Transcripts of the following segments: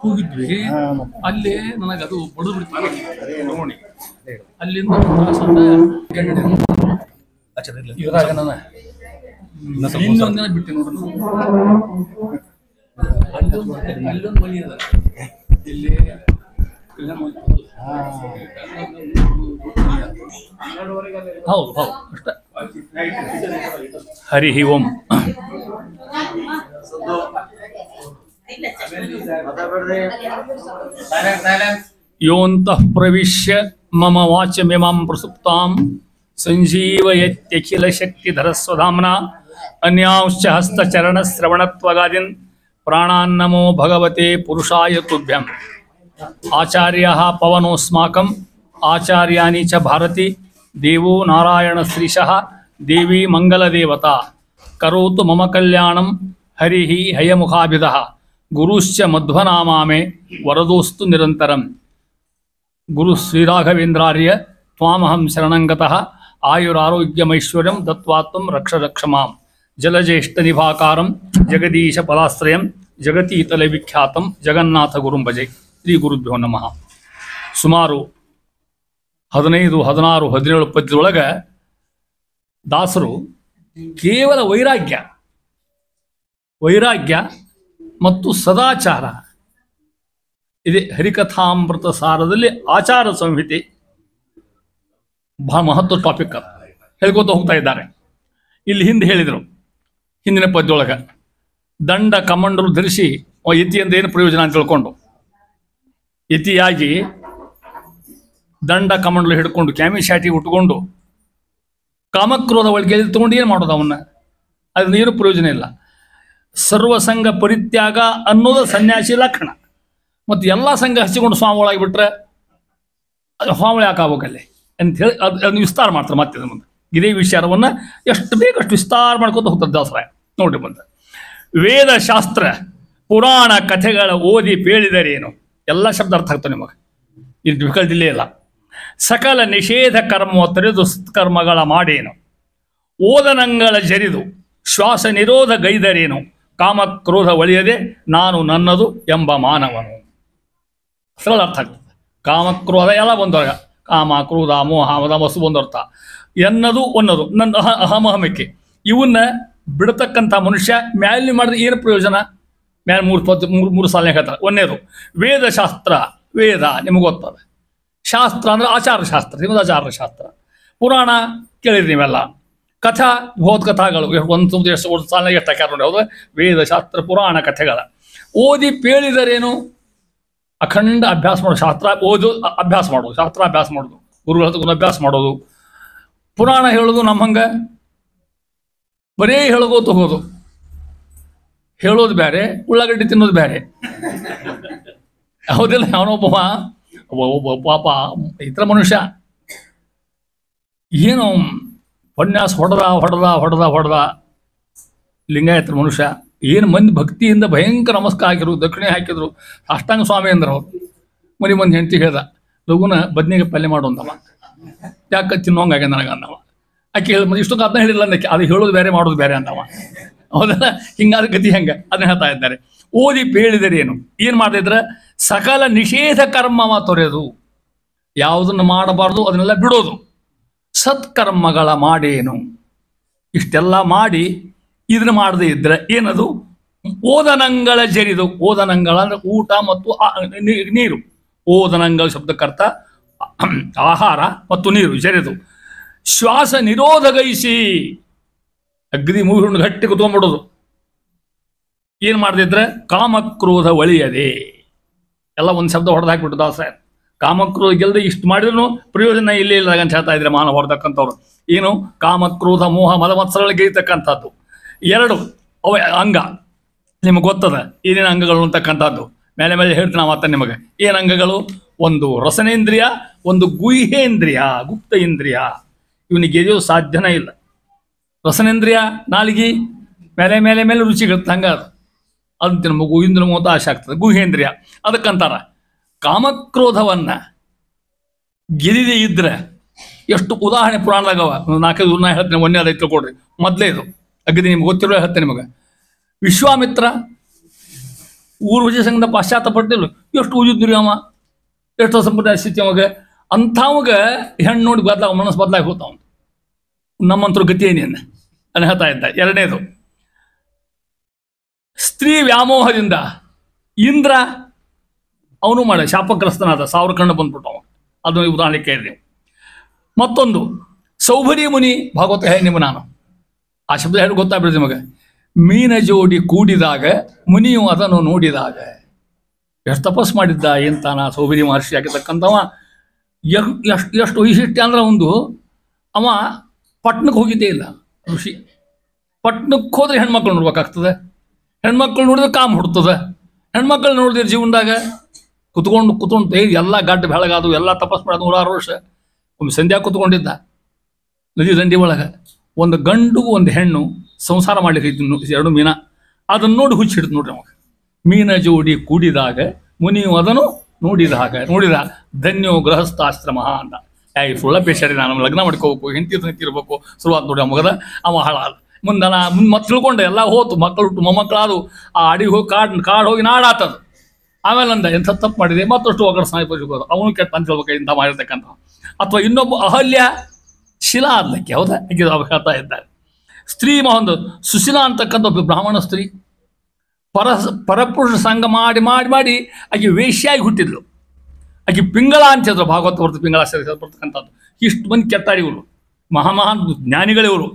ಹೋಗಿದ್ವಿ. ಅಲ್ಲಿ ನನಗೆ ಅದು ಬಡದು ಬಿಡ್ತಾರೆ ನೋಡಿ. ಅಲ್ಲಿಂದ ಇದ್ರಾಗ ನಾನು ಇನ್ನೊಂದು ದಿನ ಬಿಟ್ಟೆ ನೋಡ್ರಿ. ಅಲ್ಲೊಂದು ಮನೆ ಅದ ಇಲ್ಲಿ ಹೌದು ಹೌದು ಅಷ್ಟ. ಹರಿ ಓಂ. ಯೋಂತಃ ಪ್ರವಿಶ್ಯ ಮಮ ವಾಚಮಿಮಾಂ ಪ್ರಸುಪ್ತಾಂ ಸಂಜೀವಯತ್ಯಖಿಲ ಶಕ್ತಿಧರಸ್ವಧಾಮ್ನಾ ಅನ್ಯಾಂಶ್ಚ ಹಸ್ತಚರಣಶ್ರವಣತ್ವಗಾದೀನ್ ಪ್ರಾಣಾನ್ನಮೋ ಭಗವತೆ ಪುರುಷಾಯ ತುಭ್ಯಂ. ಆಚಾರ್ಯಃ ಪವನೋಸ್ಮಾಕಂ ಆಚಾರ್ಯಾಣಿ ಚ ಭಾರತಿ ದೇವೋ ನಾರಾಯಣ ಶ್ರೀಶಃ ದೇವಿ ಮಂಗಲದೇವತಾ ಕರೋತು ಮಮ ಕಲ್ಯಾಣಂ ಹರಿಃ ಹಯಮುಖಾಭಿದಃ ಗುರುಶ್ಚ ಮಧ್ವನಾಮಾಮೆ ವರದೋಸ್ತು ನಿರಂತರಂ. ಗುರು ಶ್ರೀರಾಘವೇಂದ್ರಾರ್ಯ ತ್ವಾಮಹಂ ಶರಣಂಗತಃ ಆಯುರಾರೋಗ್ಯಮೈಶ್ವರ್ಯಂ ದತ್ವಾ ತ್ವಂ ರಕ್ಷ ರಕ್ಷಮಾಂ. ಜಲಜ್ಯೇಷ್ಠ ನಿಭಾಕಾರಂ ಜಗದೀಶ ಪದಾಶ್ರಯಂ ಜಗತೀತಲೆ ವಿಖ್ಯಾತಂ ಜಗನ್ನಾಥ ಗುರುಂ ಭಜೆ. ಶ್ರೀ ಗುರುಭ್ಯೋ ನಮಃ. ಸುಮಾರು 15, 16, 17 ಪದ್ಯದೊಳಗೆ ದಾಸರು ಕೇವಲ ವೈರಾಗ್ಯ ಮತ್ತು ಸದಾಚಾರ ಇದೆ. ಹರಿಕಥಾಮೃತ ಸಾರದಲ್ಲಿ ಆಚಾರ ಸಂಹಿತೆ ಬಹಳ ಮಹತ್ವ ಟಾಪಿಕ್ ಹೇಳ್ಕೊತ ಹೋಗ್ತಾ ಇದ್ದಾರೆ. ಇಲ್ಲಿ ಹಿಂದೆ ಹೇಳಿದರು, ಹಿಂದಿನ ಪದ್ಯದೊಳಗೆ ದಂಡ ಕಮಂಡರು ಧರಿಸಿ ಯತಿಯಿಂದ ಏನು ಪ್ರಯೋಜನ ಅಂತ ತಿಳ್ಕೊಂಡು ಯತಿಯಾಗಿ ದಂಡ ಕಮಂಡಲು ಹಿಡ್ಕೊಂಡು ಕ್ಯಾಮಿ ಶಾಟಿ ಉಟ್ಕೊಂಡು ಕಾಮಕ್ರೋಧ ಒಳಗೆ ತಗೊಂಡು ಏನು ಮಾಡೋದು ಅವನ್ನ? ಅದನ್ನ ಏನು ಪ್ರಯೋಜನ ಇಲ್ಲ. ಸರ್ವಸಂಗ ಪರಿತ್ಯಾಗ ಅನ್ನೋದು ಸನ್ಯಾಸಿ ಲಕ್ಷಣ. ಮತ್ತು ಎಲ್ಲ ಸಂಘ ಹಚ್ಚಿಕೊಂಡು ಸ್ವಾಮಿ ಒಳಗಿಬಿಟ್ರೆ ಸ್ವಾಮಿ ಯಾಕಾಗಬೇಕಲ್ಲಿ ಅಂಥೇಳಿ ಅದನ್ನು ವಿಸ್ತಾರ ಮಾಡ್ತಾರೆ. ಮತ್ತೆ ಮುಂದೆ ಇದೇ ವಿಚಾರವನ್ನು ಎಷ್ಟು ಬೇಕಷ್ಟು ವಿಸ್ತಾರ ಮಾಡ್ಕೊತ ಹೋಗ್ತಾರೆ ದಾಸರಾಯ. ನೋಡಿ ಬಂದ ವೇದಶಾಸ್ತ್ರ ಪುರಾಣ ಕಥೆಗಳ ಓದಿ ಪೇಳಿದರೇನು, ಎಲ್ಲ ಶಬ್ದ ಅರ್ಥ ಆಗ್ತವೆ ನಿಮಗೆ, ಇದು ಡಿಫಿಕಲ್ಟಿಲೇ ಇಲ್ಲ. ಸಕಲ ನಿಷೇಧ ಕರ್ಮ ತೊರೆದು ಸತ್ಕರ್ಮಗಳ ಮಾಡೇನು, ಓದನಂಗಳ ಜರಿದು ಶ್ವಾಸ ನಿರೋಧ ಗೈದರೇನು, ಕಾಮಕ್ರೋಧ ಒಳಿಯದೆ ನಾನು ನನ್ನದು ಎಂಬ ಮಾನವನು. ಸರಳ ಅರ್ಥ ಆಗ್ತದೆ. ಕಾಮಕ್ರೋಧ ಎಲ್ಲ ಬಂದವಾಗ ಕಾಮ ಕ್ರೋಧ ಮೋಹ ಮದ ವಸು ಬಂದರ್ಥ. ಎನ್ನದು ಒನ್ನದು ನನ್ನ ಅಹಮಹಮಿಕೆ ಇವನ್ನ ಬಿಡತಕ್ಕಂಥ ಮನುಷ್ಯ ಮ್ಯಾಲಿ ಮಾಡಿದ್ರೆ ಏನು ಪ್ರಯೋಜನ? ಮ್ಯಾಲೆ ಮೂರು ಸಾಲನೆ ಹೇಳ್ತಾರೆ. ಒಂದೇದು ವೇದಶಾಸ್ತ್ರ. ವೇದ ನಿಮಗೆ ಗೊತ್ತದ. ಶಾಸ್ತ್ರ ಅಂದರೆ ಆಚಾರಶಾಸ್ತ್ರ, ನಿಮ್ಮದು ಆಚಾರಶಾಸ್ತ್ರ. ಪುರಾಣ ಕೇಳಿರಿ ನೀವೆಲ್ಲ. ಕಥಾ ಬೋಧಕಥಾಗಳು ಒಂದು ಸಾಲ ಎಷ್ಟು ಹಾಕ್ಯಾರ ನೋಡಿ. ಹೌದು, ವೇದಶಾಸ್ತ್ರ ಪುರಾಣ ಕಥೆಗಳ ಓದಿ ಪೇಳಿದರೇನು? ಅಖಂಡ ಅಭ್ಯಾಸ ಮಾಡೋದು. ಶಾಸ್ತ್ರ ಓದು ಅಭ್ಯಾಸ ಮಾಡೋದು, ಶಾಸ್ತ್ರ ಅಭ್ಯಾಸ ಮಾಡೋದು, ಗುರುಗಳ ಹತ್ರ ಅಭ್ಯಾಸ ಮಾಡೋದು. ಪುರಾಣ ಹೇಳೋದು ನಮ್ಮ ಹಂಗೆ ಬರೀ ಹೇಳೋದು ಹೋಗೋದು. ಹೇಳೋದು ಬೇರೆ, ಉಳ್ಳಾಗಡ್ಡಿ ತಿನ್ನೋದು ಬೇರೆ. ಹೌದಿಲ್ಲ? ಅವನೊಬ್ಬ ಪಾಪ ಇತರ ಮನುಷ್ಯ ಏನು ಉಪನ್ಯಾಸ ಹೊಡೆದ ಲಿಂಗಾಯತರ ಮನುಷ್ಯ. ಏನು ಮಂದಿ ಭಕ್ತಿಯಿಂದ ಭಯಂಕರ ನಮಸ್ಕಾರ ಹಾಕಿದ್ರು, ದಕ್ಷಿಣೆ ಹಾಕಿದ್ರು, ಅಷ್ಟಾಂಗ ಸ್ವಾಮಿ ಅಂದ್ರೆ ಅವ್ರು. ಮರಿ ಮಂದಿ ಹೆಂಡತಿ ಹೇಳ್ದ, ಲಗುನ ಬದ್ನಿಗೆ ಪಲ್ಯ ಮಾಡು ಅಂದವ. ಯಾಕೆ ತಿನ್ನೋಂಗಾಗ ನನಗೆ ಅಂದವ. ಆಕೆ ಹೇಳಿ ಇಷ್ಟೊಂದು ಅದನ್ನ ಹೇಳಿಲ್ಲ ಅಂದಕ್ಕೆ, ಅದು ಹೇಳೋದು ಬೇರೆ ಮಾಡೋದು ಬೇರೆ ಅಂದವ. ಹೌದಲ್ಲ? ಹಿಂಗಾದ ಗತಿ ಹೆಂಗೆ ಅದನ್ನ ಹೇಳ್ತಾ ಇದ್ದಾರೆ. ಓದಿ ಪೇಳಿದರೇನು ಏನು ಮಾಡ್ತಿದ್ರೆ ಸಕಲ ನಿಷೇಧ ಕರ್ಮವ ತೊರೆದು, ಯಾವುದನ್ನು ಮಾಡಬಾರ್ದು ಅದನ್ನೆಲ್ಲ ಬಿಡೋದು. ಸತ್ಕರ್ಮಗಳ ಮಾಡೇನು, ಇಷ್ಟೆಲ್ಲ ಮಾಡಿ ಇದನ್ನು ಮಾಡದೇ ಇದ್ರೆ ಏನದು? ಓದನಂಗಳ ಜರಿದು. ಓದನಂಗಳ ಅಂದರೆ ಊಟ ಮತ್ತು ನೀರು. ಓದನಂಗಳ ಶಬ್ದಕ್ಕರ್ಥ ಆಹಾರ ಮತ್ತು ನೀರು. ಜರಿದು ಶ್ವಾಸ ನಿರೋಧಗೈಸಿ, ಅಗ್ದಿ ಮೂಗಿಕೊಂಡು ಗಟ್ಟಿ ಕುತ್ಕೊಂಡ್ಬಿಡೋದು. ಏನು ಮಾಡದಿದ್ರೆ ಕಾಮಕ್ರೋಧ ಒಳಿಯದೆ. ಎಲ್ಲ ಒಂದು ಶಬ್ದ ಹೊಡೆದು ಹಾಕಿಬಿಟ್ಟು ದಾಸ. ಕಾಮಕ್ರೋಧ ಗೆಲ್ಲದೆ ಇಷ್ಟು ಮಾಡಿದ್ರು ಪ್ರಯೋಜನ ಇಲ್ಲೇ ಇಲ್ಲ ಅಂತ ಹೇಳ್ತಾ ಇದ್ರೆ ಮಾನವ ಹೊರತಕ್ಕಂಥವ್ರು. ಏನು? ಕಾಮಕ್ರೋಧ ಮೋಹ ಮದ ಮತ್ಸರಗಳಿಗೆ ಗೆಯ್ತಕ್ಕಂಥದ್ದು. ಎರಡು ಅವ ಅಂಗ ನಿಮಗೆ ಗೊತ್ತದ ಏನೇನು ಅಂಗಗಳು ಅಂತಕ್ಕಂಥದ್ದು. ಮೇಲೆ ಮೇಲೆ ಹೇಳ್ತೀನಿ ಮಾತ ನಿಮಗೆ. ಏನು ಅಂಗಗಳು? ಒಂದು ರಸನೇಂದ್ರಿಯ, ಒಂದು ಗುಹ್ಯೇಂದ್ರಿಯ, ಗುಪ್ತ ಇಂದ್ರಿಯ. ಇವನಿಗೆ ಗೆದಿಯೋದು ಸಾಧ್ಯನೇ ಇಲ್ಲ. ರಸನೇಂದ್ರಿಯ ನಾಲಿಗೆ ಮೇಲೆ ಮೇಲೆ ಮೇಲೆ ರುಚಿಗುತ್ತೆ, ಹಂಗ ಅದು ತಿನ್ಬೇಕು, ಇಂದ್ರ ಮೂತ ಆಶೆ ಆಗ್ತದೆ. ಗುಹೇಂದ್ರಿಯ ಅದಕ್ಕಂತಾರ. ಕಾಮಕ್ರೋಧವನ್ನು ಗೆದಿದೆ ಇದ್ರೆ ಎಷ್ಟು ಉದಾಹರಣೆ ಪುರಾಣದಾಗವ. 4-5 ನಾ ಹೇಳ್ತೀನಿ, ಒಂದೇ ಅದೈತೆ ತಿಳ್ಕೊಡ್ರಿ. ಮೊದಲೇ ಇದು ಅಗದಿ ನಿಮ್ಗೆ ಗೊತ್ತಿರೋ ಹೇಳ್ತೇನೆ ನಿಮಗೆ. ವಿಶ್ವಾಮಿತ್ರ ಊರ್ವಶಿ ಸಂಘದ ಪಾಶ್ಚಾತ್ಯಪಟ್ಟಿಲ್ಲ, ಎಷ್ಟು ಉಜಿದ್ರಿ ಅವ, ಎಷ್ಟು ಸಂಪ್ರದಾಯ ಸ್ಥಿತಿ ಅವಾಗ. ಅಂಥವಾಗ ಹೆಣ್ಣು ನೋಡಿ ಮನಸ್ಸು ಬದಲಾಗಿ ಹೋಗ್ತಾವ. ನಮ್ಮಂತರ ಗತಿ ಏನೇನು ಅಲ್ಲಿ ಹೇಳ್ತಾ ಇದ್ದ. ಎರಡನೇದು, ಸ್ತ್ರೀ ವ್ಯಾಮೋಹದಿಂದ ಇಂದ್ರ ಅವನು ಮಾಡ ಶಾಪಗ್ರಸ್ತನಾದ, 1000 ಕಣ್ಣು ಬಂದ್ಬಿಟ್ಟು ಅವ. ಅದು ಉದಾಹರಣೆ ಕೇಳಿದೆ. ಮತ್ತೊಂದು, ಸೌಭರಿ ಮುನಿ ಭಾಗವತ ಹೇಳಿ ನಿಮ್ಮ ನಾನು ಆ ಶಬ್ದ ಹೇಳಿ ಗೊತ್ತಾಗ್ಬಿಡ್ತು ನಿಮಗೆ. ಮೀನ ಜೋಡಿ ಕೂಡಿದಾಗ ಮುನಿಯು ಅದನ್ನು ನೋಡಿದಾಗ. ಎಷ್ಟು ತಪಸ್ ಮಾಡಿದ್ದ ಎಂತಾನ ಸೌಭರಿ ಮಹರ್ಷಿ ಆಗಿರ್ತಕ್ಕಂಥವ. ಎಷ್ಟು ವೈಶಿಷ್ಟ್ಯ ಅಂದ್ರೆ, ಒಂದು ಅವ ಪಟ್ನಕ್ಕೆ ಹೋಗಿದ್ದೇ ಇಲ್ಲ ಋಷಿ. ಪಟ್ನಕ್ಕೆ ಹೋದ್ರೆ ಹೆಣ್ಮಕ್ಳು ನೋಡ್ಬೇಕಾಗ್ತದೆ, ಹೆಣ್ಮಕ್ಳು ನೋಡಿದ್ರೆ ಕಾಮ ಹುಡ್ತದೆ. ಹೆಣ್ಮಕ್ಳು ನೋಡಿದ್ರೆ ಜೀವನದಾಗ ಕುತ್ಕೊಂಡು ಎಲ್ಲ ಗಡ್ಡ ಬೆಳಗಾದು, ಎಲ್ಲ ತಪಸ್ ಮಾಡೋದು 100 ವರ್ಷ. ಒಮ್ಮೆ ಸಂಧ್ಯಾ ಕುತ್ಕೊಂಡಿದ್ದ ನದಿ ದಂಡಿ ಒಳಗೆ, ಒಂದು ಗಂಡು ಒಂದು ಹೆಣ್ಣು ಸಂಸಾರ ಮಾಡ್ಲಿಕ್ಕೆ ಇದ್ದು 2 ಮೀನ. ಅದನ್ನು ನೋಡಿ ಹುಚ್ಚಿಡ್ತು ನೋಡ್ರಿ ಅವಾಗ. ಮೀನ ಜೋಡಿ ಕೂಡಿದಾಗ ಮುನಿಯು ಅದನ್ನು ನೋಡಿದ ಧನ್ಯೋ ಗೃಹಸ್ಥಾಶ್ರಮ ಅಂತ. ಸುಳ್ಳ ಪೇಶರಿ, ನಾನು ಲಗ್ನ ಮಾಡ್ಕೋಬೇಕು, ಹೆಂಡತಿ ಇರ್ಬೇಕು, ಶುರುವಾತ್ ನೋಡಿ ಮಗದ. ಅವ ಹಾಳಾದ ಮುಂದೆ ಮತ್ತೆ ತಿಳ್ಕೊಂಡೆ, ಎಲ್ಲ ಹೋತು, ಮಕ್ಕಳು ಹುಟ್ಟು ಮೊಮ್ಮಕ್ಕಳಾದು. ಆ ಅಡಿಗೆ ಹೋಗಿ ಕಾಡು ಹೋಗಿ ನಾಡಾತದು. ಆಮೇಲೆ ಅಂದ ಎಂಥ ತಪ್ಪು ಮಾಡಿದೆ, ಮತ್ತಷ್ಟು ಒಗರು ಸಾಯಿಪೋದು ಅವನು ಕೆಟ್ಟ ಅಂತ ಹೇಳ್ಬೇಕು ಇಂಥ ಮಾಡಿರ್ತಕ್ಕಂಥ. ಅಥವಾ ಇನ್ನೊಬ್ಬ ಅಹಲ್ಯ ಶಿಲಾ ಅದಕ್ಕೆ ಹೌದಾ ಅವ್ರು ಹೇಳ್ತಾ ಇದ್ದಾರೆ. ಸ್ತ್ರೀ ಒಂದು ಸುಶೀಲಾ ಅಂತಕ್ಕಂಥ ಒಬ್ಬ ಬ್ರಾಹ್ಮಣ ಸ್ತ್ರೀ ಪರಪುರುಷ ಸಂಘ ಮಾಡಿ ಆಕೆ ವೇಶ್ಯಾಗಿ ಹುಟ್ಟಿದ್ಲು. ಆಕೆ ಪಿಂಗಳ ಅಂತ ಹೇಳಿದ್ರು, ಭಾಗವತ ಹೊರತು ಪಿಂಗಳ ಬರ್ತಕ್ಕಂಥದ್ದು. ಇಷ್ಟು ಮಂದಿ ಕೆಟ್ಟಾಡಿವರು, ಮಹಾನ್ ಜ್ಞಾನಿಗಳಿವರು,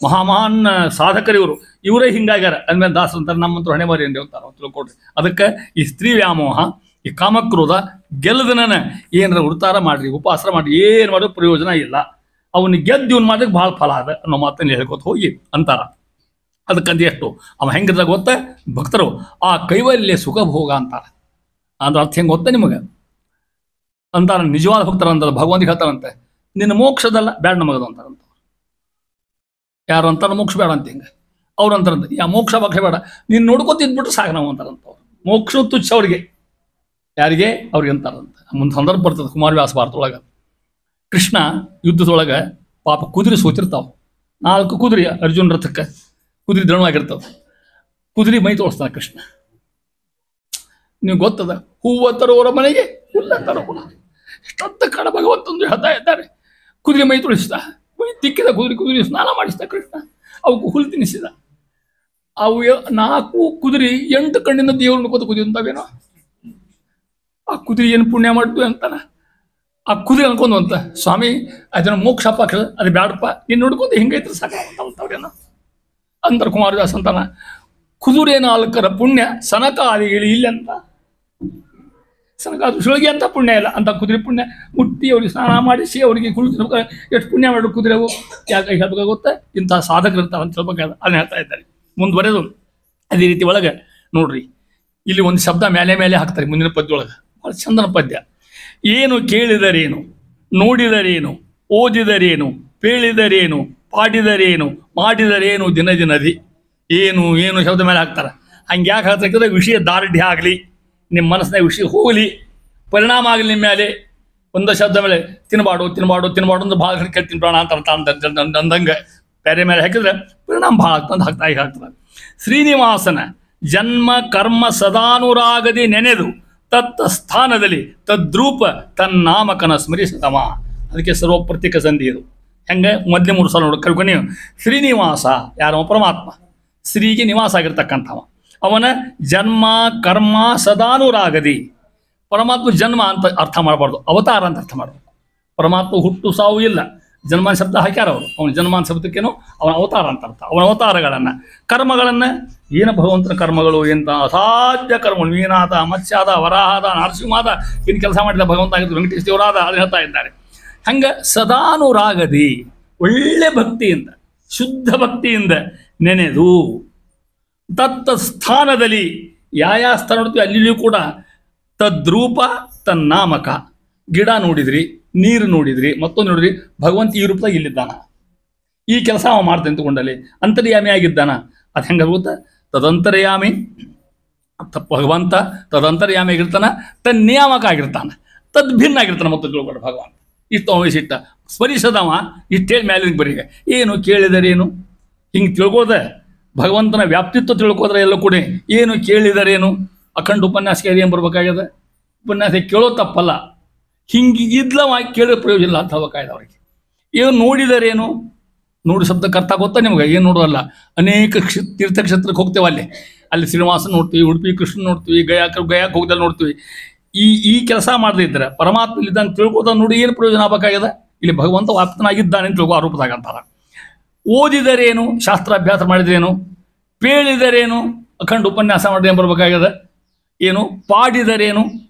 ಮಹಾನ್ ಸಾಧಕರಿವರು, ಇವರೇ ಹಿಂಗಾಗ್ಯಾರ. ಅಂದ್ಮೇಲೆ ದಾಸರು ಅಂತಾರೆ, ನಮ್ಮಂತೂ ಹಣೆ ಮಾರಿ ಅಂತ ಹೇಳ್ತಾರೆ, ತಿಳ್ಕೊಡ್ರಿ. ಅದಕ್ಕೆ ಈ ಸ್ತ್ರೀ ವ್ಯಾಮೋಹ, ಈ ಕಾಮಕ್ರೋಧ ಗೆಲ್ಲದನ ಏನಾರ ಉಡ್ತಾರ ಮಾಡ್ರಿ, ಉಪವಾಸ ಮಾಡ್ರಿ, ಏನು ಮಾಡೋದು ಪ್ರಯೋಜನ ಇಲ್ಲ. ಅವನಿಗೆ ಗೆದ್ದು ಇವನು ಮಾಡೋಕ್ಕೆ ಭಾಳ ಫಲ ಅದ ಅನ್ನೋ ಮಾತನ್ನು ಹೇಳ್ಕೊತ ಹೋಗಿ ಅಂತಾರ. ಅದಕ್ಕಂತ ಎಷ್ಟು ಅವ ಹೆಂಗಿದ್ದ ಗೊತ್ತ, ಭಕ್ತರು ಆ ಕೈವಲ್ಯ ಸುಖ ಭೋಗ ಅಂತಾರ. ಅಂದ್ರೆ ಅರ್ಥ ಹೆಂಗೆ ಗೊತ್ತ ನಿಮಗೆ ಅಂತಾರ. ನಿಜವಾದ ಭಕ್ತರ ಅಂತ ಭಗವಂತಿಗೆ ಹೇಳ್ತಾರಂತೆ, ನಿನ್ನ ಮೋಕ್ಷದಲ್ಲ ಬ್ಯಾಡ ನಮಗದು ಅಂತಾರಂತ. ಯಾರು ಅಂತಾರ ಮೋಕ್ಷ ಬೇಡ ಅಂತ ಹಿಂಗೆ ಅವ್ರು ಅಂತಾರಂತ. ಯಾ ಮೋಕ್ಷ ಭಕ್ಷ ಬೇಡ, ನೀನು ನೋಡ್ಕೊತಿದ್ಬಿಟ್ಟು ಸಾಕು ನಾವು ಅಂತಾರಂತ. ಅವ್ರು ಮೋಕ್ಷ ತುಚ್ಛ ಅವ್ರಿಗೆ, ಯಾರಿಗೆ ಅವ್ರಿಗೆ ಅಂತಾರಂತ. ಮುಂದೆ ಸಂದರ್ಭ ಬರ್ತದೆ ಕುಮಾರವ್ಯಾಸ ಭಾರತದೊಳಗೆ. ಕೃಷ್ಣ ಯುದ್ಧದೊಳಗೆ ಪಾಪ ಕುದುರೆ ಸೋತಿರ್ತಾವೆ. 4 ಕುದುರೆ ಅರ್ಜುನ ರಥಕ್ಕೆ ಕುದುರೆ ದೃಢವಾಗಿರ್ತವೆ. ಕುದುರೆ ಮೈ ತೋರಿಸ್ತಾನೆ ಕೃಷ್ಣ. ನೀವು ಗೊತ್ತದ, ಹೂವ ತರೋರ ಮನೆಗೆ ಹುಲ್ಲ ತರೋಣ ಇಷ್ಟೊತ್ತ ಕಾಡ ಭಗವಂತಂದು ಹೇಳ್ತಾ ಇದ್ದಾರೆ. ಕುದುರೆ ಮೈ ತೊಳಿಸಿದ, ತಿಕ್ಕಿದ ಕುದುರೆ ಸ್ನಾನ ಮಾಡಿಸಿದ ಕೃಷ್ಣ. ಅವಕ್ಕೆ ಹುಲ್ಲು ತಿನ್ನಿಸಿದ. ಅವು 4 ಕುದುರೆ 8 ಕಣ್ಣಿಂದ ದೇವ್ರನ್ನ ಕೂತು ಕುದಿಯುವಂತಾವೇನೋ. ಆ ಕುದುರೆ ಏನು ಪುಣ್ಯ ಮಾಡ್ತು ಅಂತಾನ. ಆ ಕುದುರೆ ಅನ್ಕೊಂಡು ಅಂತ, ಸ್ವಾಮಿ ಅದನ್ನ ಮೋಕ್ಷ ಪಕ್ಷ ಅದು ಬ್ಯಾಡಪ್ಪ, ನೀನು ನೋಡ್ಕೊಂಡು ಹಿಂಗೈತ್ರ ಸಾಕವ್ರೇನೋ ಅಂತಾರೆ ಕುಮಾರವ್ಯಾಸ ಅಂತಾನ. ಕುದುರೆ 4 ಪುಣ್ಯ ಸನಕಾದಿಗಳು ಇಲ್ಲ ಅಂತ. ಸನಕಾದ ಸುಳಿಗೆ ಅಂತ ಪುಣ್ಯ ಇಲ್ಲ ಅಂತ. ಕುದುರೆ ಪುಣ್ಯ ಮುಟ್ಟಿ ಅವ್ರಿಗೆ ಸ್ನಾನ ಮಾಡಿಸಿ ಅವರಿಗೆ ಕುಳಿತು ಎಷ್ಟು ಪುಣ್ಯ ಮಾಡೋ ಕುದುರೆವು. ಯಾಕೆ ಹೇಳ್ಬೇಕು ಗೊತ್ತಾ, ಇಂತಹ ಸಾಧಕರು ಇರ್ತಾರೆ ಅಂತ ಹೇಳ್ಬೇಕಾದ ಅದನ್ನ ಹೇಳ್ತಾ ಇದ್ದಾರೆ. ಮುಂದುವರೆದು ಅದೇ ರೀತಿ ಒಳಗೆ ನೋಡ್ರಿ, ಇಲ್ಲಿ ಒಂದು ಶಬ್ದ ಮೇಲೆ ಹಾಕ್ತಾರೆ ಮುಂದಿನ ಪದ್ಯೊಳಗೆ, ಭಾಳ ಚಂದನ ಪದ್ಯ. ಏನು ಕೇಳಿದರೇನು, ನೋಡಿದರೇನು, ಓದಿದರೇನು, ಪೇಳಿದರೇನು, ಪಾಡಿದರೇನು, ಮಾಡಿದರೇನು ದಿನದಿ. ಏನು ಶಬ್ದ ಮೇಲೆ ಹಾಕ್ತಾರೆ. ಹಂಗೆ ಯಾಕೆ ಹೇಳ್ತಕ್ಕಂದ್ರೆ, ವಿಷಯ ದಾರ್ಢ್ಯ ಆಗಲಿ, ನಿಮ್ಮ ಮನಸ್ಸಿನ ವಿಷಯ ಹೋಗಲಿ, ಪರಿಣಾಮ ಆಗಲಿ ನಿಮ್ಮ ಮೇಲೆ. ಒಂದು ಶಬ್ದ ಮೇಲೆ ತಿನ್ಬಾಡು ಅಂದ್ರೆ ಭಾಳ ಕೇಳ್ತೀನಿ ಪ್ರಾಣ ಅಂತ ಅಂದಂಗೆ ಬೇರೆ ಮೇಲೆ ಹಾಕಿದ್ರೆ ಪರಿಣಾಮ ಭಾಳ ಆಗ್ತಂದು ಹಾಕ್ತಾರೆ. ಶ್ರೀನಿವಾಸನ ಜನ್ಮ ಕರ್ಮ ಸದಾನುರಾಗದಿ ನೆನೆದು ತತ್ತ ಸ್ಥಾನದಲ್ಲಿ ತದ್ರೂಪ ತನ್ನಾಮಕನ ಸ್ಮರಿಸಿದವ. ಅದಕ್ಕೆ ಸರ್ವಪ್ರತ್ಯೇಕ ಸಂಧಿ ಇದು. ಹೆಂಗೆ ಮೊದಲೇ 3 ಸಲ ನೋಡಿ ಕಲ್ಕೊಂಡು ನೀವು. ಶ್ರೀನಿವಾಸ ಯಾರವ? ಪರಮಾತ್ಮ. ಶ್ರೀಗೆ ನಿವಾಸ ಆಗಿರ್ತಕ್ಕಂಥವ. ಅವನ ಜನ್ಮ ಕರ್ಮ ಸದಾನುರಾಗದಿ. ಪರಮಾತ್ಮ ಜನ್ಮ ಅಂತ ಅರ್ಥ ಮಾಡಬಾರ್ದು, ಅವತಾರ ಅಂತ ಅರ್ಥ ಮಾಡಬೇಕು. ಪರಮಾತ್ಮ ಹುಟ್ಟು ಸಾವು ಇಲ್ಲ, ಜನ್ಮ ಶಬ್ದ ಹಾಕ್ಯಾರ ಅವರು. ಅವನ ಜನ್ಮ ಶಬ್ದಕ್ಕೇನು ಅವನ ಅವತಾರ ಅಂತ ಅರ್ಥ. ಅವನ ಅವತಾರಗಳನ್ನು, ಕರ್ಮಗಳನ್ನು, ಏನು ಭಗವಂತನ ಕರ್ಮಗಳು, ಎಂಥ ಅಸಾಧ್ಯ ಕರ್ಮಗಳು, ಮೀನಾದ, ಮತ್ಸ್ಯಾದ, ವರಾಹದ, ನರಸಿಂಹಾದ, ಏನು ಕೆಲಸ ಮಾಡಿದ ಭಗವಂತ ಆಗಿದ್ದು, ವೆಂಕಟೇಶ ದೇವರಾದ, ಅದು ಹೇಳ್ತಾ ಇದ್ದಾರೆ. ಹಂಗೆ ಸದಾನುರಾಗದಿ, ಒಳ್ಳೆ ಭಕ್ತಿಯಿಂದ, ಶುದ್ಧ ಭಕ್ತಿಯಿಂದ ನೆನೆದು ತತ್ತ ಸ್ಥಾನದಲ್ಲಿ, ಯಾವ ಸ್ಥಾನ ನೋಡ್ತೀವಿ ಅಲ್ಲಿಯೂ ಕೂಡ ತದ್ರೂಪ ತನ್ನಾಮಕ. ಗಿಡ ನೋಡಿದ್ರಿ, ನೀರು ನೋಡಿದ್ರಿ, ಮತ್ತೊಂದು ನೋಡಿದ್ರಿ, ಭಗವಂತ ಈ ರೂಪದಾಗ ಇಲ್ಲಿದ್ದಾನ, ಈ ಕೆಲಸ ಅವ ಮಾಡ್ತಾನೆ ತಗೊಂಡಲ್ಲಿ ಅಂತರ್ಯಾಮಿ ಆಗಿದ್ದಾನ. ಅದು ಹೆಂಗೆ ಗೊತ್ತಾ? ತದಂತರ್ಯಾಮಿ ಭಗವಂತ ತದಂತರ್ಯಾಮಿ ಆಗಿರ್ತಾನ, ತನ್ನಿಯಾಮಕ ಆಗಿರ್ತಾನೆ, ತದ್ಭಿನ್ನ ಆಗಿರ್ತಾನೆ. ಮತ್ತು ತಿಳ್ಕೊಂಡು ಭಗವಂತ ಇಷ್ಟು ವಹಿಸಿಟ್ಟ ಸ್ಮರಿಸದವ ಇಷ್ಟೇಳಿ ಮೇಲೆ ಬರೀಗ ಏನು ಕೇಳಿದರೇನು ಹಿಂಗೆ ತಿಳ್ಕೋದೆ ಭಗವಂತನ ವ್ಯಾಪ್ತಿತ್ವ ತಿಳ್ಕೋದ್ರೆ ಎಲ್ಲ ಕೂಡ ಏನು ಕೇಳಿದರೇನು ಅಖಂಡ ಉಪನ್ಯಾಸಕ್ಕೆ ಏನು ಬರ್ಬೇಕಾಗ್ಯದ? ಉಪನ್ಯಾಸ ಕೇಳೋ ತಪ್ಪಲ್ಲ, ಹಿಂಗೆ ಇದ್ಲವಾಗಿ ಕೇಳೋ ಪ್ರಯೋಜನ ಇಲ್ಲ ಅಂತ ಹೇಳ್ಬೇಕಾಯ್ತು ಅವ್ರಿಗೆ. ಏನು ನೋಡಿದರೇನು? ನೋಡಿ ಶಬ್ದಕ್ಕೆ ಅರ್ಥ ಗೊತ್ತಾ ನಿಮ್ಗೆ? ಏನು ನೋಡೋಲ್ಲ, ಅನೇಕ ತೀರ್ಥಕ್ಷೇತ್ರಕ್ಕೆ ಹೋಗ್ತೇವೆ, ಅಲ್ಲಿ ಶ್ರೀನಿವಾಸ ನೋಡ್ತೀವಿ, ಉಡುಪಿ ಕೃಷ್ಣ ನೋಡ್ತೀವಿ, ಗಯಾಕ್ಕೆ ಹೋಗ್ದಲ್ಲಿ ನೋಡ್ತೀವಿ. ಈ ಕೆಲಸ ಮಾಡದೇ ಇದ್ರೆ ಪರಮಾತ್ಮ ಇಲ್ಲಿದ್ದಂಗೆ ತಿಳ್ಕೋದ ನೋಡಿ ಏನು ಪ್ರಯೋಜನ ಆಗಬೇಕಾಗ್ಯದ? ಇಲ್ಲಿ ಭಗವಂತ ವ್ಯಾಪ್ತನಾಗಿದ್ದಾನೆ ಅಂತ ತಿಳ್ಕೋ ಆರೋಪದಾಗ ಅಂತಾರ. ಓದಿದರೇನು? ಶಾಸ್ತ್ರಾಭ್ಯಾಸ ಮಾಡಿದ್ರೇನು? ಪೇಳಿದರೇನು? ಅಖಂಡ ಉಪನ್ಯಾಸ ಮಾಡಿದ್ರೆ ಏನು ಬರ್ಬೇಕಾಗ್ಯದ? ಏನು? ಪಾಡಿದರೇನು?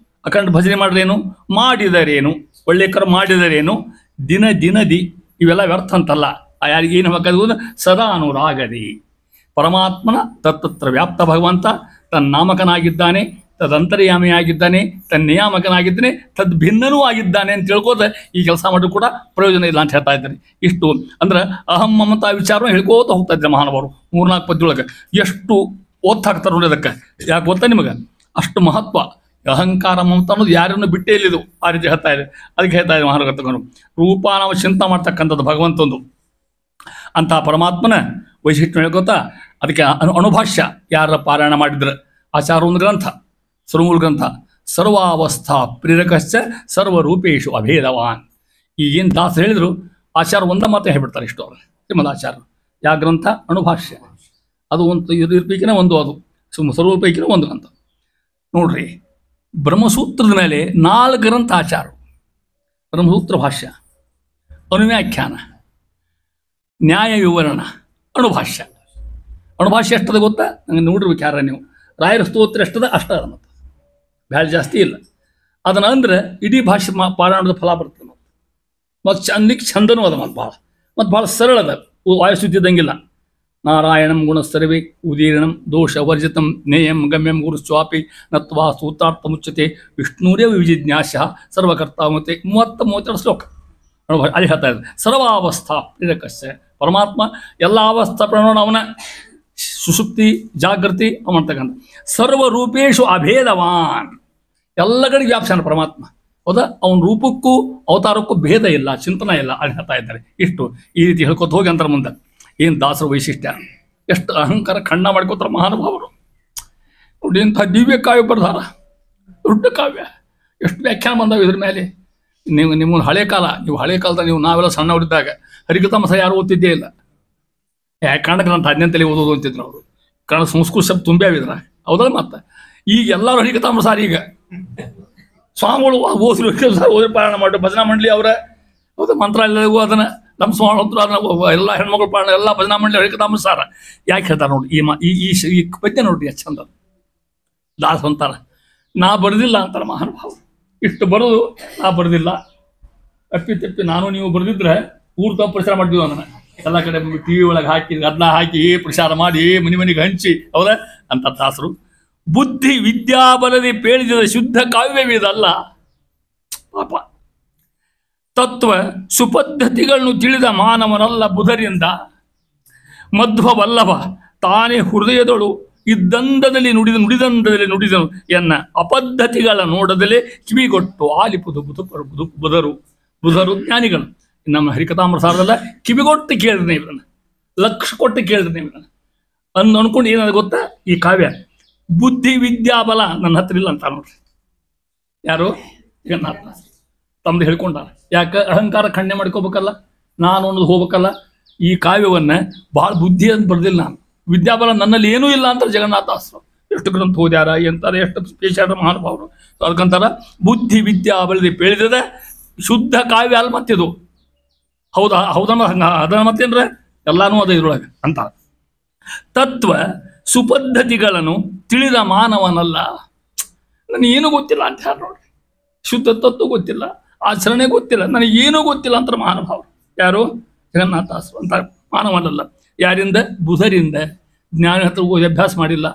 ಅಖಂಡ ಭಜನೆ ಮಾಡಿದ್ರೇನು? ಮಾಡಿದರೇನು? ಒಳ್ಳೆ ಕರ್ಮ ಮಾಡಿದರೇನು? ದಿನದಿ ಇವೆಲ್ಲ ವ್ಯರ್ಥ ಅಂತಲ್ಲ. ಯಾರಿಗೆ ಏನು ಬೇಕಾದ ಸದಾ ಅನುರಾಗದಿ ಪರಮಾತ್ಮನ ತತ್ತತ್ರ ವ್ಯಾಪ್ತ ಭಗವಂತ ತನ್ನಾಮಕನಾಗಿದ್ದಾನೆ, ತದಂತರ್ಯಾಮಿಯಾಗಿದ್ದಾನೆ, ತನ್ನಿಯಾಮಕನಾಗಿದ್ದಾನೆ, ತದ್ಭಿನ್ನನೂ ಆಗಿದ್ದಾನೆ ಅಂತ ತಿಳ್ಕೋದ ಈ ಕೆಲಸ ಮಾಡಿದ್ರು ಕೂಡ ಪ್ರಯೋಜನ ಇಲ್ಲ ಅಂತ ಹೇಳ್ತಾ ಇದ್ದಾರೆ. ಇಷ್ಟು ಅಂದ್ರೆ ಅಹಂ ಮಮತಾ ವಿಚಾರವನ್ನು ಹೇಳ್ಕೋತ ಹೋಗ್ತಾ ಇದ್ದಾರೆ ಮಹಾನುಭಾವರು 3-4 ಪದ್ಯೊಳಗೆ. ಎಷ್ಟು ಒತ್ತಾಗ್ತಾರೆ ನೋಡಿ ಅದಕ್ಕೆ. ಯಾಕೆ ಗೊತ್ತಾ ನಿಮಗೆ? ಅಷ್ಟು ಮಹತ್ವ. ಅಹಂಕಾರ ಮಮತಾ ಅನ್ನೋದು ಯಾರನ್ನು ಬಿಟ್ಟೇ ಇಲ್ಲಿದು. ಆ ರೀತಿ ಹೇಳ್ತಾ ಇದೆ. ಅದಕ್ಕೆ ಹೇಳ್ತಾ ಇದೆ ಮಹಾನುಭಾವರು, ರೂಪ ನಾವು ಚಿಂತೆ ಮಾಡ್ತಕ್ಕಂಥದ್ದು ಭಗವಂತಂದು ಅಂತ ಪರಮಾತ್ಮನ ವೈಶಿಷ್ಟ್ಯ ಹೇಳ್ಕೋತಾ ಅದಕ್ಕೆ ಅಣುಭಾಷ್ಯ ಯಾರ ಪಾರಾಯಣ ಮಾಡಿದ್ರೆ ಆಚಾರ ಒಂದು ಗ್ರಂಥ, ಸರ್ವಮೂಲ ಗ್ರಂಥ, ಸರ್ವಾವಸ್ಥಾ ಪ್ರೇರಕಶ್ಚ ಸರ್ವರೂಪೇಶು ಅಭೇದವಾನ್. ಈಗೇನು ದಾಸ ಹೇಳಿದ್ರು ಆಚಾರ ಒಂದ ಮಾತ್ರ ಹೇಳ್ಬಿಡ್ತಾರೆ ಇಷ್ಟು ಅವರು ಶ್ರೀಮದ್ ಆಚಾರ. ಯಾವ ಗ್ರಂಥ? ಅಣುಭಾಷ್ಯ. ಅದು ಒಂದು ಇದ್ರ ಪೈಕಿನ ಒಂದು, ಅದು ಸರ್ವ ಪೈಕಿನ ಒಂದು ಗ್ರಂಥ. ನೋಡ್ರಿ, ಬ್ರಹ್ಮಸೂತ್ರದ ಮೇಲೆ 4 ಗ್ರಂಥ ಆಚಾರ. ಬ್ರಹ್ಮಸೂತ್ರ ಭಾಷ್ಯ, ಅನುವ್ಯಾಖ್ಯಾನ, ನ್ಯಾಯ ವಿವರಣ, ಅಣುಭಾಷ್ಯ. ಅಣುಭಾಷ್ಯ ಎಷ್ಟದ ಗೊತ್ತಾ? ನಂಗೆ ನೋಡಿರ್ಬೇಕು ಯಾರ ನೀವು. ರಾಯರ ಸ್ತೋತ್ರ ಎಷ್ಟದ ಅಷ್ಟ ಮತ್ತು ಭಾಳ ಜಾಸ್ತಿ ಇಲ್ಲ. ಅದನ್ನು ಅಂದ್ರೆ ಇಡೀ ಭಾಷೆ ಪಾರಾಯಣದ ಫಲ ಬರ್ತದೆ. ಮತ್ತು ಚಂದಕ್ಕೆ ಚಂದನೂ ಅದ ಮತ್ತು ಭಾಳ ಸರಳ ಅದ, ವಾಯುಸ್ಥಿತಿದ್ದಂಗಿಲ್ಲ. ನಾರಾಯಣಂ ಗುಣಸ್ತರವೇ ಉದೀರ್ಣಂ ದೋಷ ವರ್ಜಿತಂ ನೇಯಂ ಗಮ್ಯಂ ಗುರುಸ್ವಾಪಿ ನತ್ವಾ ಸೂತ್ರಾರ್ಥ ಮುಚ್ಚತೆ ವಿಷ್ಣುರೇ ವಿಜಿಜ್ಞಾಸ ಸರ್ವಕರ್ತ ಮತ್ತೆ 32 ಶ್ಲೋಕ ಅಲ್ಲಿ ಹೇಳ್ತಾ ಇದ್ದಾರೆ. ಸರ್ವಾವಸ್ಥಾ ಪ್ರೇರಕಸ್ಯ ಪರಮಾತ್ಮ ಎಲ್ಲ ಅವಸ್ಥಾ ಪ್ರಣೋಣ ಅವನ ಸುಸುಪ್ತಿ ಜಾಗೃತಿ ಮಾಡ್ತಕ್ಕಂಥ ಸರ್ವರೂಪೇಶು ಅಭೇದವಾನ್. ಎಲ್ಲ ಕಡೆಗೆ ವ್ಯಾಪ್ಸಾನ ಪರಮಾತ್ಮ. ಹೌದಾ? ಅವನ ರೂಪಕ್ಕೂ ಅವತಾರಕ್ಕೂ ಭೇದ ಇಲ್ಲ, ಚಿಂತನ ಇಲ್ಲ ಅಲ್ಲಿ ಹೇಳ್ತಾ ಇದ್ದಾರೆ. ಇಷ್ಟು ಈ ರೀತಿ ಹೇಳ್ಕೊತ ಹೋಗಿ ಅಂತಾರೆ ಮುಂದೆ. ಏನು ದಾಸರ ವೈಶಿಷ್ಟ್ಯ, ಎಷ್ಟು ಅಹಂಕಾರ ಖಂಡ ಮಾಡ್ಕೋತಾರೆ ಮಹಾನುಭಾವರು. ನೋಡಿ, ಇಂಥ ದಿವ್ಯ ಕಾವ್ಯ ಬರ್ದಾರ, ದೊಡ್ಡ ಕಾವ್ಯ. ಎಷ್ಟು ವ್ಯಾಖ್ಯಾನ ಬಂದಾವೆ ಇದ್ರ ಮೇಲೆ. ನಿಮ್ಮ ಹಳೆ ಕಾಲ, ನೀವು ಹಳೆ ಕಾಲದಾಗ ನಾವೆಲ್ಲ ಸಣ್ಣವರಿದ್ದಾಗ ಹರಿಕಥಾಮಸ ಯಾರು ಓದ್ತಿದ್ದೇ ಇಲ್ಲ. ಕನ್ನಡಕ್ಕೆ ನಾನು 18 ಓದೋದು ಅಂತಿದ್ರು ಅವರು. ಕನ್ನಡ ಸಂಸ್ಕೃತ ಶಬ್ದ ತುಂಬ್ಯಾವಿದ್ರ, ಹೌದಲ್ಲ? ಮತ್ತೆ ಈಗ ಎಲ್ಲರೂ ಹರಿಕಥಾಮಸ. ಈಗ ಸ್ವಾಮಿಗಳು ಓದಿ ಪಾರಾಯಣ ಮಾಡಿ ಭಜನಾ ಮಂಡಳಿ ಅವರ ಹೌದಾ ಮಂತ್ರಾಲಯಗೂ ಅದನ್ನ ನಮ್ಮ ಸ್ವಾಮಿ ಅದನ್ನ ಎಲ್ಲ ಹೆಣ್ಮಕ್ಳು ಪಾರಾಯಣ ಎಲ್ಲ ಭಜನಾ ಮಂಡಳಿ ಹರಿಕಥಾಮಸ ಸಾರ. ಯಾಕೆ ಹೇಳ್ತಾರೆ ನೋಡಿ ಈ ಪದ್ಯ ನೋಡ್ರಿ ಎಷ್ಟು ಚಂದ. ದಾಸ ಅಂತಾರ, ನಾ ಬರೆದಿಲ್ಲ ಅಂತಾರೆ ಮಹಾನುಭಾವ. ಇಷ್ಟು ಬರೋದು ನಾ ಬರೆದಿಲ್ಲ, ತಪ್ಪಿ ನಾನು ನೀವು ಬರೆದಿದ್ರೆ ಊರ್ತ ಪ್ರಚಾರ ಮಾಡ್ತೀವಿ. ಅದನ್ನ ಎಲ್ಲ ಕಡೆ TV ಒಳಗೆ ಹಾಕಿ ಅದನ್ನ ಹಾಕಿ ಪ್ರಚಾರ ಮಾಡಿ ಮನೆಗೆ ಹಂಚಿ, ಹೌದಾ ಅಂತ ದಾಸರು. ಬುದ್ಧಿ ವಿದ್ಯಾಬಲದಿ ಪೇಳಿದ ಶುದ್ಧ ಕಾವ್ಯವಿದಲ್ಲ ಪಾಪ. ತತ್ವ ಸುಪದ್ಧತಿಗಳನ್ನು ತಿಳಿದ ಮಾನವನಲ್ಲ ಬುಧರಿಂದ. ಮಧ್ವವಲ್ಲಭ ತಾನೇ ಹೃದಯದೊಳು ಇದ್ದಂದದಲ್ಲಿ ನುಡಿದನು ಎನ್ನ ಅಪದ್ಧತಿಗಳ ನೋಡದಲೇ ಕಿವಿಗೊಟ್ಟು ಆಲಿಪುದು ಬುಧರು ಜ್ಞಾನಿಗಳು. ನಮ್ಮ ಹರಿಕಥಾಮೃತಸಾರದಲ್ಲ, ಕಿವಿಗೊಟ್ಟು ಕೇಳಿದ್ರೆ ಇವರನ್ನ, ಲಕ್ಷ ಕೊಟ್ಟು ಕೇಳಿದ್ರೆ ಇವರನ್ನ ಅನ್ಕೊಂಡು ಏನಾದ ಗೊತ್ತಾ? ಈ ಕಾವ್ಯ ಬುದ್ಧಿ ವಿದ್ಯಾಬಲ ನನ್ನ ಹತ್ರ ಇಲ್ಲ ಅಂತ ನೋಡ್ರಿ. ಯಾರು? ಜಗನ್ನಾಥ ತಮ್ದು ಹೇಳ್ಕೊಂಡಾರ. ಯಾಕೆ? ಅಹಂಕಾರ ಖಂಡನೆ ಮಾಡ್ಕೋಬೇಕಲ್ಲ, ನಾನು ಅನ್ನೋದು ಹೋಗ್ಬೇಕಲ್ಲ. ಈ ಕಾವ್ಯವನ್ನ ಭಾಳ ಬುದ್ಧಿ ಅಂತ ಬರ್ದಿಲ್ಲ ನಾನು, ವಿದ್ಯಾಬಲ ನನ್ನಲ್ಲಿ ಏನೂ ಇಲ್ಲ ಅಂತಾರೆ ಜಗನ್ನಾಥಾಸ್ರು. ಎಷ್ಟು ಗ್ರಂಥ ಓದ್ಯಾರ ಎಂತಾರೆ, ಎಷ್ಟು ಸ್ಪೇಶಾರ ಮಹಾನುಭಾವರು. ಅದಕ್ಕಂತಾರ ಬುದ್ಧಿ ವಿದ್ಯಾಬಲದಿ ಪೇಳಿದ ಶುದ್ಧ ಕಾವ್ಯ ಅಲ್ಲ ಮತ್ತಿದು. ಹೌದನ್ನ ಅದನ್ನ ಮತ್ತೇನ್ರ ಎಲ್ಲಾನು ಅದ ಇದ್ರೊಳಗೆ ಅಂತ. ತತ್ವ ಸುಪದ್ಧತಿಗಳನ್ನು ತಿಳಿದ ಮಾನವನಲ್ಲ. ನನಗೇನು ಗೊತ್ತಿಲ್ಲ ಅಂತ ಯಾರು ನೋಡ್ರಿ. ಶುದ್ಧ ತತ್ವ ಗೊತ್ತಿಲ್ಲ, ಆಚರಣೆ ಗೊತ್ತಿಲ್ಲ, ನನಗೇನೂ ಗೊತ್ತಿಲ್ಲ ಅಂತಾರೆ ಮಹಾನುಭಾವರು. ಯಾರು? ಜಗನ್ನಾಥಾಸ್ರು ಅಂತ. ಮಾನವನಲ್ಲ ಯಾರಿಂದ? ಬುಧರಿಂದ. ಜ್ಞಾನ ಹತ್ರ ಹೋಗಿ ಅಭ್ಯಾಸ ಮಾಡಿಲ್ಲ,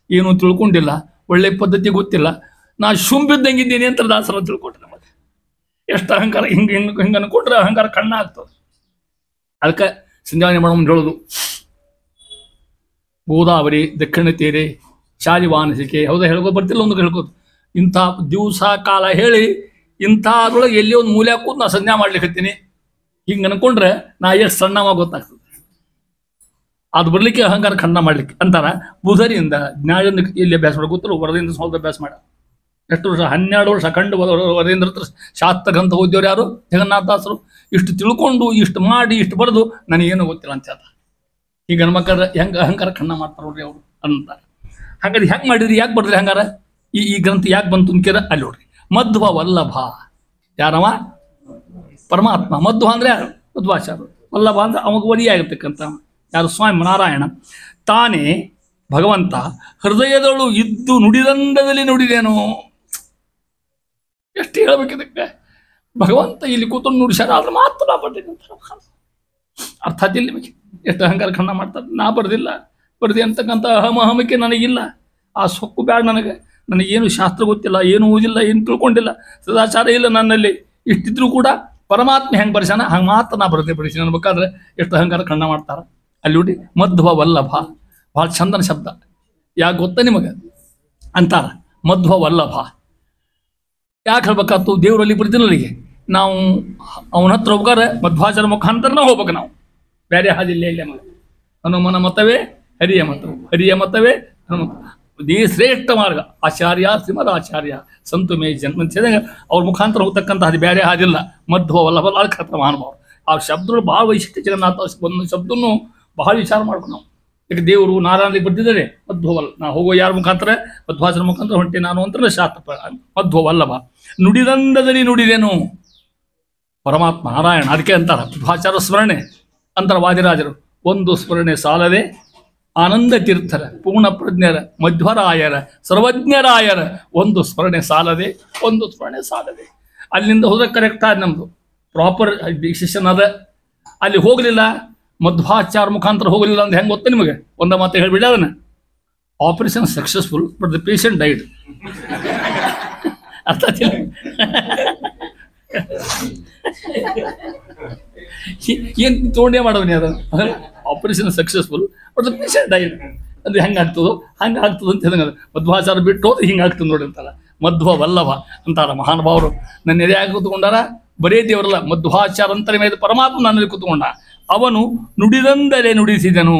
ಏನೂ ತಿಳ್ಕೊಂಡಿಲ್ಲ, ಒಳ್ಳೆ ಪದ್ಧತಿ ಗೊತ್ತಿಲ್ಲ, ನಾ ಶುಂಬಿದ್ದಂಗಿದ್ದೀನಿ ಅಂತ ದಾಸರ ತಿಳ್ಕೊಟ್ರೆ. ಮತ್ತೆ ಎಷ್ಟು ಅಹಂಕಾರ ಹಿಂಗೆ ಅನ್ಕೊಂಡ್ರೆ ಅಹಂಕಾರ ಕಣ್ಣ ಆಗ್ತದೆ. ಅದಕ್ಕೆ ಸಂಧ್ಯಾವನೆ ಮಾಡೋ ಹೇಳೋದು, ಗೋದಾವರಿ ದಕ್ಷಿಣ ತೀರೆ ಶಾಲಿವಾನಸಿಕೆ, ಹೌದಾ ಹೇಳ್ಕೊ ಬರ್ತಿಲ್ಲ ಒಂದು ಹೇಳ್ಕೋದು. ಇಂಥ ದಿವಸ ಕಾಲ ಹೇಳಿ ಇಂಥದ್ರೊಳಗೆ ಎಲ್ಲಿ ಒಂದು ಮೂಲೆ ಹಾಕೋದು ನಾ ಸಂಧ್ಯಾ ಮಾಡ್ಲಿಕ್ಕೆ ಹಿಂಗೆ ಅನ್ಕೊಂಡ್ರೆ ನಾ ಎಷ್ಟು ಸಣ್ಣವಾಗ ಗೊತ್ತಾಗ್ತದೆ. ಅದು ಬರ್ಲಿಕ್ಕೆ ಅಹಂಕಾರ ಖಂಡನ ಮಾಡ್ಲಿಕ್ಕೆ ಅಂತಾರ. ಬುಧರಿಂದ ಜ್ಞಾನದಿಂದ ಎಲ್ಲಿ ಅಭ್ಯಾಸ ಮಾಡಿ ಗೊತ್ತಲ್ಲ, ವರದಿಂದ ಸ್ವಲ್ಪ ಅಭ್ಯಾಸ ಮಾಡ. ಎಷ್ಟು ವರ್ಷ? 12 ವರ್ಷ ಕಂಡು ವರದಿಂದ ಹತ್ರ ಶಾಸ್ತ್ರ ಗ್ರಂಥ ಓದ್ಯವ್ರು ಯಾರು? ಜಗನ್ನಾಥದಾಸರು. ಇಷ್ಟು ತಿಳ್ಕೊಂಡು ಇಷ್ಟು ಮಾಡಿ ಇಷ್ಟು ಬರೆದು ನನಗೇನು ಗೊತ್ತಿಲ್ಲ ಅಂತ ಹೇಳ್ತಾರೆ. ಈ ಗಣಮಕ್ಕಳ ಹೆಂಗೆ ಅಹಂಕಾರ ಖಂಡ ಮಾಡ್ತಾರೆ ನೋಡ್ರಿ ಅವರು ಅಂತಾರೆ. ಹಾಗಾದ್ರೆ ಹೆಂಗೆ ಮಾಡಿದ್ರಿ, ಯಾಕೆ ಬರ್ದ್ರಿ ಹಂಗಾರ? ಈ ಗ್ರಂಥ ಯಾಕೆ ಬಂತು ಅಂತೀರ? ಅಲ್ಲಿ ನೋಡ್ರಿ, ಮಧ್ವ ವಲ್ಲಭ ಯಾರವ? ಪರಮಾತ್ಮ. ಮಧ್ವ ಅಂದ್ರೆ ಯಾರು? ಮಧ್ವಾಚಾರ್ಯ. ವಲ್ಲಭ ಅಂದ್ರೆ ಅವಾಗ ಒಲಿಯಾಗಿರ್ತಕ್ಕಂಥ ಯಾರು? ಸ್ವಾಮಿ ನಾರಾಯಣ. ತಾನೇ ಭಗವಂತ ಹೃದಯದಳು ಇದ್ದು ನುಡಿದಂಡದಲ್ಲಿ ನುಡಿದೇನು. ಎಷ್ಟು ಹೇಳ್ಬೇಕಿದಕ್ಕೆ? ಭಗವಂತ ಇಲ್ಲಿ ಕೂತ್ಕೊಂಡು ನುಡಿಸ್ಯಾರ, ಆದ್ರೆ ಮಾತ್ರ ನಾ ಬರ್ತೀನಿ ಅಂತ ಅರ್ಥ ಆದಿಲ್ಲ ನಿಮಗೆ? ಎಷ್ಟು ಅಹಂಕಾರ ಖಂಡ ಮಾಡ್ತಾರೆ. ನಾ ಬರ್ದಿಲ್ಲ, ಬರ್ದಿ ಅಂತಕ್ಕಂಥ ಅಹಮಹಮಕ್ಕೆ ನನಗಿಲ್ಲ. ಆ ಸೊಕ್ಕು ಬ್ಯಾಡ ನನಗೇನು ಶಾಸ್ತ್ರ ಗೊತ್ತಿಲ್ಲ, ಏನು ಓದಿಲ್ಲ, ಏನು ತಿಳ್ಕೊಂಡಿಲ್ಲ, ಸದಾಚಾರ ಇಲ್ಲ ನನ್ನಲ್ಲಿ. ಇಷ್ಟಿದ್ರು ಕೂಡ ಪರಮಾತ್ಮ ಹೆಂಗೆ ಬರ್ಸಾನ ಹಂಗೆ ಮಾತ್ರ ನಾ ಬರದೆ ಬಡಿಸಿ ಅನ್ಬೇಕಾದ್ರೆ ಎಷ್ಟು ಅಹಂಕಾರ ಖಂಡ ಮಾಡ್ತಾರೆ. ಅಲ್ಲಿ ನೋಡಿ, ಮಧ್ವ ವಲ್ಲಭ ಭಾಳ ಚಂದನ ಶಬ್ದ. ಯಾಕೆ ಗೊತ್ತ ನಿಮಗೆ ಅಂತಾರ? ಮಧ್ವ ವಲ್ಲಭ ಯಾಕೆ ಹೇಳ್ಬೇಕಾಯ್ತು? ದೇವರಲ್ಲಿ ಬರ್ತೀನಲ್ಲಿಗೆ ನಾವು ಅವನ ಹತ್ರ ಹೋಗ್ಗಾರೆ ಮಧ್ವಾಚಾರ ಮುಖಾಂತರನ ಹೋಗ್ಬೇಕು ನಾವು. ಬೇರೆ ಹಾದಿಲ್ಲ. ಇಲ್ಲೇ ಹನುಮನ ಮತವೇ ಹರಿಯ ಮತವು, ಹರಿಯ ಮತವೇ ಹನುಮಂತ. ಇದೇ ಶ್ರೇಷ್ಠ ಮಾರ್ಗ. ಆಚಾರ್ಯ ಶ್ರೀಮದ್ ಆಚಾರ್ಯ ಸಂತು ಮೇ ಜನ್ಮ ಅವ್ರ ಮುಖಾಂತರ ಹೋಗ್ತಕ್ಕಂಥ ಅದು ಬೇರೆ ಹಾದಿಲ್ಲ. ಮಧ್ವ ವಲ್ಲಭ ಅಳ್ಕತ್ರ ಮಹಾನುಭಾವರು. ಆ ಶಬ್ದಗಳು ಭಾಳ ವೈಶಿಷ್ಟ್ಯ. ಜಗನ್ನಾಥ ಒಂದು ಶಬ್ದನ್ನು ಬಹಳ ವಿಚಾರ ಮಾಡ್ಕೊಂಡು ನಾವು. ಈಗ ದೇವರು ನಾರಾಯಣರಿಗೆ ಬರ್ತಿದ್ದಾರೆ ಮಧ್ವವಲ್ಲ. ನಾ ಹೋಗೋ ಯಾರ ಮುಖಾಂತರ? ಮಧ್ವಾಚಾರ ಮುಖಾಂತರ ಹೊಂಟೆ ನಾನು ಅಂತ ಶಾಸ್ತ್ರ. ಮಧ್ವವಲ್ಲಭ ನುಡಿದಂಡದಲ್ಲಿ ನುಡಿದೇನು ಪರಮಾತ್ಮ ನಾರಾಯಣ. ಅದಕ್ಕೆ ಅಂತಾರ ಮಧ್ವಾಚಾರ ಸ್ಮರಣೆ ಅಂತಾರೆ ವಾದಿರಾಜರು. ಒಂದು ಸ್ಮರಣೆ ಸಾಲದೆ ಆನಂದ ತೀರ್ಥರ ಪೂರ್ಣ ಪ್ರಜ್ಞರ ಮಧ್ವರಾಯರ ಸರ್ವಜ್ಞರಾಯರ ಒಂದು ಸ್ಮರಣೆ ಸಾಲದೆ, ಒಂದು ಸ್ಮರಣೆ ಸಾಲದೆ. ಅಲ್ಲಿಂದ ಹೋದ್ರೆ ಕರೆಕ್ಟ್ ಆದ ನಮ್ಮದು ಪ್ರಾಪರ್ ಡಿಸಿಷನ್ ಅದ. ಅಲ್ಲಿ ಹೋಗಲಿಲ್ಲ, ಮಧ್ವಾಚಾರ ಮುಖಾಂತರ ಹೋಗಲಿಲ್ಲ ಅಂತ ಹೆಂಗೆ ಗೊತ್ತ ನಿಮಗೆ? ಒಂದ ಮಾತು ಹೇಳಿಬಿಡ ಅದನ್ನ. Operation successful but the patient died. ಅರ್ಥ ಆಗ್ತಿಲ್ಲ? ಏನು ತೋಂಡೇ ಮಾಡೋನಿ ಅದನ್ನು? Operation successful but the patient died ಅಂದ್ರೆ ಹೆಂಗೆ ಆಗ್ತದೋ ಹಂಗೆ ಆಗ್ತದೆ ಅಂತ ಹೇಳಿದಂಗೆ. ಮಧ್ವಾಚಾರ ಬಿಟ್ಟು ಹೋದ್ರೆ ಹಿಂಗೆ ಆಗ್ತದೆ ನೋಡಿ ಅಂತಾರ. ಮಧ್ವ ವಲ್ಲಭ ಅಂತಾರ ಮಹಾನುಭಾವರು. ನನ್ನ ಎದೆಯಾಗಿ ಕೂತ್ಕೊಂಡಾರ. ಬರೇ ದೇವರಲ್ಲ, ಮಧ್ವಾಚಾರ ಅಂತರ ಮೇಲೆ ಪರಮಾತ್ಮ ನನ್ನಲ್ಲಿ ಕೂತ್ಕೊಂಡ. ಅವನು ನುಡಿದಂದರೆ ನುಡಿಸಿದನು.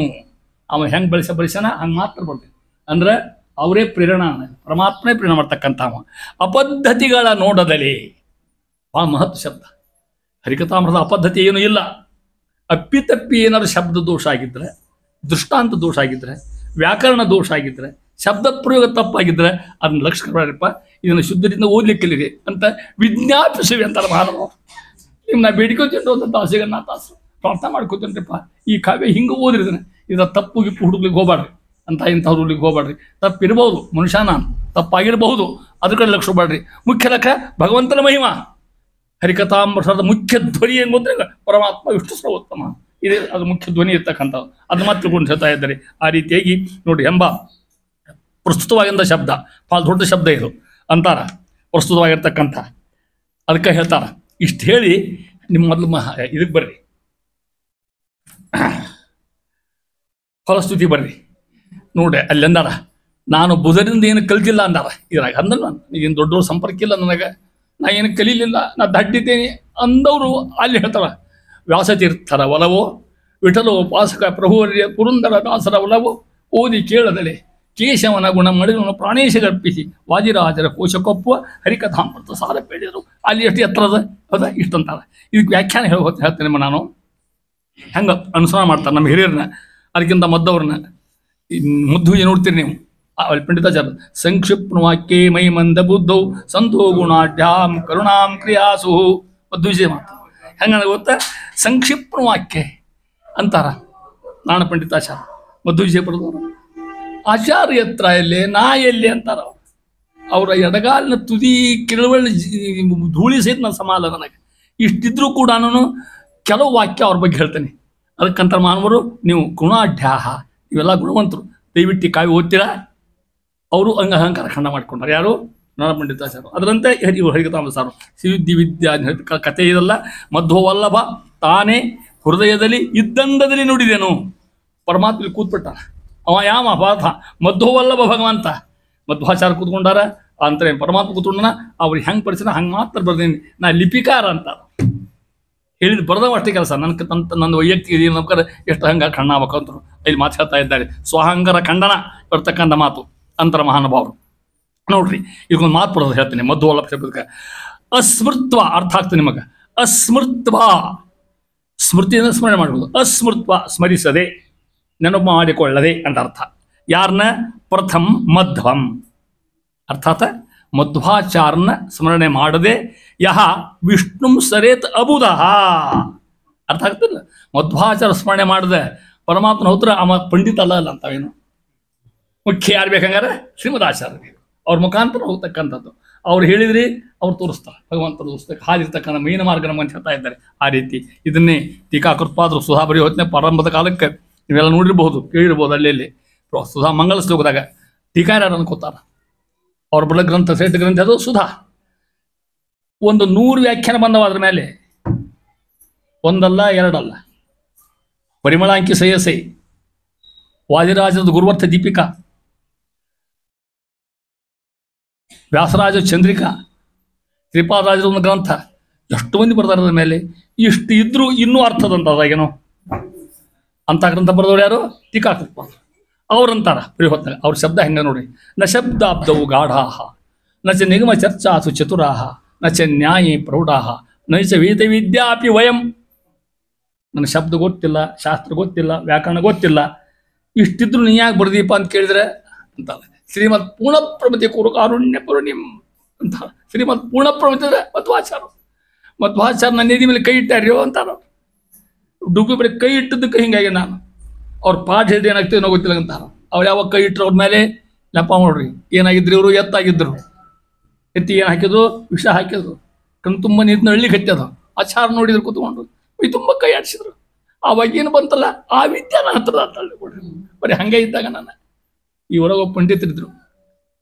ಅವ ಹೆಂಗೆ ಬೆಳೆಸನ ಹಂಗೆ ಮಾತ್ರ ಬರ್ತೀನಿ ಅಂದ್ರೆ ಅವರೇ ಪ್ರೇರಣಾ, ಪರಮಾತ್ಮನೇ ಪ್ರೇರಣೆ ಮಾಡ್ತಕ್ಕಂಥ ಅವ. ಅಪದ್ಧತಿಗಳ ನೋಡದಲೇ ಭಾಳ ಮಹತ್ವ ಶಬ್ದ. ಹರಿಕಥಾಮೃತದ ಅಪದ್ಧತಿ ಏನೂ ಇಲ್ಲ. ಅಪ್ಪಿತಪ್ಪಿ ಏನಾದ್ರು ಶಬ್ದ ದೋಷ ಆಗಿದ್ರೆ, ದೃಷ್ಟಾಂತ ದೋಷ ಆಗಿದ್ರೆ, ವ್ಯಾಕರಣ ದೋಷ ಆಗಿದ್ರೆ, ಶಬ್ದ ಪ್ರಯೋಗ ತಪ್ಪಾಗಿದ್ರೆ ಅದನ್ನ ಲಕ್ಷ ಕೊಡಪ್ಪ, ಇದನ್ನು ಶುದ್ಧದಿಂದ ಓದ್ಲಿಕ್ಕಿಲ್ಲಿದೆ ಅಂತ ವಿಜ್ಞಾಪಿಸುವೆ ಅಂತಾರೆ ಮಹಾನುಭಾವ. ನಿಮ್ಮ ನಾ ಬೇಡಿಕೋತೀನಿ ಅಂತ ದಾಸಿಗನ್ನಾಥಾಸರು ಪ್ರಾರ್ಥನೆ ಮಾಡ್ಕೋತೀನಿಪ್ಪ, ಈ ಕಾವ್ಯ ಹಿಂಗೆ ಓದಿರಿದನೆ ಇದರ ತಪ್ಪು ಗಿಪ್ಪು ಹುಡುಗ್ಲಿಕ್ಕೆ ಹೋಗ್ಬಾಡ್ರಿ ಅಂತ, ಇಂಥವ್ರು ಹುಡುಗ್ಲಿಕ್ಕೆ ಹೋಗ್ಬಾಡ್ರಿ. ತಪ್ಪಿರ್ಬೋದು, ಮನುಷ್ಯ ನಾನು ತಪ್ಪಾಗಿರ್ಬಹುದು, ಅದ್ರ ಕಡೆ ಲಕ್ಷ ಹೋಗ್ಬಾಡ್ರಿ. ಮುಖ್ಯ ಲಕ್ಷ ಭಗವಂತನ ಮಹಿಮಾ. ಹರಿಕಥಾಮೃತದ ಮುಖ್ಯ ಧ್ವನಿ ಏನು ಗೊತ್ತಿಲ್ಲ, ಪರಮಾತ್ಮ ವಿಷ್ಣು ಸರ್ವೋತ್ತಮ. ಇದೆ ಅದು ಮುಖ್ಯ ಧ್ವನಿ ಇರ್ತಕ್ಕಂಥದ್ದು. ಅದನ್ನ ಮಾತ್ರ ತಿಳ್ಕೊಂಡು ಹೇಳ್ತಾ ಇದ್ದಾರೆ. ಆ ರೀತಿಯಾಗಿ ನೋಡಿ, ಎಂಬ ಪ್ರಸ್ತುತವಾಗಿಂದ ಶಬ್ದ ಭಾಳ ದೊಡ್ಡ ಶಬ್ದ ಇದು ಅಂತಾರ, ಪ್ರಸ್ತುತವಾಗಿರ್ತಕ್ಕಂಥ. ಅದಕ್ಕೆ ಹೇಳ್ತಾರ. ಇಷ್ಟು ಹೇಳಿ ನಿಮ್ಮ ಮೊದಲು ಇದಕ್ಕೆ ಬರ್ರಿ, ಫಲಸ್ತುತಿ ಬರ್ರಿ. ನೋಡ್ರಿ ಅಲ್ಲಿ ಅಂದಾರ, ನಾನು ಬುಧರಿಂದ ಏನು ಕಲ್ತಿಲ್ಲ ಅಂದಾರ. ಇದ್ರಾಗ ಅಂದ ನಾನು ಈಗೇನು ದೊಡ್ಡವ್ರ ಸಂಪರ್ಕ ಇಲ್ಲ ನನಗೆ, ನಾ ಏನು ಕಲೀಲಿಲ್ಲ, ನಾ ದಡ್ಡಿದ್ದೇನೆ ಅಂದವರು ಅಲ್ಲಿ ಹೇಳ್ತಾರ. ವ್ಯಾಸತೀರ್ಥರ ಒಲವೋ ವಿಠಲೋ ಉಪಾಸಕ ಪ್ರಭುವರ್ಯ ಪುರಂದರ ದಾಸರ ಒಲವೋ ಓದಿ ಕೇಳದಲೆ ಕೇಶವನ ಗುಣ ಮಡಿದನು ಪ್ರಾಣೇಶಗರ್ಪಿಸಿ ವಾದಿರಾಜರ ಕೋಶಕೊಪ್ಪುವ ಹರಿಕಥಾಮೃತ ಸಾರ ಪೇಳಿದರು. ಅಲ್ಲಿ ಎಷ್ಟು ಎತ್ತರದ ಹೌದಾ ಇಷ್ಟಂತಾರ. ಇದಕ್ಕೆ ವ್ಯಾಖ್ಯಾನ ಹೇಳ್ತೇನೆ ನಾನು. ಹೆಂಗೆ ಅನುಸರಣ ಮಾಡ್ತಾರೆ ನಮ್ಮ ಹಿರಿಯರನ್ನ, ಅದಕ್ಕಿಂತ ಮದ್ದವ್ರನ್ನ. ಮಧ್ವಿಜಯ ನೋಡ್ತೀರಿ ನೀವು, ಅಲ್ಲಿ ಪಂಡಿತಾಚಾರ ಸಂಕ್ಷಿಪ್ತ ವಾಕ್ಯೇ ಮೈ ಮಂದ ಬುದ್ಧೌ ಸಂತೋ ಗುಣಾಢ್ಯಾಂ ಕರುಣಾಂ ಕ್ರಿಯಾಸು. ಮಧ್ವಿಜಯ ಮಾತು ಹೆಂಗ ಗೊತ್ತಾ? ಸಂಕ್ಷಿಪ್ತ ವಾಕ್ಯ ಅಂತಾರ ನಾಣ ಪಂಡಿತಾಚಾರ ಮಧ್ವಿಜಯ ಪಡೆದವರು. ಆಚಾರ್ಯ ಹತ್ರ ಎಲ್ಲಿ ನಾ ಎಲ್ಲಿ ಅಂತಾರ. ಅವರ ಎಡಗಾಲಿನ ತುದಿ ಕಿಳುವಳ್ಳಿ ಧೂಳಿ ಸಹಿತ ನನ್ನ ಸಮಾಲ ನನಗೆ. ಇಷ್ಟಿದ್ರೂ ಕೂಡ ನಾನು ಕೆಲವು ವಾಕ್ಯ ಅವ್ರ ಬಗ್ಗೆ ಹೇಳ್ತೇನೆ. ಅದಕ್ಕಂತ ಮಾನವರು ನೀವು ಗುಣಾಢ್ಯಾಹ, ಇವೆಲ್ಲ ಗುಣವಂತರು, ದಯವಿಟ್ಟು ಕಾವ್ಯ ಓದ್ತೀರಾ. ಅವರು ಅಹಂಕಾರ ಖಂಡ ಮಾಡಿಕೊಂಡಾರೆ. ಯಾರು? ನಾಣ ಪಂಡಿತಾಚಾರ್ಯ. ಅದರಂತೆ ಹರಿಕಥಾಮೃತ ಸಾರು ಸಿದ್ಧಿ ವಿದ್ಯಾ ಕಥೆ ಇದಲ್ಲ. ಮಧ್ವವಲ್ಲಭ ತಾನೇ ಹೃದಯದಲ್ಲಿ ಇದ್ದಂಡದಲ್ಲಿ ನುಡಿದೆನು. ಪರಮಾತ್ಮ ಕೂತ್ಬಿಟ್ಟ. ಅವ ಯಾವ ಪಾರ್ಥ ಮಧ್ವವಲ್ಲಭ ಭಗವಂತ. ಮಧ್ವಾಚಾರ ಕೂತ್ಕೊಂಡಾರ ಅಂತಾರೆ, ಪರಮಾತ್ಮ ಕೂತ್ಕೊಂಡನ. ಅವ್ರಿಗೆ ಹೆಂಗೆ ಪರಿಸರ ಹಂಗೆ ಮಾತ್ರ ಬರ್ದೇನಿ. ನಾ ಲಿಪಿಕಾರ ಅಂತ. ಹೇಳಿದ್ ಬರದವ ಅಷ್ಟೇ ಕೆಲಸ. ನನ್ನ ವೈಯಕ್ತಿಕ ನಮ್ಕರ ಎಷ್ಟು ಹಂಗ ಖಂಡ ಆಗ್ಬೇಕಂತರು ಇಲ್ಲಿ ಮಾತು ಹೇಳ್ತಾ ಇದ್ದಾರೆ. ಸ್ವಹಂಗರ ಖಂಡನ ಬರ್ತಕ್ಕಂಥ ಮಾತು ಅಂತರ ಮಹಾನುಭಾವರು. ನೋಡ್ರಿ ಇದೊಂದು ಮಾತು ಬರೋದು ಹೇಳ್ತೀನಿ. ಮಧ್ವಲ್ಲ ಶಬ್ದಕ್ಕೆ ಅಸ್ಮೃತ್ವ ಅರ್ಥ ಆಗ್ತದೆ ನಿಮಗೆ. ಅಸ್ಮೃತ್ವ ಸ್ಮೃತಿಯನ್ನು ಸ್ಮರಣೆ ಮಾಡಬಹುದು. ಅಸ್ಮೃತ್ವ ಸ್ಮರಿಸದೆ, ನೆನಪು ಮಾಡಿಕೊಳ್ಳದೆ ಅಂತ ಅರ್ಥ. ಯಾರನ್ನ? ಪ್ರಥಮ ಮಧ್ವಂ, ಅರ್ಥಾತ್ ಮಧ್ವಾಚಾರ್ಯನ ಸ್ಮರಣೆ ಮಾಡದೆ ಯಹ ವಿಷ್ಣು ಸರೇತ್ ಅಬುಧಃ. ಅರ್ಥ ಆಗ್ತಿಲ್ಲ? ಮಧ್ವಾಚಾರ ಸ್ಮರಣೆ ಮಾಡದೆ ಪರಮಾತ್ಮನ ಹತ್ರ ಅವ ಪಂಡಿತ ಅಲ್ಲ ಅಂತಾವೇನು. ಮುಖ್ಯ ಯಾರು ಬೇಕಂಗಾರೆ? ಶ್ರೀಮದಾಚಾರ್ಯ ಬೇಕು. ಅವ್ರ ಮುಖಾಂತರ ಹೋಗ್ತಕ್ಕಂಥದ್ದು. ಅವ್ರು ಹೇಳಿದ್ರಿ ಅವ್ರು ತೋರಿಸ್ತಾರೆ, ಭಗವಂತ ತೋರಿಸ್ತಕ್ಕ ಹಾದಿರ್ತಕ್ಕಂಥ ಮೀನ ಮಾರ್ಗ ನಮ್ಮಂತ ಹೇಳ್ತಾ ಇದ್ದಾರೆ. ಆ ರೀತಿ ಇದನ್ನೇ ಟೀಕಾಕೃತ್ಪಾದರು ಸುಧಾ ಬರೆಯೋ ಹೊತ್ತಿನ ಪ್ರಾರಂಭದ ಕಾಲಕ್ಕೆ ನೀವೆಲ್ಲ ನೋಡಿರ್ಬಹುದು, ಕೇಳಿರ್ಬೋದು. ಅಲ್ಲಿ ಸುಧಾ ಮಂಗಳ ಶ್ಲೋಕದಾಗ ಟೀಕಾರ ಅನ್ಕೋತಾರ. ಅವ್ರ ಬಲ ಗ್ರಂಥ ಶ್ರೇಷ್ಠ ಗ್ರಂಥ ಅದು ಸುಧಾ. ಒಂದು 100 ವ್ಯಾಖ್ಯಾನ ಬಂದವ ಅದ್ರ ಮೇಲೆ, ಒಂದಲ್ಲ ಎರಡಲ್ಲ. ಪರಿಮಳಾಂಕಿ ಸಯಸೈ, ವಾದಿರಾಜದ ಗುರುವರ್ಥ ದೀಪಿಕಾ, ವ್ಯಾಸರಾಜ ಚಂದ್ರಿಕಾ, ಶ್ರೀಪಾದರಾಜರ ಒಂದು ಗ್ರಂಥ, ಎಷ್ಟು ಮಂದಿ ಬರ್ತಾರೆ ಅದ್ರ ಮೇಲೆ. ಇಷ್ಟು ಇದ್ರೂ ಇನ್ನೂ ಅರ್ಥದಂತದಾಗೇನೋ ಅಂತ ಗ್ರಂಥ ಬರೆದವ್ರು ಯಾರು? ಟೀಕಾಕೃತ್ಪ. ಅವ್ರಂತಾರ ಹೊತ್ತಾಗ ಅವ್ರ ಶಬ್ದ ಹೆಂಗ ನೋಡಿ. ನ ಶಬ್ದಾಬ್ದವು ಗಾಢಾಹ ನ ಚ ನಿಗಮ ಚರ್ಚಾಸು ಚತುರಾಹ ನ ಚ ನ್ಯಾಯೇ ಪ್ರೌಢಾಹ ನ ಚ ವೇದ ವಿದ್ಯಾಪಿ ವಯಂ. ನನ್ನ ಶಬ್ದ ಗೊತ್ತಿಲ್ಲ, ಶಾಸ್ತ್ರ ಗೊತ್ತಿಲ್ಲ, ವ್ಯಾಕರಣ ಗೊತ್ತಿಲ್ಲ, ಇಷ್ಟಿದ್ರು ನೀ ಯಾಕೆ ಬರ್ದೀಪ ಅಂತ ಕೇಳಿದ್ರೆ ಅಂತ. ಶ್ರೀಮದ್ ಪೂರ್ಣಪ್ರಮತಿ ಕುರು ಕಾರುಣ್ಯ ಪೂರ್ಣಿಮ್ ಅಂತ. ಶ್ರೀಮದ್ ಪೂರ್ಣಪ್ರಮತಿ ಅಂದ್ರೆ ಮಧ್ವಾಚಾರ. ಮಧ್ವಾಚಾರ ನನ್ನ ನಿಧಿ ಮೇಲೆ ಕೈ ಇಟ್ಟಾರ್ಯೋ ಅಂತಾರ. ಡುಬ್ಬಿ ಬರೀ ಕೈ ಇಟ್ಟದಕ್ಕೆ ಹಿಂಗಾಗಿ ನಾನು ಅವ್ರ ಪಾಠ ಹೇಳಿದ್ರೆ ಏನಾಗ್ತದೆ ಏನೋ ಗೊತ್ತಿಲ್ಲ ಅಂತಾರ. ಅವ್ರು ಯಾವಾಗ ಕೈ ಇಟ್ಟರು ಅವ್ರ ಮೇಲೆ ನೆಪ ನೋಡ್ರಿ. ಏನಾಗಿದ್ರು ಇವರು? ಎತ್ತಾಗಿದ್ರು. ಎತ್ತಿ ಏನು ಹಾಕಿದ್ರು? ವಿಷ ಹಾಕಿದ್ರು. ಕಣ್ ತುಂಬ ನೀರಿನ ಹಳ್ಳಿಗೆ ಹತ್ತದ. ಆಚಾರ ನೋಡಿದ್ರು ಕೂತ್ಕೊಂಡು ಮೈ ತುಂಬ ಕೈ ಆಡಿಸಿದ್ರು. ಆವಾಗ ಏನು ಬಂತಲ್ಲ ಆ ವಿದ್ಯೆ ನನ್ನ ಹತ್ರ ಕೊಡ್ರಿ. ಬರೀ ಹಂಗೆ ಇದ್ದಾಗ ನಾನು ಈ ಹೊರಗೆ ಪಂಡಿತರಿದ್ರು.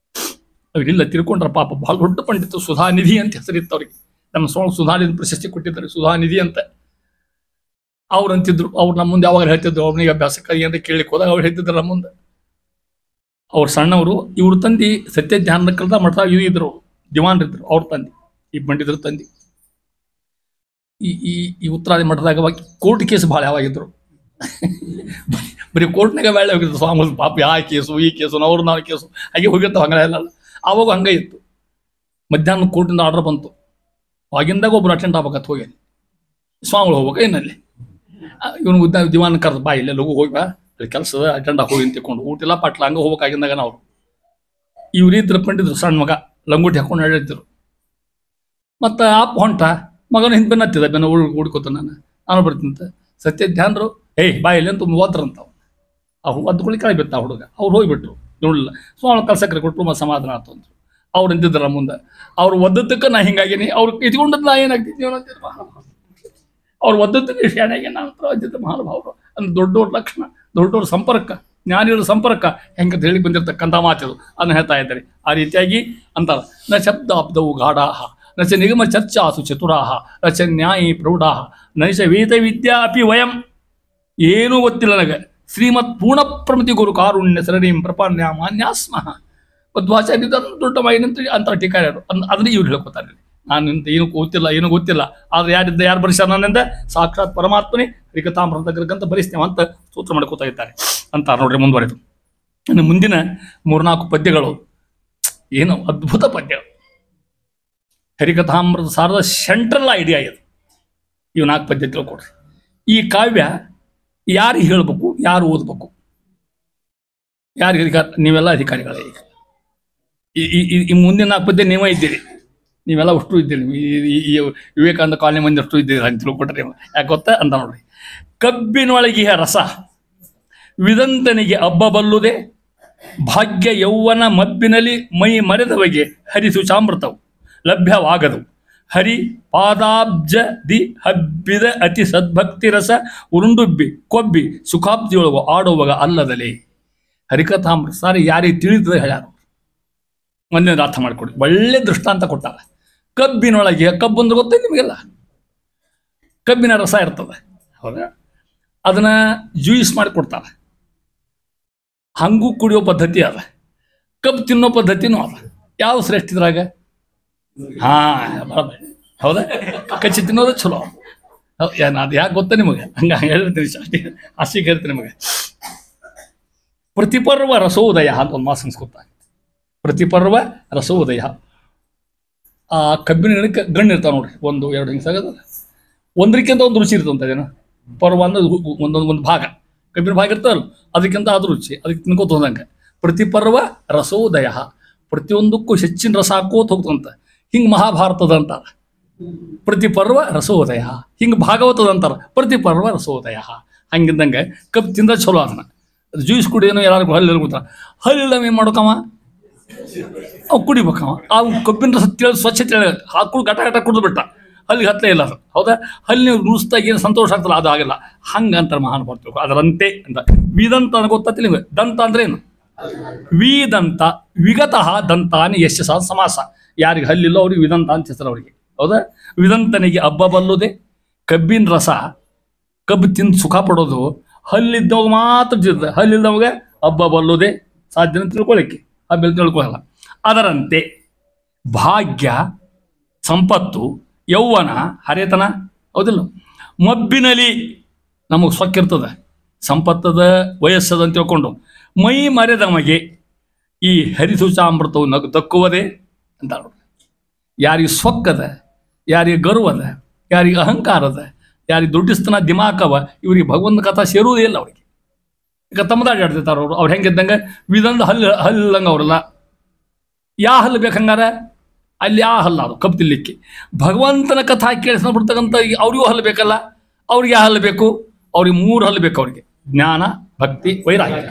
ಅವ್ರಿಲ್ಲ ತಿರ್ಕೊಂಡ್ರ ಪಾಪ. ಭಾಳ ದೊಡ್ಡ ಪಂಡಿತರು, ಸುಧಾನಿಧಿ ಅಂತ ಹೆಸರಿತ್ತು ಅವ್ರಿಗೆ. ನಮ್ಮ ಸುಧಾನಿಧಿ ಪ್ರಶಸ್ತಿ ಕೊಟ್ಟಿದ್ದಾರೆ, ಸುಧಾನಿಧಿ ಅಂತ. ಅವ್ರು ಅಂತಿದ್ರು. ಅವ್ರು ನಮ್ಮ ಮುಂದೆ ಯಾವಾಗ ಹೇಳ್ತಿದ್ರು, ಅವ್ರನಿಗೆ ಅಭ್ಯಾಸಕ್ಕಾಗಿ ಅಂತ ಕೇಳಲಿಕ್ಕೆ ಹೋದಾಗ ಅವ್ರು ಹೇಳ್ತಿದ್ರು ನಮ್ಮ ಮುಂದೆ. ಅವ್ರು ಸಣ್ಣವರು. ಇವ್ರ ತಂದಿ ಸತ್ಯ ಧ್ಯಾನ ಕಲ್ತ ಮಠ ಇದ್ರು, ದಿವಾನ್ರಿದ್ರು. ಅವ್ರ ತಂದಿ, ಈ ಪಂಡಿತರ ತಂದಿ. ಈ ಉತ್ತರಾದಿ ಮಠದಾಗ ಕೋರ್ಟ್ ಕೇಸ್ ಭಾಳ ಯಾವಾಗಿದ್ರು. ಬರೀ ಕೋರ್ಟ್ನಾಗ ಬೇಳೆ ಹೋಗಿದ್ರು ಸ್ವಾಮಿಗಳು. ಪಾಪ ಆ ಕೇಸು ಈ ಕೇಸು ಅವ್ರು ನಾವು ಕೇಸು ಹಾಗೆ ಹೋಗಿರ್ತಾವ. ಹಂಗೆ ಇಲ್ಲ. ಆವಾಗ ಹಂಗೆ ಇತ್ತು. ಮಧ್ಯಾಹ್ನ ಕೋರ್ಟಿಂದ ಆರ್ಡರ್ ಬಂತು. ಆಗಿಂದಾಗ ಒಬ್ರು ಅಟೆಂಡ್ ಆಗ್ಬೇಕತ್ ಹೋಗಿ ಸ್ವಾಮಿಗಳು ಹೋಗ್ಬೇಕು ಏನಲ್ಲಿ. ಇವನು ದಿವಾನ ಕರೆದು ಬಾ ಇಲ್ಲೇ ಲಘು ಹೋಗಿ ಬಾ, ಅಲ್ಲಿ ಕೆಲಸದ ಅಟೆಂಡ್ ಆಗಿ ಹೋಗಿ ಅಂತ ತಿಳ್ಕೊಂಡು ಊಟ ಇಲ್ಲ ಪಟ್ಲ ಹಂಗೆ ಹೋಗ್ಬೇಕಾಗಿದ್ದಾಗ ನಾವು ಇವ್ರಿದ್ರು ಪಂಡಿದ್ರು. ಸಣ್ಣ ಮಗ ಲಂಗೋಟಿ ಹಾಕೊಂಡು ಹೇಳಿದ್ರು. ಮತ್ತು ಆಪ್ ಹೊಂಟ ಮಗನ ಹಿಂದೆ ಬೆನ್ನತ್ತಿದ. ಬೆನ್ನ ಹುಡ್ಕೋತ ನಾನು ಬರ್ತೀನಂತ. ಸತ್ಯ ಧ್ಯಾನರು ಏಯ್ ಬಾ ಇಲ್ಲಿ ಅಂತ ಓದ್ರಂತ. ಅವ್ರು ಒದ್ಕೊಳ್ಳಿ ಕೆಳಗೆ ಬಿತ್ತ ಹುಡುಗ. ಅವ್ರು ಹೋಗಿಬಿಟ್ರು. ನೋಡಲಿಲ್ಲ. ಸ್ವಾಮಿ ಕಲ್ಸಕ್ರೆ ಕೊಟ್ಟರು ಸಮಾಧಾನ ಆಯ್ತು ಅಂದರು. ಅವ್ರು ನಿಂತಿದ್ರ ಮುಂದೆ. ಅವ್ರು ಒದ್ದಕ್ಕೆ ನಾ ಹಿಂಗಾಗೀನಿ, ಅವ್ರು ಇದ್ಕೊಂಡದ್ದು ನಾ ಏನಾಗ್ತಿದ್ವಿ ಅನ್ನೋದು. ಅವ್ರು ಒದ್ದಕ್ಕೆ ಶಾಣೆಗೆ ನಾನು ಪ್ರವಚಿತ ಮಹಾನುಭಾವರು ಅಂದ್ರೆ ದೊಡ್ಡವ್ರ ಲಕ್ಷಣ, ದೊಡ್ಡವ್ರ ಸಂಪರ್ಕ, ಜ್ಞಾನಿಗಳ ಸಂಪರ್ಕ ಹೆಂಗಂತ ಹೇಳಿ ಬಂದಿರತಕ್ಕಂಥ ಮಾತಿದು ಅದನ್ನು ಹೇಳ್ತಾ ಇದ್ದಾರೆ. ಆ ರೀತಿಯಾಗಿ ಅಂತಾರೆ. ನ ಶಬ್ದಾಬ್ದವು ಗಾಢಾಹ ನ ಚ ನಿಗಮ ಚರ್ಚಾಸು ಚತುರಾಹ ನ ಚ ನ್ಯಾಯಿ ಪ್ರೌಢಾಹ ನ ಚ ವೇದ ವಿದ್ಯಾ ಅಪಿ ವಯಂ. ಏನೂ ಗೊತ್ತಿಲ್ಲ ನನಗೆ. ಶ್ರೀಮತ್ ಪೂರ್ಣಪ್ರಮತಿ ಗುರು ಕಾರುಣ್ಯ ಸರಣೀಂ ಪ್ರಪನ್ಯ ಮಾನ್ಯಾಸ್ಮಃ. ಮಧ್ವಾಚಾರ್ಯ ದೊಡ್ಡ ಮೈನಂತ ಅಂತ ಟೀಕಾರ್ಯರು ಅದನ್ನ ಇವ್ರು ಹೇಳ್ಕೊತಾರೆ. ನಾನು ಏನು ಗೊತ್ತಿಲ್ಲ ಆದ್ರೆ ಯಾರು ಬರೆಸ್ಯಾರ ನನ್ನಿಂದ? ಸಾಕ್ಷಾತ್ ಪರಮಾತ್ಮನೇ ಹರಿಕಥಾಮೃತ ಗ್ರಂಥ ಬರೆಸ್ತೇವೆ ಅಂತ ಸೂತ್ರ ಮಾಡ್ಕೋತಾ ಇದ್ದಾರೆ ಅಂತ ನೋಡ್ರಿ. ಮುಂದುವರೆದು ಇನ್ನು ಮುಂದಿನ 3-4 ಪದ್ಯಗಳು ಏನು ಅದ್ಭುತ ಪದ್ಯ. ಹರಿಕಥಾಮೃತ ಸಾರದ ಸೆಂಟ್ರಲ್ ಐಡಿಯಾ ಇದು. ಇವು 4 ಪದ್ಯ ತಿಳ್ಕೊಡ್ರಿ. ಈ ಕಾವ್ಯ ಯಾರು ಹೇಳ್ಬೇಕು, ಯಾರು ಓದ್ಬೇಕು? ಯಾರಿಗೆ ನೀವೆಲ್ಲ ಅಧಿಕಾರಿಗಳೇ. ಈ ಮುಂದಿನ 4 ಪದ್ಯ ನೀವೇ ಇದ್ದೀರಿ, ನೀವೆಲ್ಲ ಅಷ್ಟು ಇದ್ದೀರಿ. ಈ ವಿವೇಕಾನಂದ ಕಾಲನಿ ಮಂದಿ ಅಷ್ಟು ಇದ್ದೀರಿ ಅಂತ ತಿಳ್ಕೊಟ್ರಿ. ಯಾಕೆ ಗೊತ್ತಾ ಅಂತ ನೋಡ್ರಿ. ಕಬ್ಬಿನೊಳಗಿಯ ರಸ ವಿದಂತನಿಗೆ ಅಬ್ಬಬಲ್ಲುದೆ, ಭಾಗ್ಯ ಯೌವನ ಮಬ್ಬಿನಲ್ಲಿ ಮೈ ಮರೆದವಗೆ ಹರಿಸು ಚಾಮೃತವು ಲಭ್ಯವಾಗದು. ಹರಿ ಪಾದಾಬ್ಜದಿ ಹಬ್ಬಿದ ಅತಿ ಸದ್ಭಕ್ತಿ ರಸ ಉರುಂಡುಬ್ಬಿ ಕೊಬ್ಬಿ ಸುಖಾಬ್ದಿಯೊಳಗು ಆಡುವಾಗ ಅಲ್ಲದಲೇ. ಹರಿಕಥಾಮೃತ ಸಾರಿ ಯಾರಿಗೆ ತಿಳಿತದೆ ಹೇಳ್ಯಾರು. ಒಂದೇನು ಅರ್ಥ ಮಾಡಿಕೊಡಿ. ಒಳ್ಳೆ ದೃಷ್ಟಾಂತ ಕೊಟ್ಟಾರ. ಕಬ್ಬಿನೊಳಗೆ, ಕಬ್ಬು ಅಂದ್ರೆ ಗೊತ್ತೈತೆ ನಿಮಗೆಲ್ಲ, ಕಬ್ಬಿನ ರಸ ಇರ್ತದೆ ಹೌದಾ, ಅದನ್ನ ಜ್ಯೂಸ್ ಮಾಡಿ ಕೊಡ್ತಾರೆ. ಹಂಗೂ ಕುಡಿಯೋ ಪದ್ಧತಿ ಅದ, ಕಬ್ಬು ತಿನ್ನೋ ಪದ್ಧತಿನೂ ಅದ. ಯಾವ ಶ್ರೇಷ್ಠ ಇದ್ರಾಗ? ಹೌದಾ, ಕಚ್ಚಿ ತಿನ್ನೋದು ಚಲೋ. ಅದು ಯಾಕೆ ಗೊತ್ತಾ ನಿಮಗೆ? ಹಂಗ ಹೇಳಿರ್ತೀನಿ ಅಷ್ಟೇ, ಅಷ್ಟಿಗೆ ಹೇಳ್ತೀನಿ ನಿಮಗೆ. ಪ್ರತಿಪರ್ವ ರಸೋದಯ ಅಂತ ಒಂದು ಮಾತು ಸಂಸ್ಕೃತ. ಪ್ರತಿಪರ್ವ ರಸೋದಯ. ಆ ಕಬ್ಬಿನ ಗಿಡಕ್ಕೆ ಗಣ್ಣು ಇರ್ತಾವೆ ನೋಡ್ರಿ, 1, 2 ಹಿಂಗೆ ಸಾಗದ, ಒಂದಕ್ಕಿಂತ ಒಂದು ರುಚಿ ಇರ್ತಂತ. ಅದೇನು ಪರ್ವ ಅಂದ್ರೆ ಒಂದು ಭಾಗ, ಕಬ್ಬಿನ ಭಾಗ ಇರ್ತಾವಲ್ಲ, ಅದಕ್ಕಿಂತ ಅದು ರುಚಿ, ಅದಕ್ಕೆ ತಿನ್ಕೋತ ಹೋದಂಗೆ. ಪ್ರತಿಪರ್ವ ರಸೋದಯ, ಪ್ರತಿಯೊಂದಕ್ಕೂ ಹೆಚ್ಚಿನ ರಸ ಹಾಕೋತ ಹೋಗ್ತಂತ. ಹಿಂಗೆ ಮಹಾಭಾರತದ ಅಂತಾರ ಪ್ರತಿಪರ್ವ ರಸೋದಯ, ಹಿಂಗೆ ಭಾಗವತದ ಅಂತಾರ ಪ್ರತಿಪರ್ವ ರಸೋದಯ. ಹಂಗಿದ್ದಂಗೆ ಕಬ್ಬು ತಿಂದ ಚಲೋ ಅದನ್ನ. ಜ್ಯೂಸ್ ಕುಡಿಯೋನು ಎಲ್ಲರಿಗೂ ಹಲ್ಲು ಗೊತ್ತಾ, ಹಲ್ಲು ಏನು ಮಾಡ್ಕವ ಅವು ಕುಡಿಬೇಕವ. ಆ ಕಬ್ಬಿನ ರಸ ಸ್ವಚ್ಛ ಹಾಕೊಂಡು ಗಟ ಕುಡಿದು ಬಿಟ್ಟ, ಹಲ್ಲಿಗೆ ಹತ್ತಲೇ ಇಲ್ಲ ಅದು. ಹೌದಾ? ಹಲ್ಲಿ ನುಡಿಸ್ದಾಗ ಏನು ಸಂತೋಷ ಆಗ್ತಲ್ಲ, ಅದು ಆಗಲ್ಲ. ಹಂಗಂತಾರೆ ಮಹಾನ್ ಬರ್ತೀವಿ. ಅದರಂತೆ ಅಂತ ವಿದಂತ ಅಂತ ಗೊತ್ತಾಗ್ತಿಲ್ಲ ನಿಮಗೆ. ದಂತ ಅಂದ್ರೆ ಏನು? ವಿದಂತ ವಿಗತಃ ದಂತಾನಿ ಯಶ ಸಮಾಸ. ಯಾರಿಗೆ ಹಲ್ಲಿಲ್ಲ ಅವ್ರಿಗೆ ವಿದಂತ ಅಂತ ಹೆಸರು ಅವ್ರಿಗೆ. ಹೌದಾ? ವಿದಂತನಿಗೆ ಹಬ್ಬ ಬಲ್ಲುದೆ. ಕಬ್ಬಿನ ರಸ, ಕಬ್ಬು ತಿಂದು ಸುಖ ಪಡೋದು ಹಲ್ಲಿದ್ದವಾಗ ಮಾತ್ರ ಜಿರ್ತದೆ, ಹಲ್ಲಿದ್ದವಾಗ ಹಬ್ಬ ಬಲ್ಲುದೆ ಸಾಧ್ಯ ಅಂತ ತಿಳ್ಕೊಳ್ಳಿಕ್ಕೆ, ಹಬ್ಬ ತಿಳ್ಕೊಳ್ಳಲ್ಲ. ಅದರಂತೆ ಭಾಗ್ಯ, ಸಂಪತ್ತು, ಯೌವನ, ಹರೇತನ, ಹೌದಿಲ್ಲ, ಮಬ್ಬಿನಲ್ಲಿ ನಮಗೆ ಸೊಕ್ಕಿರ್ತದೆ, ಸಂಪತ್ತದ ವಯಸ್ಸದ ಅಂತ ತಿಳ್ಕೊಂಡು ಮೈ ಮರೆದಮಗೆ ಈ ಹರಿಸುಚಾಮೃತವು ದಕ್ಕುವುದೇ ಅಂತ. ಯಾರಿಗೆ ಸೊಕ್ಕದ, ಯಾರಿಗೆ ಗರ್ವದ, ಯಾರಿಗೆ ಅಹಂಕಾರದ, ಯಾರಿಗೆ ದುಡ್ಡಿಸ್ತನ ದಿಮಾಕವ, ಇವರಿಗೆ ಭಗವಂತ ಕಥಾ ಸೇರುವುದೇ ಇಲ್ಲ ಅವ್ರಿಗೆ. ಈಗ ತಮ್ಮದಾಡಿ ಆಡ್ತಿರ್ತಾರೆ ಅವರು. ಅವ್ರು ಹೆಂಗಿದ್ದಂಗೆ ವಿದಂದ ಹಲ್ಲಂಗೆ ಅವರಲ್ಲ. ಯಾ ಹಲ್ಲು ಬೇಕಂಗಾರ ಅಲ್ಲಿ ಆ ಹಲ್ಲ ಅದು ಕಬ್ಬು ತಿನ್ಲಿಕ್ಕೆ. ಭಗವಂತನ ಕಥಾ ಕೇಳಿಸ್ಕೊಂಡು ಬಿಡ್ತಕ್ಕಂಥ ಅವ್ರಿಗೂ ಹಲ್ಲು ಬೇಕಲ್ಲ. ಅವ್ರಿಗೆ ಯಾವ ಹಲ್ಲು ಬೇಕು? ಅವ್ರಿಗೆ 3 ಹಲ್ಲು ಬೇಕು. ಅವ್ರಿಗೆ ಜ್ಞಾನ, ಭಕ್ತಿ, ವೈರಾಗ್ಯ.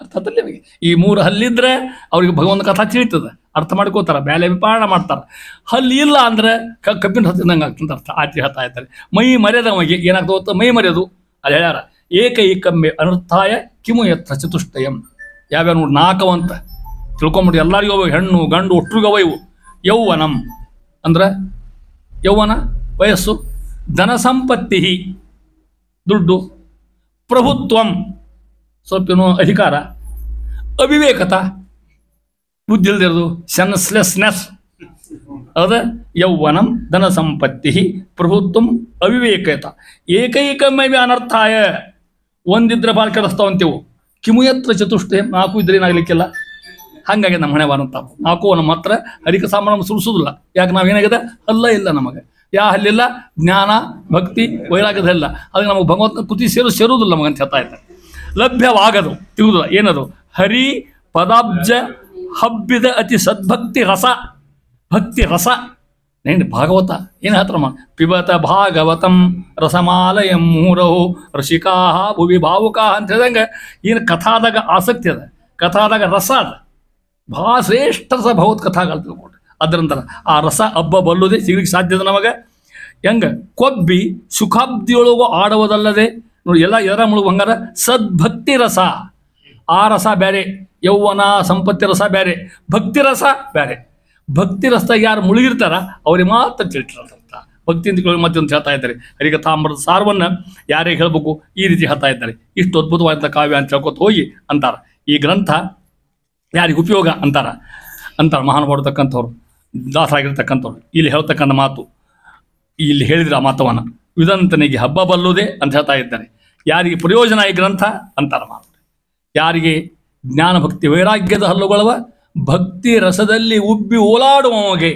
ಅರ್ಥದಲ್ಲಿ ನಿಮಗೆ ಈ 3 ಹಲ್ಲಿದ್ರೆ ಅವ್ರಿಗೆ ಭಗವಂತ ಕಥಾ ತಿಳಿತದೆ, ಅರ್ಥ ಮಾಡ್ಕೋತಾರ, ಬ್ಯಾಲೆ ವಿಪಾರಣ ಮಾಡ್ತಾರೆ. ಹಲ್ಲಿ ಇಲ್ಲ ಅಂದ್ರೆ ಕಬ್ಬಿನ ಹತ್ತಿದಂಗೆ ಆಗ್ತಂತ ಅರ್ಥ. ಆಚೆ ಹೇಳ್ತಾ ಇದ್ದಾರೆ ಮೈ ಮರ್ಯಾದಮಗೆ ಏನಾಗ್ತದೆ ಗೊತ್ತಾ? ಮೈ ಮರ್ಯಾದು ಅದು ಹೇಳ್ಯಾರ. ಏಕೈಕಮ್ಮೆ ಅನರ್ಥಾಯ ಕಿಮು ಯತ್ರ ಚತುಷ್ಟಯಂ. ಯಾವ್ಯಾವ ನೋಡಿ 4 ಅಂತ ತಿಳ್ಕೊಂಬಿಡಿ. ಎಲ್ಲರಿಗೂ ಅವ, ಹೆಣ್ಣು ಗಂಡು ಒಟ್ಟರಿಗವ ಇವು. ಯೌವನಂ ಅಂದ್ರೆ ಯೌವನ ವಯಸ್ಸು, ಧನ ಸಂಪತ್ತಿ ದುಡ್ಡು, ಪ್ರಭುತ್ವಂ ಸ್ವಲ್ಪೇನು ಅಧಿಕಾರ, ಅವಿವೇಕತ ಬುದ್ಧಿ ಇಲ್ದಿರೋದು, ಸೆನ್ಸ್ಲೆಸ್ನೆಸ್. ಅದ ಯೌವನಂ ಧನ ಸಂಪತ್ತಿ ಪ್ರಭುತ್ವಂ ಅವಿವೇಕತ ಏಕೈಕಮೈವ ಅನರ್ಥಾಯ. ಒಂದಿದ್ರೆ ಭಾಳ ಕೆಡಿಸ್ತಾವಂತೇವು. ಕಿಮುಯತ್ರ ಚತುಷ್ಟಯ 4 ಇದ್ರೆ ಏನಾಗಲಿಕ್ಕಿಲ್ಲ. ಹಾಗಾಗಿ ನಮ್ಮ ಹಣೆ ಬಾರಂತ 4 ನಮ್ಮ ಹತ್ರ ಹರಿಕ ಸಾಮಾನು ಸುರಿಸೋದಿಲ್ಲ. ಯಾಕೆ ನಾವೇನಾಗಿದೆ? ಹಲ್ಲ ಇಲ್ಲ ನಮಗೆ. ಯಾ ಹಲ್ಲಿಲ್ಲ? ಜ್ಞಾನ, ಭಕ್ತಿ, ವೈರಾಗ್ಯದ ಹಲ್ಲ. ಅದಕ್ಕೆ ನಮಗೆ ಭಗವಂತನ ಕೃತಿ ಸೇರುವುದಿಲ್ಲ ನಮಗಂತ ಹೇಳ್ತಾ ಇದ್ದಾರೆ. ಲಭ್ಯವಾಗದು ತಿಳಿದು ಏನದು? ಹರಿ ಪದಾಬ್ಜ ಹಬ್ಬಿದ ಅತಿ ಸದ್ಭಕ್ತಿ ರಸ. ಭಕ್ತಿ ರಸ ನೆಂಡು ಭಾಗವತ ಏನು ಹೇಳ್ತಾರಮ್ಮ? ಪಿಬತ ಭಾಗವತಂ ರಸಮಾಲಯಂ ಮೂರವು ರಸಿಕಾ ಭುವಿ ಭಾವುಕಾ ಅಂತ ಹೇಳಿದಂಗೆ ಏನು ಕಥಾದಾಗ ಆಸಕ್ತಿ ಅದ, ಕಥಾದಾಗ ರಸ ಅದ. ಭಾಳ ಶ್ರೇಷ್ಠ ರಸ ಭಗವತ್ ಕಥಾಗಳು ತಿಳ್ಕೊಂಡ್ರೆ ಅದರಂತರ ಆ ರಸ ಹಬ್ಬ ಬಲ್ಲುದೇ ಸಿಗ್ಲಿಕ್ಕೆ ಸಾಧ್ಯದ ನಮಗೆ. ಹೆಂಗೆ? ಕೊಬ್ಬಿ ಸುಖಾಬ್ದಿಯೊಳಗೂ ಆಡುವುದಲ್ಲದೆ ನೋಡಿ, ಎಲ್ಲ ಎದರ ಮುಳುಗು ಹಂಗಾರ ಸದ್ಭಕ್ತಿ ರಸ. ಆ ರಸ ಬೇರೆ, ಯೌವನ ಸಂಪತ್ತಿ ರಸ ಬೇರೆ, ಭಕ್ತಿ ರಸ ಬೇರೆ. ಭಕ್ತಿ ರಸದಾಗ ಯಾರು ಮುಳುಗಿರ್ತಾರ ಅವ್ರಿಗೆ ಮಾತ್ರ ತಿಳಿತಿರಂತ. ಭಕ್ತಿ ಅಂತ ಮತ್ತೆ ಅಂತ ಹೇಳ್ತಾ ಇದ್ದಾರೆ. ಹರಿಕಥಾಮೃತ ಸಾರವನ್ನು ಯಾರಿಗೆ ಹೇಳ್ಬೇಕು ಈ ರೀತಿ ಹೇಳ್ತಾ ಇದ್ದಾರೆ. ಇಷ್ಟು ಅದ್ಭುತವಾದಂಥ ಕಾವ್ಯ ಅಂತ ಹೇಳ್ಕೊತ ಹೋಗಿ ಅಂತಾರೆ. ಈ ಗ್ರಂಥ ಯಾರಿಗೆ ಉಪಯೋಗ ಅಂತಾರೆ ಮಹಾನ್ ಮಾಡ್ತಕ್ಕಂಥವ್ರು, ದಾಸರಾಗಿರ್ತಕ್ಕಂಥವ್ರು ಇಲ್ಲಿ ಹೇಳ್ತಕ್ಕಂಥ ಮಾತು, ಇಲ್ಲಿ ಹೇಳಿದ್ರೆ ಆ ಮಾತವನ್ನ ವಿದಂತನಿಗೆ ಹಬ್ಬ ಬಲ್ಲುದೇ ಅಂತ ಹೇಳ್ತಾ ಇದ್ದಾರೆ. ಯಾರಿಗೆ ಪ್ರಯೋಜನ ಈ ಗ್ರಂಥ ಅಂತಾರೆ ಮಾತು. ಯಾರಿಗೆ ಜ್ಞಾನ ಭಕ್ತಿ ವೈರಾಗ್ಯದ ಹಲ್ಲುಗಳವ, ಭಕ್ತಿ ರಸದಲ್ಲಿ ಉಬ್ಬಿ ಓಲಾಡುವವಗೆ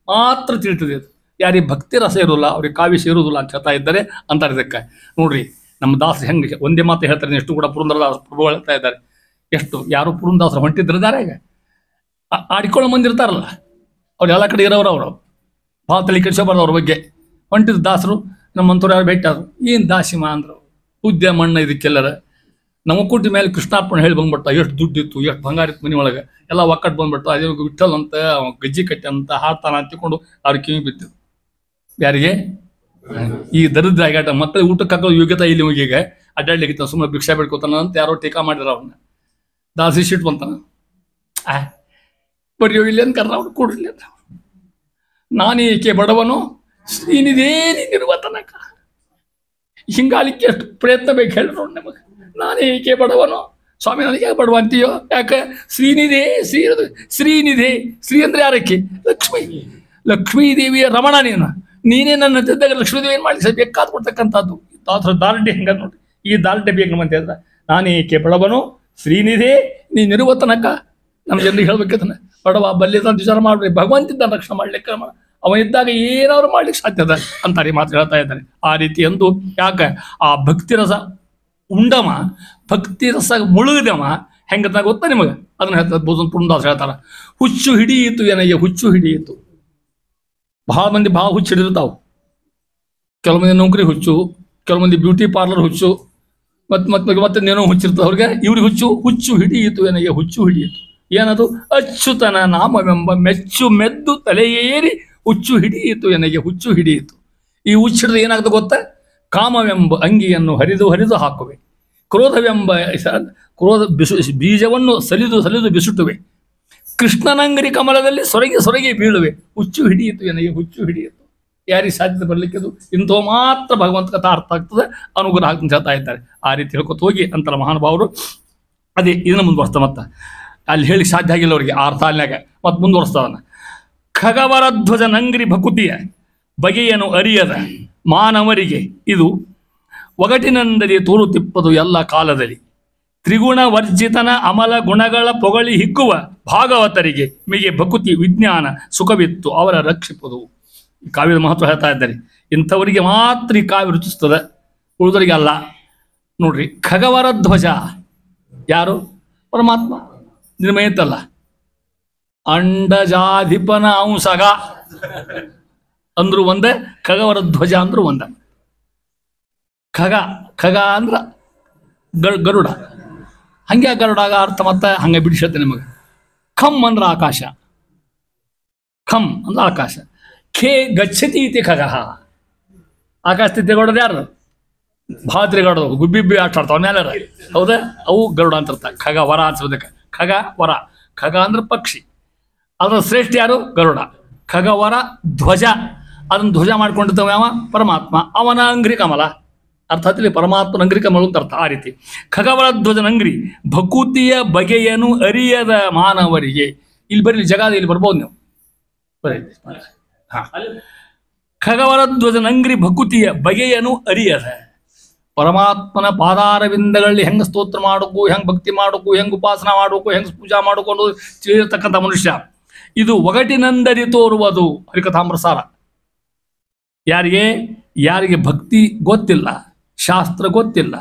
ಮಾತ್ರ ತಿಳಿತದೆ ಅದು. ಯಾರಿಗೆ ಭಕ್ತಿ ರಸ ಇರೋಲ್ಲ ಅವ್ರಿಗೆ ಕಾವ್ಯ ಸೇರುವುದಿಲ್ಲ ಅಂತ ಹೇಳ್ತಾ ಇದ್ದಾರೆ ಅಂತಾರೆ. ಇದಕ್ಕೆ ನೋಡ್ರಿ ನಮ್ಮ ದಾಸರು ಹೆಂಗೆ ಒಂದೇ ಮಾತು ಹೇಳ್ತಾರೆ. ಎಷ್ಟು ಕೂಡ ಪುರಂದರದಾಸ ಪ್ರಭುಗಳು ಹೇಳ್ತಾ ಇದ್ದಾರೆ. ಎಷ್ಟು ಯಾರು ಪುರಂದರದಾಸರು ಹೊಂಟಿದ್ರಿದ್ದಾರೆ. ಈಗ ಆಡಿಕೊಳ್ಳೋ ಮಂದಿ ಇರ್ತಾರಲ್ಲ, ಅವ್ರು ಎಲ್ಲ ಕಡೆ ಇರೋರು, ಅವರು ಭಾಳ ತಲೆ ಕೆಡಿಸಬಾರ್ದು ಅವ್ರ ಬಗ್ಗೆ. ಹೊಂಟಿದ ದಾಸರು ನಮ್ಮಂಥವ್ರು ಯಾರು ಭೇಟಿಯಾದ್ರು. ಏನು ದಾಸಿಮ ಅಂದರು, ಉದ್ಯ ಮಣ್ಣ ಇದಕ್ಕೆಲ್ಲರ ನಮ್ಮ ಕುಟ್ಟಿ ಮೇಲೆ ಕೃಷ್ಣಾರ್ಪಣ ಹೇಳಿ ಬಂದ್ಬಿಟ್ಟ. ಎಷ್ಟು ದುಡ್ಡಿತ್ತು, ಎಷ್ಟು ಬಂಗಾರ ಇತ್ತು ಮನೆ ಒಳಗೆ, ಎಲ್ಲ ಒಕ್ಕಟ್ಟು ಬಂದ್ಬಿಟ್ಟು ಅದೇ ವಿಠಲ್ ಅಂತ ಗಜ್ಜಿ ಕಟ್ಟಿ ಅಂತ ಹಾಡ್ತಾನ ಅಂತಿಕೊಂಡು ಅವ್ರ ಕಿವಿ ಬಿತ್ತಿದ್ರು. ಯಾರಿಗೆ? ಈ ದರಿದ್ರ ಆಗಾಟ ಮಕ್ಕಳಿಗೆ ಊಟಕ್ಕೆ ಹಾಕೋದು ಯೋಗ್ಯತೆ ಇಲ್ಲಿ ಈಗ ಅಡ್ಡಾಡ್ಲಿಕ್ಕೆ ಸುಮ್ಮನೆ ಭಿಕ್ಷಾ ಬೇಡ್ಕೋತಾನ ಅಂತ ಯಾರೋ ಟೀಕಾ ಮಾಡಿದ್ರ ಅವ್ರನ್ನ. ದಾಸಿ ಸಿಟ್ಟು ಬಂತಾನ, ಬರೆಯೋ ಇಲ್ಲಿ ಅಂತ ಕರ್ರ ಅವ್ರು ಕೊಡ್ಲಿ ಅಂತ. ನಾನೇಕೆ ಬಡವನು ಶ್ರೀನಿಧೇನಿರುವ ತನಕ ಹಿಂಗಾಲಿಕ್ಕೆ ಎಷ್ಟು ಪ್ರಯತ್ನ ಬೇಕು ಹೇಳ್ರು ನಮಗೆ. ನಾನೇಕೆ ಬಡವನು ಸ್ವಾಮಿ, ನನಗೆ ಯಾಕೆ ಬಡವ ಅಂತೀಯೋ? ಯಾಕೆ? ಶ್ರೀನಿಧಿ, ಶ್ರೀನಿಧಿ, ಶ್ರೀ ಅಂದರೆ ಯಾರಕ್ಕೆ? ಲಕ್ಷ್ಮೀ ದೇವಿಯ ರಮಣ ನೀನು. ನೀನೇ ನನ್ನ ತಿದ್ದಾಗ ಲಕ್ಷ್ಮೀದೇವಿ ಏನು ಮಾಡಿ ಬೇಕಾದ ಕೊಡ್ತಕ್ಕಂಥದ್ದು ಥರ ದಾರ್ಢ್ಯ ಹೆಂಗ ನೋಡಿ. ಈ ದಾರ್ಢ್ಯ ಬೇಕು ನಮ್ಮಂತ ಹೇಳಿದ್ರೆ ನಾನೇಕೆ ಬಡವನು ಶ್ರೀನಿಧಿ ನೀನಿರುವ ತನಕ ನಮ್ಮ ಜನರಿಗೆ ಹೇಳ್ಬೇಕದನ್ನ. ಬಡವ ಬಲ್ಯದ ವಿಚಾರ ಮಾಡ್ರಿ, ಭಗವಂತಿದ್ದ ರಕ್ಷಣೆ ಮಾಡ್ಲಿಕ್ಕೆ ಅವನಿದ್ದಾಗ ಏನಾದ್ರು ಮಾಡ್ಲಿಕ್ಕೆ ಸಾಧ್ಯದ ಅಂತಾರೆ ಮಾತು ಹೇಳ್ತಾ ಇದ್ದಾರೆ. ಆ ರೀತಿ ಎಂದು ಯಾಕೆ ಆ ಭಕ್ತಿ ರಸ ಉಂಡಮ, ಭಕ್ತಿ ರಸ ಮುಳುಗಿದವ ಹೆಂಗತ ಗೊತ್ತಾ ನಿಮಗೆ? ಅದನ್ನ ಹೇಳ್ತಾರೆ ಪುರಂದಾಸ ಹೇಳ್ತಾರ, ಹುಚ್ಚು ಹಿಡಿಯಿತು ಏನಯ್ಯ ಹುಚ್ಚು ಹಿಡಿಯಿತು. ಬಹಳ ಮಂದಿ ಭಾಳ ಹುಚ್ಚು ಹಿಡಿದಿರ್ತಾವು. ಕೆಲವು ಮಂದಿ ನೌಕರಿ ಹುಚ್ಚು, ಕೆಲವು ಮಂದಿ ಬ್ಯೂಟಿ ಪಾರ್ಲರ್ ಹುಚ್ಚು, ಮತ್ತೆ ನೇನೋ ಹುಚ್ಚಿರ್ತದೆ ಅವ್ರಿಗೆ. ಇವ್ರಿಗೆ ಹುಚ್ಚು ಹಿಡಿಯಿತು ಏನಯ್ಯ ಹುಚ್ಚು ಹಿಡಿಯಿತು. ಏನದು? ಅಚ್ಚುತನ ನಾಮವೆಂಬ ಮೆಚ್ಚು ಮೆದ್ದು ತಲೆಯೇರಿ ಹುಚ್ಚು ಹಿಡಿಯಿತು ಏನಯ್ಯ ಹುಚ್ಚು ಹಿಡಿಯಿತು. ಈ ಹುಚ್ಚು ಹಿಡಿದು ಏನಾಗ್ತದೆ ಗೊತ್ತಾ? ಕಾಮವೆಂಬ ಅಂಗಿಯನ್ನು ಹರಿದು ಹರಿದು ಹಾಕುವೆ, ಕ್ರೋಧವೆಂಬ ಬೀಜವನ್ನು ಸಲಿದು ಬಿಸುಟುವೆ, ಕೃಷ್ಣನಂಗರಿ ಕಮಲದಲ್ಲಿ ಸೊರಗಿ ಬೀಳುವೆ. ಹುಚ್ಚು ಹಿಡಿಯಿತು ಏನಯ್ಯ ಹುಚ್ಚು ಹಿಡಿಯಿತು. ಯಾರಿಗೆ ಸಾಧ್ಯತೆ ಬರಲಿಕ್ಕೆ ಅದು ಇಂಥವು ಮಾತ್ರ ಭಗವಂತ ಕಥಾ ಅರ್ಥ ಆಗ್ತದೆ, ಅನುಗ್ರಹ ಆಗ್ತದೆ ಹೇಳ್ತಾ ಇದ್ದಾರೆ. ಆ ರೀತಿ ಹೇಳ್ಕೊತ ಹೋಗಿ ಅಂತರ ಮಹಾನುಭಾವರು. ಅದೇ ಇದನ್ನ ಮುಂದುವರ್ಸ್ತಾ ಮತ್ತೆ ಅಲ್ಲಿ ಹೇಳಿ ಸಾಧ್ಯ ಆಗಿಲ್ಲ ಅವರಿಗೆ ಆ ಅರ್ಥ ಅಲ್ನಾಗ ಮತ್ತೆ ಮುಂದುವರ್ಸ್ತಾವನ್ನ. ಖಗವರ ಧ್ವಜ ನಂಗ್ರಿ ಭಕುತಿಯ ಬಗೆಯನು ಅರಿಯದ ಮಾನವರಿಗೆ ಇದು ಒಗಟಿನಂದರಿ ತೋರುತಿಪ್ಪದು ಎಲ್ಲ ಕಾಲದಲ್ಲಿ. ತ್ರಿಗುಣ ವರ್ಜಿತನ ಅಮಲ ಗುಣಗಳ ಪೊಗಳಿ ಹಿಗ್ಗುವ ಭಾಗವತರಿಗೆ ಮಿಗೆ ಭಕುತಿ ವಿಜ್ಞಾನ ಸುಖವಿತ್ತು ಅವರ ರಕ್ಷಿಪುದು. ಈ ಕಾವ್ಯದ ಮಹತ್ವ ಹೇಳ್ತಾ ಇದ್ದಾರೆ. ಇಂಥವರಿಗೆ ಮಾತ್ರ ಈ ಕಾವ್ಯ ರುಚಿಸ್ತದೆ, ಉಳಿದವರಿಗೆ ಅಲ್ಲ. ನೋಡ್ರಿ, ಖಗವರ ಧ್ವಜ ಯಾರು? ಪರಮಾತ್ಮ ನಿರ್ಮಯತ್ತಲ್ಲ. ಅಂಡಜಾಧಿಪನ ಅಂಸಗ ಅಂದ್ರು ಒಂದೇ, ಖಗವರ ಧ್ವಜ ಅಂದ್ರು ಒಂದ. ಖಗ ಅಂದ್ರ ಗರುಡ. ಹಂಗೆ ಗರುಡಾಗ ಅರ್ಥ ಮತ್ತೆ ಹಂಗೆ ಬಿಡಿಸತ್ತೆ ನಿಮಗೆ. ಖಮ್ ಅಂದ್ರ ಆಕಾಶ, ಖಮ್ ಅಂದ್ರೆ ಆಕಾಶ. ಖೇ ಗಚ್ಚತಿ ಇತಿ ಖಗಃ. ಆಕಾಶ ತಿರುಗಾಡೋದು ಯಾರು? ಭಾಳ ತಿರುಗಾಡೋದು, ಗುಬ್ಬಿಬ್ಬಿ ಆಟ ಆಡ್ತಾವ ಮೇಲೆ, ಹೌದಾ? ಅವು ಗರುಡ ಅಂತ ಅರ್ಥ. ಖಗ ವರ ಅನ್ಸೋದಕ್ಕೆ ಖಗ ವರ. ಖಗ ಅಂದ್ರೆ ಪಕ್ಷಿ, ಅದರ ಶ್ರೇಷ್ಠ ಯಾರು? ಗರುಡ. ಖಗವರ ಧ್ವಜ, ಅದನ್ನು ಧ್ವಜ ಮಾಡ್ಕೊಂಡಿರ್ತಾವ ಯಾವ? ಪರಮಾತ್ಮ. ಅವನ ಅಂಗ್ರಿ ಕಮಲ. ಅರ್ಥಾತ್ ಇಲ್ಲಿ ಪರಮಾತ್ಮನ ಅಂಗ್ರಿ ಕಮಲ ಅಂತ ಅರ್ಥ. ಆ ರೀತಿ ಖಗವರ ಧ್ವಜನ ಅಂಗ್ರಿ ಭಕುತಿಯ ಬಗೆಯನು ಅರಿಯದ ಮಾನವರಿಗೆ. ಇಲ್ಲಿ ಬರೀ ಜಗಾದ ಇಲ್ಲಿ ಬರ್ಬೋದು ನೀವು. ಖಗವರ ಧ್ವಜನ ಅಂಗ್ರಿ ಭಕುತಿಯ ಬಗೆಯನು ಅರಿಯದ. ಪರಮಾತ್ಮನ ಪಾದಾರವಿಂದಗಳಲ್ಲಿ ಹೆಂಗೆ ಸ್ತೋತ್ರ ಮಾಡಬೇಕು, ಹೆಂಗೆ ಭಕ್ತಿ ಮಾಡಬೇಕು, ಹೆಂಗೆ ಉಪಾಸನ ಮಾಡಬೇಕು, ಹೆಂಗೆ ಪೂಜಾ ಮಾಡಿಕೊಂಡು ತಿಳಿದಿರ್ತಕ್ಕಂಥ ಮನುಷ್ಯ. ಇದು ಒಗಟಿನಂದರಿ ತೋರುವುದು ಹರಿಕಥಾಮೃತಸಾರ. ಯಾರಿಗೆ ಭಕ್ತಿ ಗೊತ್ತಿಲ್ಲ, ಶಾಸ್ತ್ರ ಗೊತ್ತಿಲ್ಲ,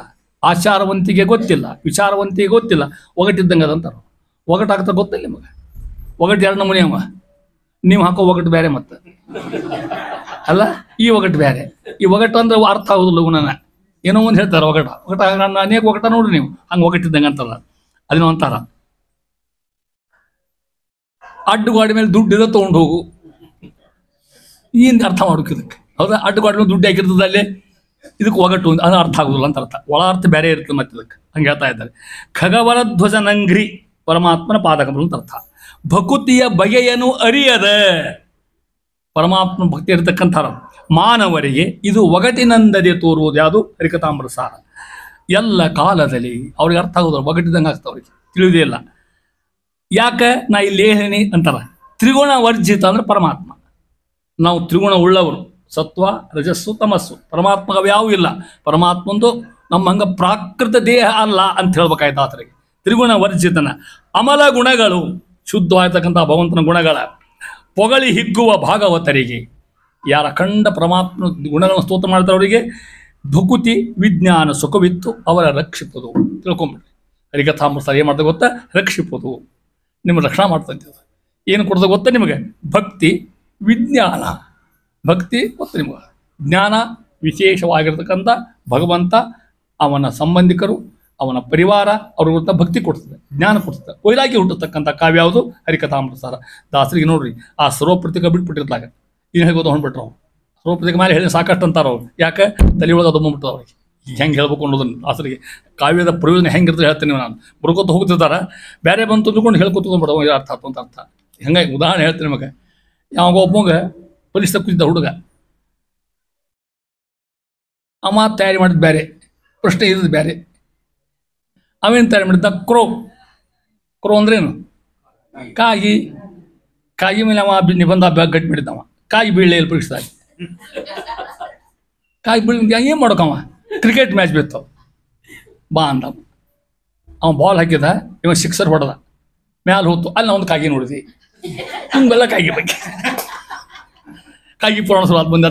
ಆಚಾರವಂತಿಗೆ ಗೊತ್ತಿಲ್ಲ, ವಿಚಾರವಂತಿಗೆ ಗೊತ್ತಿಲ್ಲ, ಒಗಟಿದ್ದಂಗೆ ಅದಂತಾರ. ಒಗಟಾಗ್ತಾ ಗೊತ್ತಿಲ್ಲ ನಿಮಗೆ? ಒಗಟ್ಟು ಎರಡು ನಮೂನಿ ಅವ. ನೀವು ಹಾಕೋ ಒಗಟ್ಟು ಬೇರೆ ಮತ್ತೆ ಅಲ್ಲ, ಈ ಒಗಟ್ಟು ಬೇರೆ. ಈ ಒಗಟ್ಟು ಅಂದ್ರೆ ಅರ್ಥ ಆಗೋದಿಲ್ಲ. ಗುಣನ ಏನೋ ಒಂದು ಹೇಳ್ತಾರೆ ಒಗಟ ನನ್ನ ಅನೇಕ ಒಗಟ ನೋಡ್ರಿ ನೀವು, ಹಂಗೆ ಒಗಟ್ಟಿದ್ದಂಗೆ ಅಂತಲ್ಲ. ಅದನ್ನ ಅಂತಾರ ಅಡ್ಡುಗಾಡಿ ಮೇಲೆ ದುಡ್ಡಿದೆ ತೊಗೊಂಡು ಹೋಗು. ಏನು ಅರ್ಥ ಮಾಡೋಕೆ ಇದಕ್ಕೆ? ಹೌದಾ? ಅಡ್ಡುಗಾಡಿ ಮೇಲೆ ದುಡ್ಡು ಹಾಕಿರ್ತದೆ ಅಲ್ಲಿ, ಇದಕ್ಕೆ ಒಗಟು ಅದು ಅರ್ಥ ಆಗೋದಿಲ್ಲ ಅಂತ ಅರ್ಥ. ಒಳ ಅರ್ಥ ಬೇರೆ ಇರ್ತದೆ ಮತ್ತೆ ಇದಕ್ಕೆ. ಹಂಗೆ ಹೇಳ್ತಾ ಇದ್ದಾರೆ. ಖಗವರ ಧ್ವಜ ನಂಗ್ರಿ ಪರಮಾತ್ಮನ ಪಾದಕಮಲ ಅಂತ ಅರ್ಥ. ಭಕುತಿಯ ಬಗೆಯನು ಅರಿಯದ, ಪರಮಾತ್ಮ ಭಕ್ತಿ ಇರತಕ್ಕಂಥ ಮಾನವರಿಗೆ ಇದು ಒಗಟಿನಂದದೆ ತೋರುವುದು ಯಾವುದು? ಹರಿಕಥಾಮೃತಸಾರ. ಎಲ್ಲ ಕಾಲದಲ್ಲಿ ಅವ್ರಿಗೆ ಅರ್ಥ ಆಗೋದಿಲ್ಲ, ಒಗಟಿದಂಗೆ ಆಗ್ತಾವ, ಅವ್ರಿಗೆ ತಿಳಿಯೋದೇ ಇಲ್ಲ. ಯಾಕೆ ನಾ ಇಲ್ಲಿ ಹೇಳಿ ಅಂತಾರ? ತ್ರಿಗುಣ ವರ್ಜಿತ ಅಂದ್ರೆ ಪರಮಾತ್ಮ. ನಾವು ತ್ರಿಗುಣ ಉಳ್ಳವರು, ಸತ್ವ ರಜಸ್ಸು ತಮಸ್ಸು. ಪರಮಾತ್ಮಗ ಯಾವೂ ಇಲ್ಲ. ಪರಮಾತ್ಮಂದು ನಮ್ಮ ಹಂಗ ಪ್ರಾಕೃತ ದೇಹ ಅಲ್ಲ ಅಂತ ಹೇಳ್ಬೇಕಾಯ್ತು ಆತರಿಗೆ. ತ್ರಿಗುಣ ವರ್ಜಿತನ ಅಮಲ ಗುಣಗಳು, ಶುದ್ಧವಾಗಿರ್ತಕ್ಕಂಥ ಭಗವಂತನ ಗುಣಗಳ ಪೊಗಳಿ ಹಿಗ್ಗುವ ಭಾಗವತರಿಗೆ, ಯಾರ ಕಂಡ ಪರಮಾತ್ಮ ಗುಣಗಳನ್ನು ಸ್ತೋತ್ರ ಮಾಡ್ತಾರವರಿಗೆ ಭಕುತಿ ವಿಜ್ಞಾನ ಸುಖವಿತ್ತು ಅವರ ರಕ್ಷಿಪುದು. ತಿಳ್ಕೊಂಬಿಡ್ರಿ. ಹರಿಕಥಾಮೃತ ಏನು ಮಾಡ್ತಾ ಗೊತ್ತಾ? ರಕ್ಷಿಪುದು, ನಿಮ್ಮ ರಕ್ಷಣೆ ಮಾಡ್ತಂತ. ಏನು ಕೊಡ್ತದೆ ಗೊತ್ತಾ ನಿಮಗೆ? ಭಕ್ತಿ ವಿಜ್ಞಾನ. ಭಕ್ತಿ ಗೊತ್ತು ನಿಮಗೆ, ಜ್ಞಾನ ವಿಶೇಷವಾಗಿರ್ತಕ್ಕಂಥ ಭಗವಂತ, ಅವನ ಸಂಬಂಧಿಕರು, ಅವನ ಪರಿವಾರ, ಅವ್ರಿಗಿಂತ ಭಕ್ತಿ ಕೊಡ್ತದೆ, ಜ್ಞಾನ ಕೊಡ್ತದೆ. ಕೊಯ್ಲಾಗಿ ಹುಟ್ಟತಕ್ಕಂಥ ಕಾವ್ಯ ಯಾವುದು? ಹರಿಕಥಾಮೃತಸಾರ. ದಾಸರಿಗೆ ನೋಡ್ರಿ, ಆ ಸರ್ವಪ್ರತಿಕ ಬಿಟ್ಬಿಟ್ಟಿರ್ಲಾಗ ಏನು ಹೇಳ್ಬೋದು ಹೊಂಡ್ಬಿಟ್ರು ಅವ್ರು. ಸರ್ವಪ್ರತಿಕ ಮೇಲೆ ಹೇಳಿ ಸಾಕಷ್ಟು ಅಂತಾರ ಅವ್ರು. ಯಾಕೆ? ತಲೆಯೊಳಗೆ ಅದು ಬಂದ್ಬಿಟ್ಟು ಅವ್ರಿಗೆ ಹೆಂಗೆ ಹೇಳ್ಬೇಕು ಅನ್ನೋದನ್ನು. ದಾಸರಿಗೆ ಕಾವ್ಯದ ಪ್ರಯೋಜನ ಹೆಂಗಿರ್ತದೆ ಹೇಳ್ತೀನಿ ನಾನು. ಬರ್ಕೋತ ಹೋಗ್ತಿರ್ತಾರ, ಬೇರೆ ಬಂತು ಅಂದ್ಕೊಂಡು ಹೇಳ್ಕೊತ್ಕೊಂಡ್ಬಿಡೋ ಅರ್ಥ ಆಯ್ತು ಅಂತ ಅರ್ಥ. ಹಂಗಾಗಿ ಉದಾಹರಣೆ ಹೇಳ್ತೀನಿ ನಿಮಗೆ. ಯಾವಾಗ ಒಬ್ಬಂಗೆ ಪೊಲೀಸ್ ತಪ್ಪಿದ್ದ ಹುಡುಗ, ಅಮ್ಮ ತಯಾರಿ ಮಾಡಿದ್ದು ಬೇರೆ, ಪ್ರಶ್ನೆ ಇರೋದು ಬೇರೆ. ಅವೇನು ತಯಾರಿ ಮಾಡಿದ್ದ? ಕ್ರೋ ಅಂದ್ರೇನು? ಕಾಗಿ ಮೇಲೆ ಅವ ನಿಬಂಧ ಗಟ್ಟಿ ಮಾಡಿದ್ದವ. ಕಾಗಿ ಬೀಳಲೆ ಪರೀಕ್ಷಿಸ್ತಾರೆ. ಕಾಯಿ ಬೀಳಿ ಏನು ಮಾಡೋಕವ ಕ್ರಿಕೆಟ್ ಮ್ಯಾಚ್ ಬಿತ್ತು ಬಾ ಅಂದ ಅವ ಬಾಲ್ ಹಾಕಿದ ಇವ ಸಿಕ್ಸರ್ ಹೊಡೆದ ಮ್ಯಾಲೆ ಹೋತು ಅಲ್ಲಿ ಒಂದು ಕಾಗಿ ನೋಡಿದ್ವಿ ಹಂಗೆಲ್ಲ ಕಾಗಿ ಬಗ್ಗೆ ಕಾಗಿ ಪುರಾಣ ಸುರು ಅದು ಬಂದ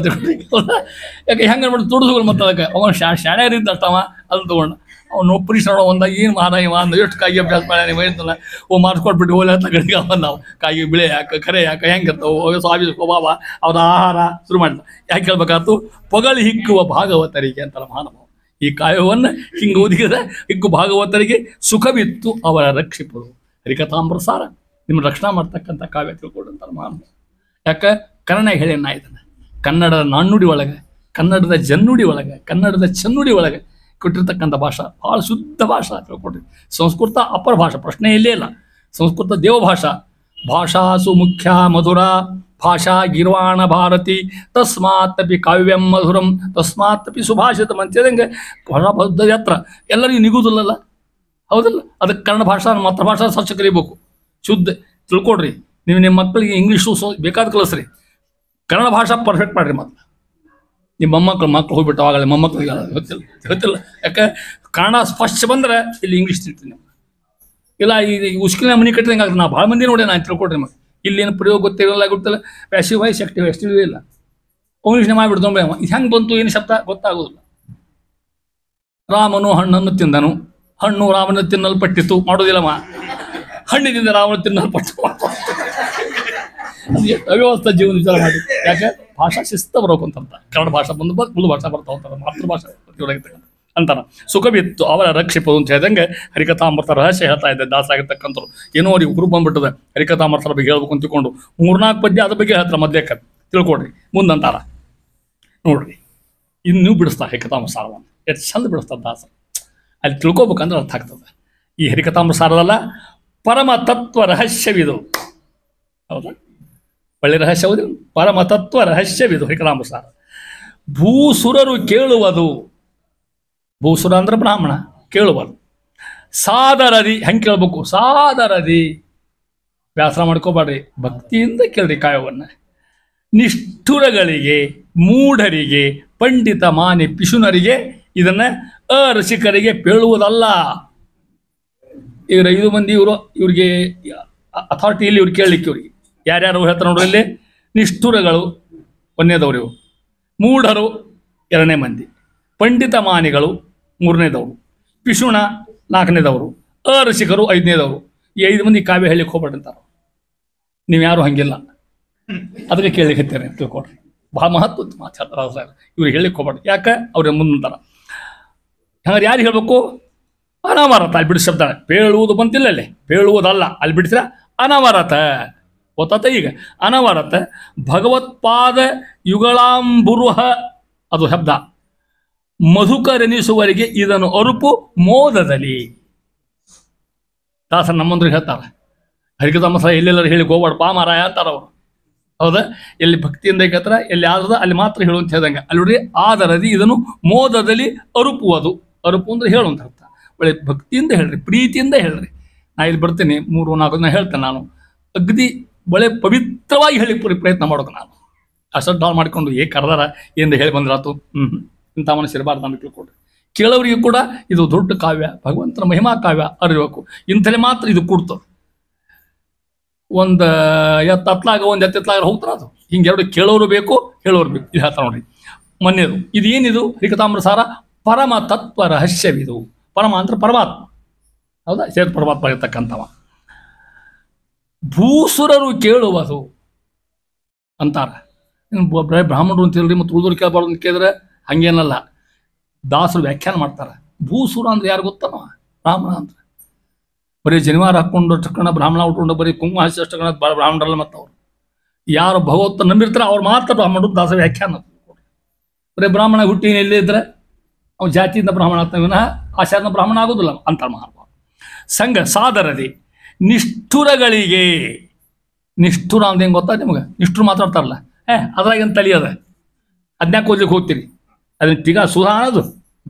ಯಾಕೆ ಹೆಂಗೆ ಮಾಡಿ ತುಡಿಸ್ಗಳು ಮತ್ತೆ ಅದಕ್ಕೆ ಅವನು ಶಾಣ್ಯರಿದ್ದ ಅಷ್ಟವ ಅದು ತೊಗೊಂಡು ಅವ್ನು ಒಬ್ಬರಿ ಸಣ್ಣ ಒಂದಾಗ ಏನು ಮಾರ ಇವ ಅಂದ ಎಷ್ಟು ಕಾಗಿ ಅಭ್ಯಾಸ ಮಾಡ್ಯಾನ ಹೇಳ್ತಾನ ಓ ಮಾಡಿಸ್ಕೊಟ್ಬಿಟ್ಟು ಓಲೆ ಅಂತ ಗಡಿಗೆ ಬಂದ ನಾವು ಕಾಗಿ ಬಿಳೆ ಯಾಕೆ ಕರೆ ಯಾಕೆ ಹೆಂಗಿರ್ತಾವೆ ಸ್ವಾಮಿ ಸ್ವಭಾವ ಅವ್ರ ಆಹಾರ ಶುರು ಮಾಡಿದ ಯಾಕೆ ಹೇಳ್ಬೇಕಾಯ್ತು ಪೊಗಳಿ ಹಿಕ್ಕುವ ಭಾಗವತರಿಗೆ ಅಂತಾರ ಮಹಾನುಭಾವ ಈ ಕಾಯವನ್ನು ಹಿಂಗೆ ಓದಿದ ಹಿಕ್ಕು ಭಾಗವತರಿಗೆ ಸುಖವಿತ್ತು ಅವರ ರಕ್ಷಿಪರು ಹರಿಕಥಾಮೃತ ಸಾರ ನಿಮ್ಮ ರಕ್ಷಣಾ ಮಾಡ್ತಕ್ಕಂಥ ಕಾವ್ಯ ತಿಳ್ಕೊಂಡಂತಾರ ಮಹಾನುಭಾವ ಯಾಕೆ ಕನ್ನಡ ಹೇಳಿ ನಾ ಇದನ್ನು ಕನ್ನಡದ ನಾಣ್ಣುಡಿ ಒಳಗೆ ಕನ್ನಡದ ಜನ್ನುಡಿ ಒಳಗೆ ಕನ್ನಡದ ಚೆನ್ನುಡಿ ಒಳಗೆ ಕೊಟ್ಟಿರ್ತಕ್ಕಂಥ ಭಾಷಾ ಭಾಳ ಶುದ್ಧ ಭಾಷಾ ತಿಳ್ಕೊಡ್ರಿ ಸಂಸ್ಕೃತ ಅಪರ ಭಾಷಾ ಪ್ರಶ್ನೆ ಇಲ್ಲೇ ಇಲ್ಲ ಸಂಸ್ಕೃತ ದೇವಭಾಷಾ ಭಾಷಾಸು ಮುಖ್ಯ ಮಧುರ ಭಾಷಾ ಗಿರ್ವಾಣ ಭಾರತಿ ತಸ್ಮಾತ್ತಪಿ ಕಾವ್ಯಂ ಮಧುರಂ ತಸ್ಮಾತ್ತಪಿ ಸುಭಾಷಿತಂ ಅಂತೇದಂಗೆ ಬದ್ಧ ಯತ್ರ ಎಲ್ಲರಿಗೂ ನಿಗುದಿಲ್ಲಲ್ಲ ಹೌದಲ್ಲ ಅದಕ್ಕೆ ಕನ್ನಡ ಭಾಷಾ ಮಾತೃಭಾಷಾ ಸ್ವಚ್ಛ ಕಲಿಬೇಕು ಶುದ್ಧ ತಿಳ್ಕೊಡ್ರಿ ನೀವು ನಿಮ್ಮ ಮಕ್ಕಳಿಗೆ ಇಂಗ್ಲೀಷು ಬೇಕಾದ ಕಲಿಸ್ರಿ ಕನ್ನಡ ಭಾಷಾ ಪರ್ಫೆಕ್ಟ್ ಮಾಡಿರಿ ಮತ್ತು ನಿಮ್ಮ ಮಕ್ಕಳು ಹೋಗ್ಬಿಟ್ಟು ಆವಾಗಲೇ ಮೊಮ್ಮಕ್ಕಳಿಗೆ ಗೊತ್ತಿಲ್ಲ ಯಾಕೆ ಕನ್ನಡ ಸ್ಪಷ್ಟ ಬಂದ್ರೆ ಇಲ್ಲಿ ಇಂಗ್ಲೀಷ್ ತಿಳ್ತೀನಿ ಇಲ್ಲ ಈ ಉಸ್ಕಿನ ಮನೆ ಕಟ್ಟಿದಂಗೆ ಆಗ್ತದೆ ನಾ ಭಾಳ ಮಂದಿ ನೋಡಿ ನಾನು ತಿಳ್ಕೊಡ್ರಿ ಮತ್ತೆ ಇಲ್ಲೇನು ಪ್ರಯೋಗ ಗೊತ್ತಿಲ್ಲ ಪ್ಯಾಸಿವ್ ವಾಯ್ಸ್ ಆಕ್ಟಿವ್ ಎಷ್ಟಿವ್ ಇಲ್ಲ ಇಂಗ್ಲೀಷ್ನೇ ಮಾಡಿಬಿಡ್ತು ಇದು ಹೆಂಗೆ ಬಂತು ಏನು ಶಬ್ದ ಗೊತ್ತಾಗೋದಿಲ್ಲ ರಾಮನು ಹಣ್ಣನ್ನು ತಿಂದನು ಹಣ್ಣು ರಾಮನ ತಿನ್ನಲ್ಪಟ್ಟಿತ್ತು ಮಾಡೋದಿಲ್ಲಮ್ಮ ಹಣ್ಣಿನಿಂದ ರಾಮನ ತಿನ್ನಲ್ಪಟ್ಟು ಅವ್ಯವಸ್ಥೆ ಜೀವನ ವಿಚಾರ ಮಾಡಿ ಯಾಕೆ ಭಾಷಾ ಶಿಸ್ತ ಬರೋಕಂತ ಕನ್ನಡ ಭಾಷಾ ಬಂದು ಉಳಿದ ಭಾಷಾ ಬರ್ತಾ ಹೋಗ್ತಾರೆ ಮಾತೃಭಾಷೆ ಅಂತಾರ ಸುಖವಿತ್ತು ಅವರ ರಕ್ಷಿಪದು ಅಂತ ಹೇಳಿದಂಗೆ ಹರಿಕಥಾಮೃತ ರಹಸ್ಯ ಹೇಳ್ತಾ ಇದ್ದೆ ದಾಸ ಆಗಿರ್ತಕ್ಕಂಥವ್ರು ಏನೋ ಅವ್ರಿಗೆ ಹುರು ಬಂದ್ಬಿಟ್ಟದೆ ಹರಿಕಥಾಮೃತರ ಬಗ್ಗೆ ಹೇಳ್ಬೇಕು ಅಂತ ತಿಳ್ಕೊಂಡು 3-4 ಪದ್ಯ ಅದ್ರ ಬಗ್ಗೆ ಹೇಳ್ತಾರೆ ಮಧ್ಯಕ್ಕೆ ತಿಳ್ಕೊಡ್ರಿ ಮುಂದಂತಾರ ನೋಡ್ರಿ ಇನ್ನೂ ಬಿಡಿಸ್ತಾರೆ ಹರಿಕಥಾಮೃತ ಸಾರವನ್ನು ಎಷ್ಟು ಚಂದ ಬಿಡಿಸ್ತಾರೆ ದಾಸ ಅಲ್ಲಿ ತಿಳ್ಕೊಬೇಕಂದ್ರೆ ಅರ್ಥ ಆಗ್ತದೆ ಈ ಹರಿಕಥಾಮೃತ ಸಾರದಲ್ಲ ಪರಮ ತತ್ವ ರಹಸ್ಯವಿದು ಹೌದಾ ಒಳ್ಳೆ ರಹಸ್ಯ ಹೌದಿಲ್ಲ ಪರಮ ತತ್ವ ರಹಸ್ಯವಿದು ಹರಿಕಥಾಮೃತ ಸಾರ ಭೂಸುರರು ಕೇಳುವುದು ಭೂಸುರ ಅಂದ್ರೆ ಬ್ರಾಹ್ಮಣ ಕೇಳುವುದು ಸಾದರದಿ ಹೆಂಗೆ ಕೇಳ್ಬೇಕು ಸಾದರದಿ ವ್ಯಾಸರ ಮಾಡ್ಕೋಬೇಡ್ರಿ ಭಕ್ತಿಯಿಂದ ಕೇಳ್ರಿ ಕಾಯವನ್ನು ನಿಷ್ಠುರಗಳಿಗೆ ಮೂಢರಿಗೆ ಪಂಡಿತ ಮಾನಿ ಪಿಶುನರಿಗೆ ಇದನ್ನ ಅರಸಿಕರಿಗೆ ಪೇಳುವುದಲ್ಲ ಇವ್ರು 5 ಮಂದಿ ಇವ್ರಿಗೆ ಅಥಾರಿಟಿಯಲ್ಲಿ ಇವ್ರು ಕೇಳಲಿಕ್ಕೆ ಇವ್ರಿಗೆ ಯಾರ್ಯಾರು ಹೇಳ್ತಾರೆ ನೋಡ್ರಿ ಇಲ್ಲಿ ನಿಷ್ಠುರಗಳು 1ನೇದವ್ರು ಇವು ಮೂಢರು 2ನೇ ಮಂದಿ ಪಂಡಿತ ಮಾನಿಗಳು 3ನೇದವರು ಪಿಶುಣ 4ನೇದವರು ಅರಸಿಕರು 5ನೇದವರು ಈ 5 ಮಂದಿ ಕಾವ್ಯ ಹೇಳಿಕ್ಕೆ ಹೋಗ್ಬೇಡಂತಾರೆ ನೀವು ಯಾರು ಹಂಗಿಲ್ಲ ಅದಕ್ಕೆ ಕೇಳಲಿಕ್ಕೆ ಹತ್ತೀರಿ ತಿಳ್ಕೊಡ್ರಿ ಭಾಳ ಮಹತ್ವದ ಮಾತಾಡ್ತಾರೆ ಇವ್ರಿಗೆ ಹೇಳಿಕ್ಕೆ ಹೋಗ್ಬೇಡ್ರಿ ಯಾಕೆ ಅವ್ರಿಗೆ ಮುಂದಂತಾರ ಹಂಗಾರೆ ಯಾರು ಹೇಳಬೇಕು ಅನಾವರತ ಅಲ್ಲಿ ಬಿಡಿಸ್ ಶಬ್ದ ಪೇಳುವುದು ಬಂತಿಲ್ಲ ಅಲ್ಲಿ ಪೇಳುವುದಲ್ಲ ಅಲ್ಲಿ ಬಿಡಿಸಿರ ಅನಾವರತ ಗೊತ್ತಾತ ಈಗ ಅನವರತ ಭಗವತ್ಪಾದ ಯುಗಳಾಂಬುರುಹ ಅದು ಶಬ್ದ ಮಧುಕರೆನಿಸುವರಿಗೆ ಇದನ್ನು ಅರುಪು ಮೋದದಲ್ಲಿ ದಾಸ ನಮ್ಮಂದ್ರು ಹೇಳ್ತಾರೆ ಹರಿಕಥಾಮೃತ ಎಲ್ಲೆಲ್ಲರೂ ಹೇಳಿ ಗೋವಾಡ ಪಾಮಾರಾಯ ಅಂತಾರ ಅವರು ಹೌದಾ ಎಲ್ಲಿ ಭಕ್ತಿಯಿಂದ ಕೇಳ್ತಾರ ಎಲ್ಲಿ ಆದದ ಅಲ್ಲಿ ಮಾತ್ರ ಹೇಳು ಅಂತ ಹೇಳ್ದಂಗೆ ಅಲ್ಲಿ ನೋಡಿ ಆದರದಿ ಇದನ್ನು ಮೋದದಲ್ಲಿ ಅರುಪುವುದು ಅರುಪು ಅಂದ್ರೆ ಹೇಳು ಅಂತ ಅರ್ಥ ಒಳ್ಳೆ ಭಕ್ತಿಯಿಂದ ಹೇಳ್ರಿ ಪ್ರೀತಿಯಿಂದ ಹೇಳ್ರಿ ನಾ ಇಲ್ಲಿ ಬರ್ತೀನಿ 3-4 ದಿನ ಹೇಳ್ತೇನೆ ನಾನು ಅಗದಿ ಒಳ್ಳೆ ಪವಿತ್ರವಾಗಿ ಹೇಳಿ ಪ್ರಯತ್ನ ಮಾಡೋಕೆ ನಾನು ಅಸಡ್ ಡಾಲ್ ಮಾಡಿಕೊಂಡು ಕರೆದಾರ ಎಂದು ಹೇಳಿ ಬಂದ್ರಾತು ಇಂಥ ಮನಸ್ಸು ಇರಬಾರ್ದು ಅಂತ ತಿಳ್ಕೊಡ್ರಿ ಕೇಳೋರಿಗೆ ಕೂಡ ಇದು ದೊಡ್ಡ ಕಾವ್ಯ ಭಗವಂತನ ಮಹಿಮಾ ಕಾವ್ಯ ಅರಿಬೇಕು ಇಂಥಲ್ಲಿ ಮಾತ್ರ ಇದು ಕೊಡ್ತದೆ ಒಂದು ಎತ್ತತ್ಲಾಗ ಒಂದು ಎತ್ತತ್ಲಾಗ ಹೋಗ್ತಾರ ಅದು ಹಿಂಗೆರಡು ಕೇಳೋರು ಬೇಕು ಹೇಳೋರು ಬೇಕು ಇದು ಹೇಳ್ತಾರೆ ನೋಡ್ರಿ ಮೊನ್ನೆದು ಇದು ಏನಿದು ಹರಿಕಥಾಮೃತ ಸಾರ ಪರಮ ತತ್ವ ರಹಸ್ಯವಿದು ಪರಮ ಅಂದ್ರೆ ಪರಮಾತ್ಮ ಹೌದಾ ಸೇರ್ ಪರಮಾತ್ಮ ಇರ್ತಕ್ಕಂಥವ ಭೂಸುರರು ಕೇಳುವುದು ಅಂತಾರ ಬರೀ ಬ್ರಾಹ್ಮಣರು ಅಂತ ಹೇಳ್ರಿ ಮತ್ತು ಉಳಿದವ್ರು ಕೇಳಬಾರ್ದು ಅಂತ ಕೇಳಿದ್ರೆ ಹಂಗೇನಲ್ಲ ದಾಸರು ವ್ಯಾಖ್ಯಾನ ಮಾಡ್ತಾರೆ ಭೂಸುರ ಅಂದ್ರೆ ಯಾರು ಗೊತ್ತವ ಬ್ರಾಹ್ಮಣ ಅಂತ ಬರೀ ಜನಿವಾರ ಹಾಕ್ಕೊಂಡು ಟಕ್ಕಣ ಬ್ರಾಹ್ಮಣ ಉಟ್ಕೊಂಡು ಬರೀ ಕುಂಕುಮ ಹಚ್ಚಿ ಅಷ್ಟಕ್ಕಣ ಬ್ರಾಹ್ಮಣರಲ್ಲ ಮತ್ತು ಅವರು ಯಾರು ಭಗವಂತ ನಂಬಿರ್ತಾರೆ ಅವ್ರು ಮಾತ್ರ ಬ್ರಾಹ್ಮಣರು ದಾಸ ವ್ಯಾಖ್ಯಾನ ಬರೀ ಬ್ರಾಹ್ಮಣ ಹುಟ್ಟಿ ಎಲ್ಲೇ ಇದ್ರೆ ಅವ್ನು ಜಾತಿಯಿಂದ ಬ್ರಾಹ್ಮಣ ಆಗ್ತಾನೆ ವಿನಃ ಆಚಾರ್ಯನ ಬ್ರಾಹ್ಮಣ ಆಗೋದಿಲ್ಲ ಅಂತಾರೆ ಮಹಾನುಭಾವ ಸಂಘ ಸಾದರದಿ ನಿಷ್ಠುರಗಳಿಗೆ ನಿಷ್ಠುರ ಅಂತ ಹೆಂಗೆ ಗೊತ್ತಾ ನಿಮಗೆ ನಿಷ್ಠುರ ಮಾತಾಡ್ತಾರಲ್ಲ ಅದ್ರಾಗೇನು ತಳಿ ಅದ ಅದನ್ಯಾಕೆ ಓದ್ಲಿಕ್ಕೆ ಹೋಗ್ತೀರಿ ಅದನ್ನ ಟೀಗ ಸುಧಾ ಅನ್ನೋದು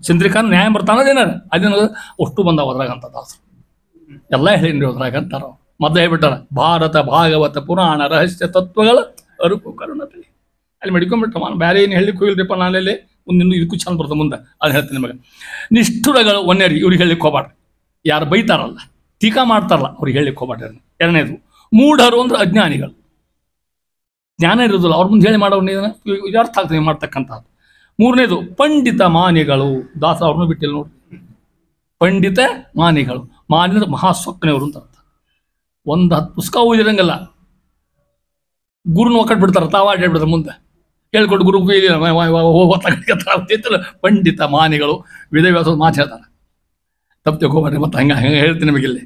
ಚಂದ್ರಿಕಾಂತ್ ನ್ಯಾಯ ಬರ್ತಾನೋದೇನಾರ ಅದೇನದು ಅಷ್ಟು ಬಂದಾವ ಅದ್ರಾಗ ಅಂತ ದಾಸರು ಎಲ್ಲ ಹೇಳಿನ್ರಿ ಅದ್ರಾಗ ಅಂತಾರ ಮೊದಲು ಹೇಳ್ಬಿಟ್ಟಾರ ಭಾರತ ಭಾಗವತ ಪುರಾಣ ರಹಸ್ಯ ತತ್ವಗಳ ಅರುಪು ಕರುಣತೆ ಅಲ್ಲಿ ಮಡ್ಕೊಂಡ್ಬಿಟ್ಟ ಬೇರೆ ಏನು ಹೇಳಿಕ್ಕೆ ಹೋಗಿಲ್ರಿಪ್ಪ ನಾನಲ್ಲಿ ಒಂದು ಇದಕ್ಕೂ ಚಂದ ಬರ್ತದೆ ಮುಂದೆ ಅದು ಹೇಳ್ತೀನಿ ನಿಮಗೆ. ನಿಷ್ಠುರಗಳು ಒನ್ನೇರಿ ಇವ್ರಿಗೆ ಹೇಳಿಕ್ಕೆ ಹೋಗ್ಬಾರ್ದು. ಯಾರು ಬೈತಾರಲ್ಲ ಟೀಕಾ ಮಾಡ್ತಾರಲ್ಲ ಅವ್ರಿಗೆ ಹೇಳಿಕ್ಕೆ ಹೋಗ್ಬಾರ್ದು. ಎರಡನೇದು ಮೂಢರು ಅಂದ್ರೆ ಅಜ್ಞಾನಿಗಳು, ಜ್ಞಾನ ಇರೋದಿಲ್ಲ ಅವ್ರ ಮುಂದೆ ಹೇಳಿ ಮಾಡೋರು ಇದು ಅರ್ಥ ಆಗ್ತದೆ ಮಾಡ್ತಕ್ಕಂಥದ್ದು. ಮೂರನೇದು ಪಂಡಿತ ಮಾನಿಗಳು, ದಾಸ ಅವ್ರನ್ನೂ ಬಿಟ್ಟಿಲ್ಲ ನೋಡಿ. ಪಂಡಿತ ಮಾನಿಗಳು, ಮಾನಿಂದ್ರೆ ಮಹಾಸ್ವಪ್ನವರು ಅಂತ ಅರ್ಥ. ಒಂದು 10 ಪುಸ್ತಕ ಓದಿರಂಗಲ್ಲ, ಗುರುನ ಒಕ್ಕಟ್ ಬಿಡ್ತಾರೆ, ತಾವ ಆಡ್ಬಿಡ್ತಾರೆ ಮುಂದೆ ಹೇಳ್ಕೊಟ್ಟು ಗುರು ಪಂಡಿತ ಮಾನಿಗಳು ವೇದವ್ಯಾಸ ಮಾತು ಹೇಳ್ತಾರೆ. ತಪ್ಪು ತಿಳ್ಕೊಬೇಡ್ರಿ, ಮತ್ತೆ ಹಂಗೆ ಹೇಳ್ತೀನಿ ನಿಮಗಿಲ್ಲಿ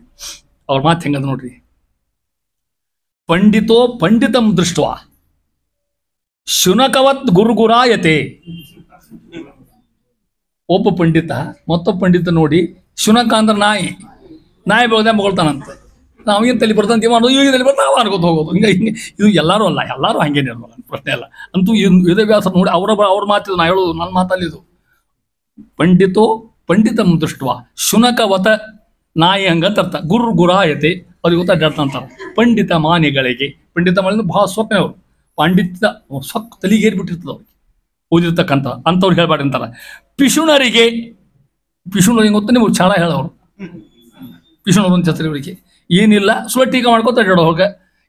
ಅವ್ರ ಮಾತು ಹೆಂಗದ ನೋಡ್ರಿ. ಪಂಡಿತೋ ಪಂಡಿತಂ ದೃಷ್ಟ ಶುನಕವತ್ ಗುರುಗುರಾಯತೆ. ಒಬ್ಬ ಪಂಡಿತ ಮತ್ತೊಬ್ಬ ಪಂಡಿತ ನೋಡಿ ಶುನಕ ಅಂದ್ರೆ ನಾಯಿ ಬೆಳೆದ ಮಗಳ್ತಾನಂತೆ. ನಾವೇನು ತಲೆ ಬರ್ತಂತ ಮಾಡೋದು, ಈಗ ತಲೆ ಬರ್ತಾವ ಅನ್ಕೋತ ಹೋಗೋದು. ಹಿಂಗೆ ಇದು ಎಲ್ಲರೂ ಅಲ್ಲ, ಎಲ್ಲರೂ ಹಂಗೇನೆ ಇರೋಲ್ಲ, ಪ್ರಶ್ನೆ ಅಲ್ಲ. ಅಂತೂ ವೇದವ್ಯಾಸ ನೋಡಿ ಅವ್ರ ಮಾತಿದ್ದು ನಾ ಹೇಳೋದು ನನ್ನ ಮಾತಲ್ಲಿದು. ಪಂಡಿತೋ ಪಂಡಿತಂ ದೃಷ್ಟ ಶುನಕವತ ನಾಯಿ ಹಂಗಂತ ಅರ್ಥ. ಗುರಾಯತೆ ಅವ್ರಿಗೆ ಗೊತ್ತಾಡ್ತಾಂತಾರೆ. ಪಂಡಿತ ಮಾನಿಗಳಿಗೆ, ಪಂಡಿತ ಮಾನಿ ಭಾಳ ಸ್ವಪ್ನವರು, ಪಾಂಡಿತ್ಯ ಸ್ವಕ್ ತಲೆಗೇರ್ಬಿಟ್ಟಿರ್ತದೆ ಅವ್ರಿಗೆ ಓದಿರ್ತಕ್ಕಂಥ ಅಂಥವ್ರು ಹೇಳ್ಬಾರ್ದು ಅಂತಾರೆ. ಪಿಶುಣರಿಗೆ, ಪಿಶುಣರಿಗೆ ಗೊತ್ತ ನೀವು ಚಾಳ ಹೇಳೋರು, ಪಿಶುಣರು ಅಂತ ಹೆಸರು ಇವರಿಗೆ. ಏನಿಲ್ಲ ಸುಲಟೀಕ ಮಾಡ್ಕೊತ ಅಡ್ಡಾಡೋ ಹೋಗ,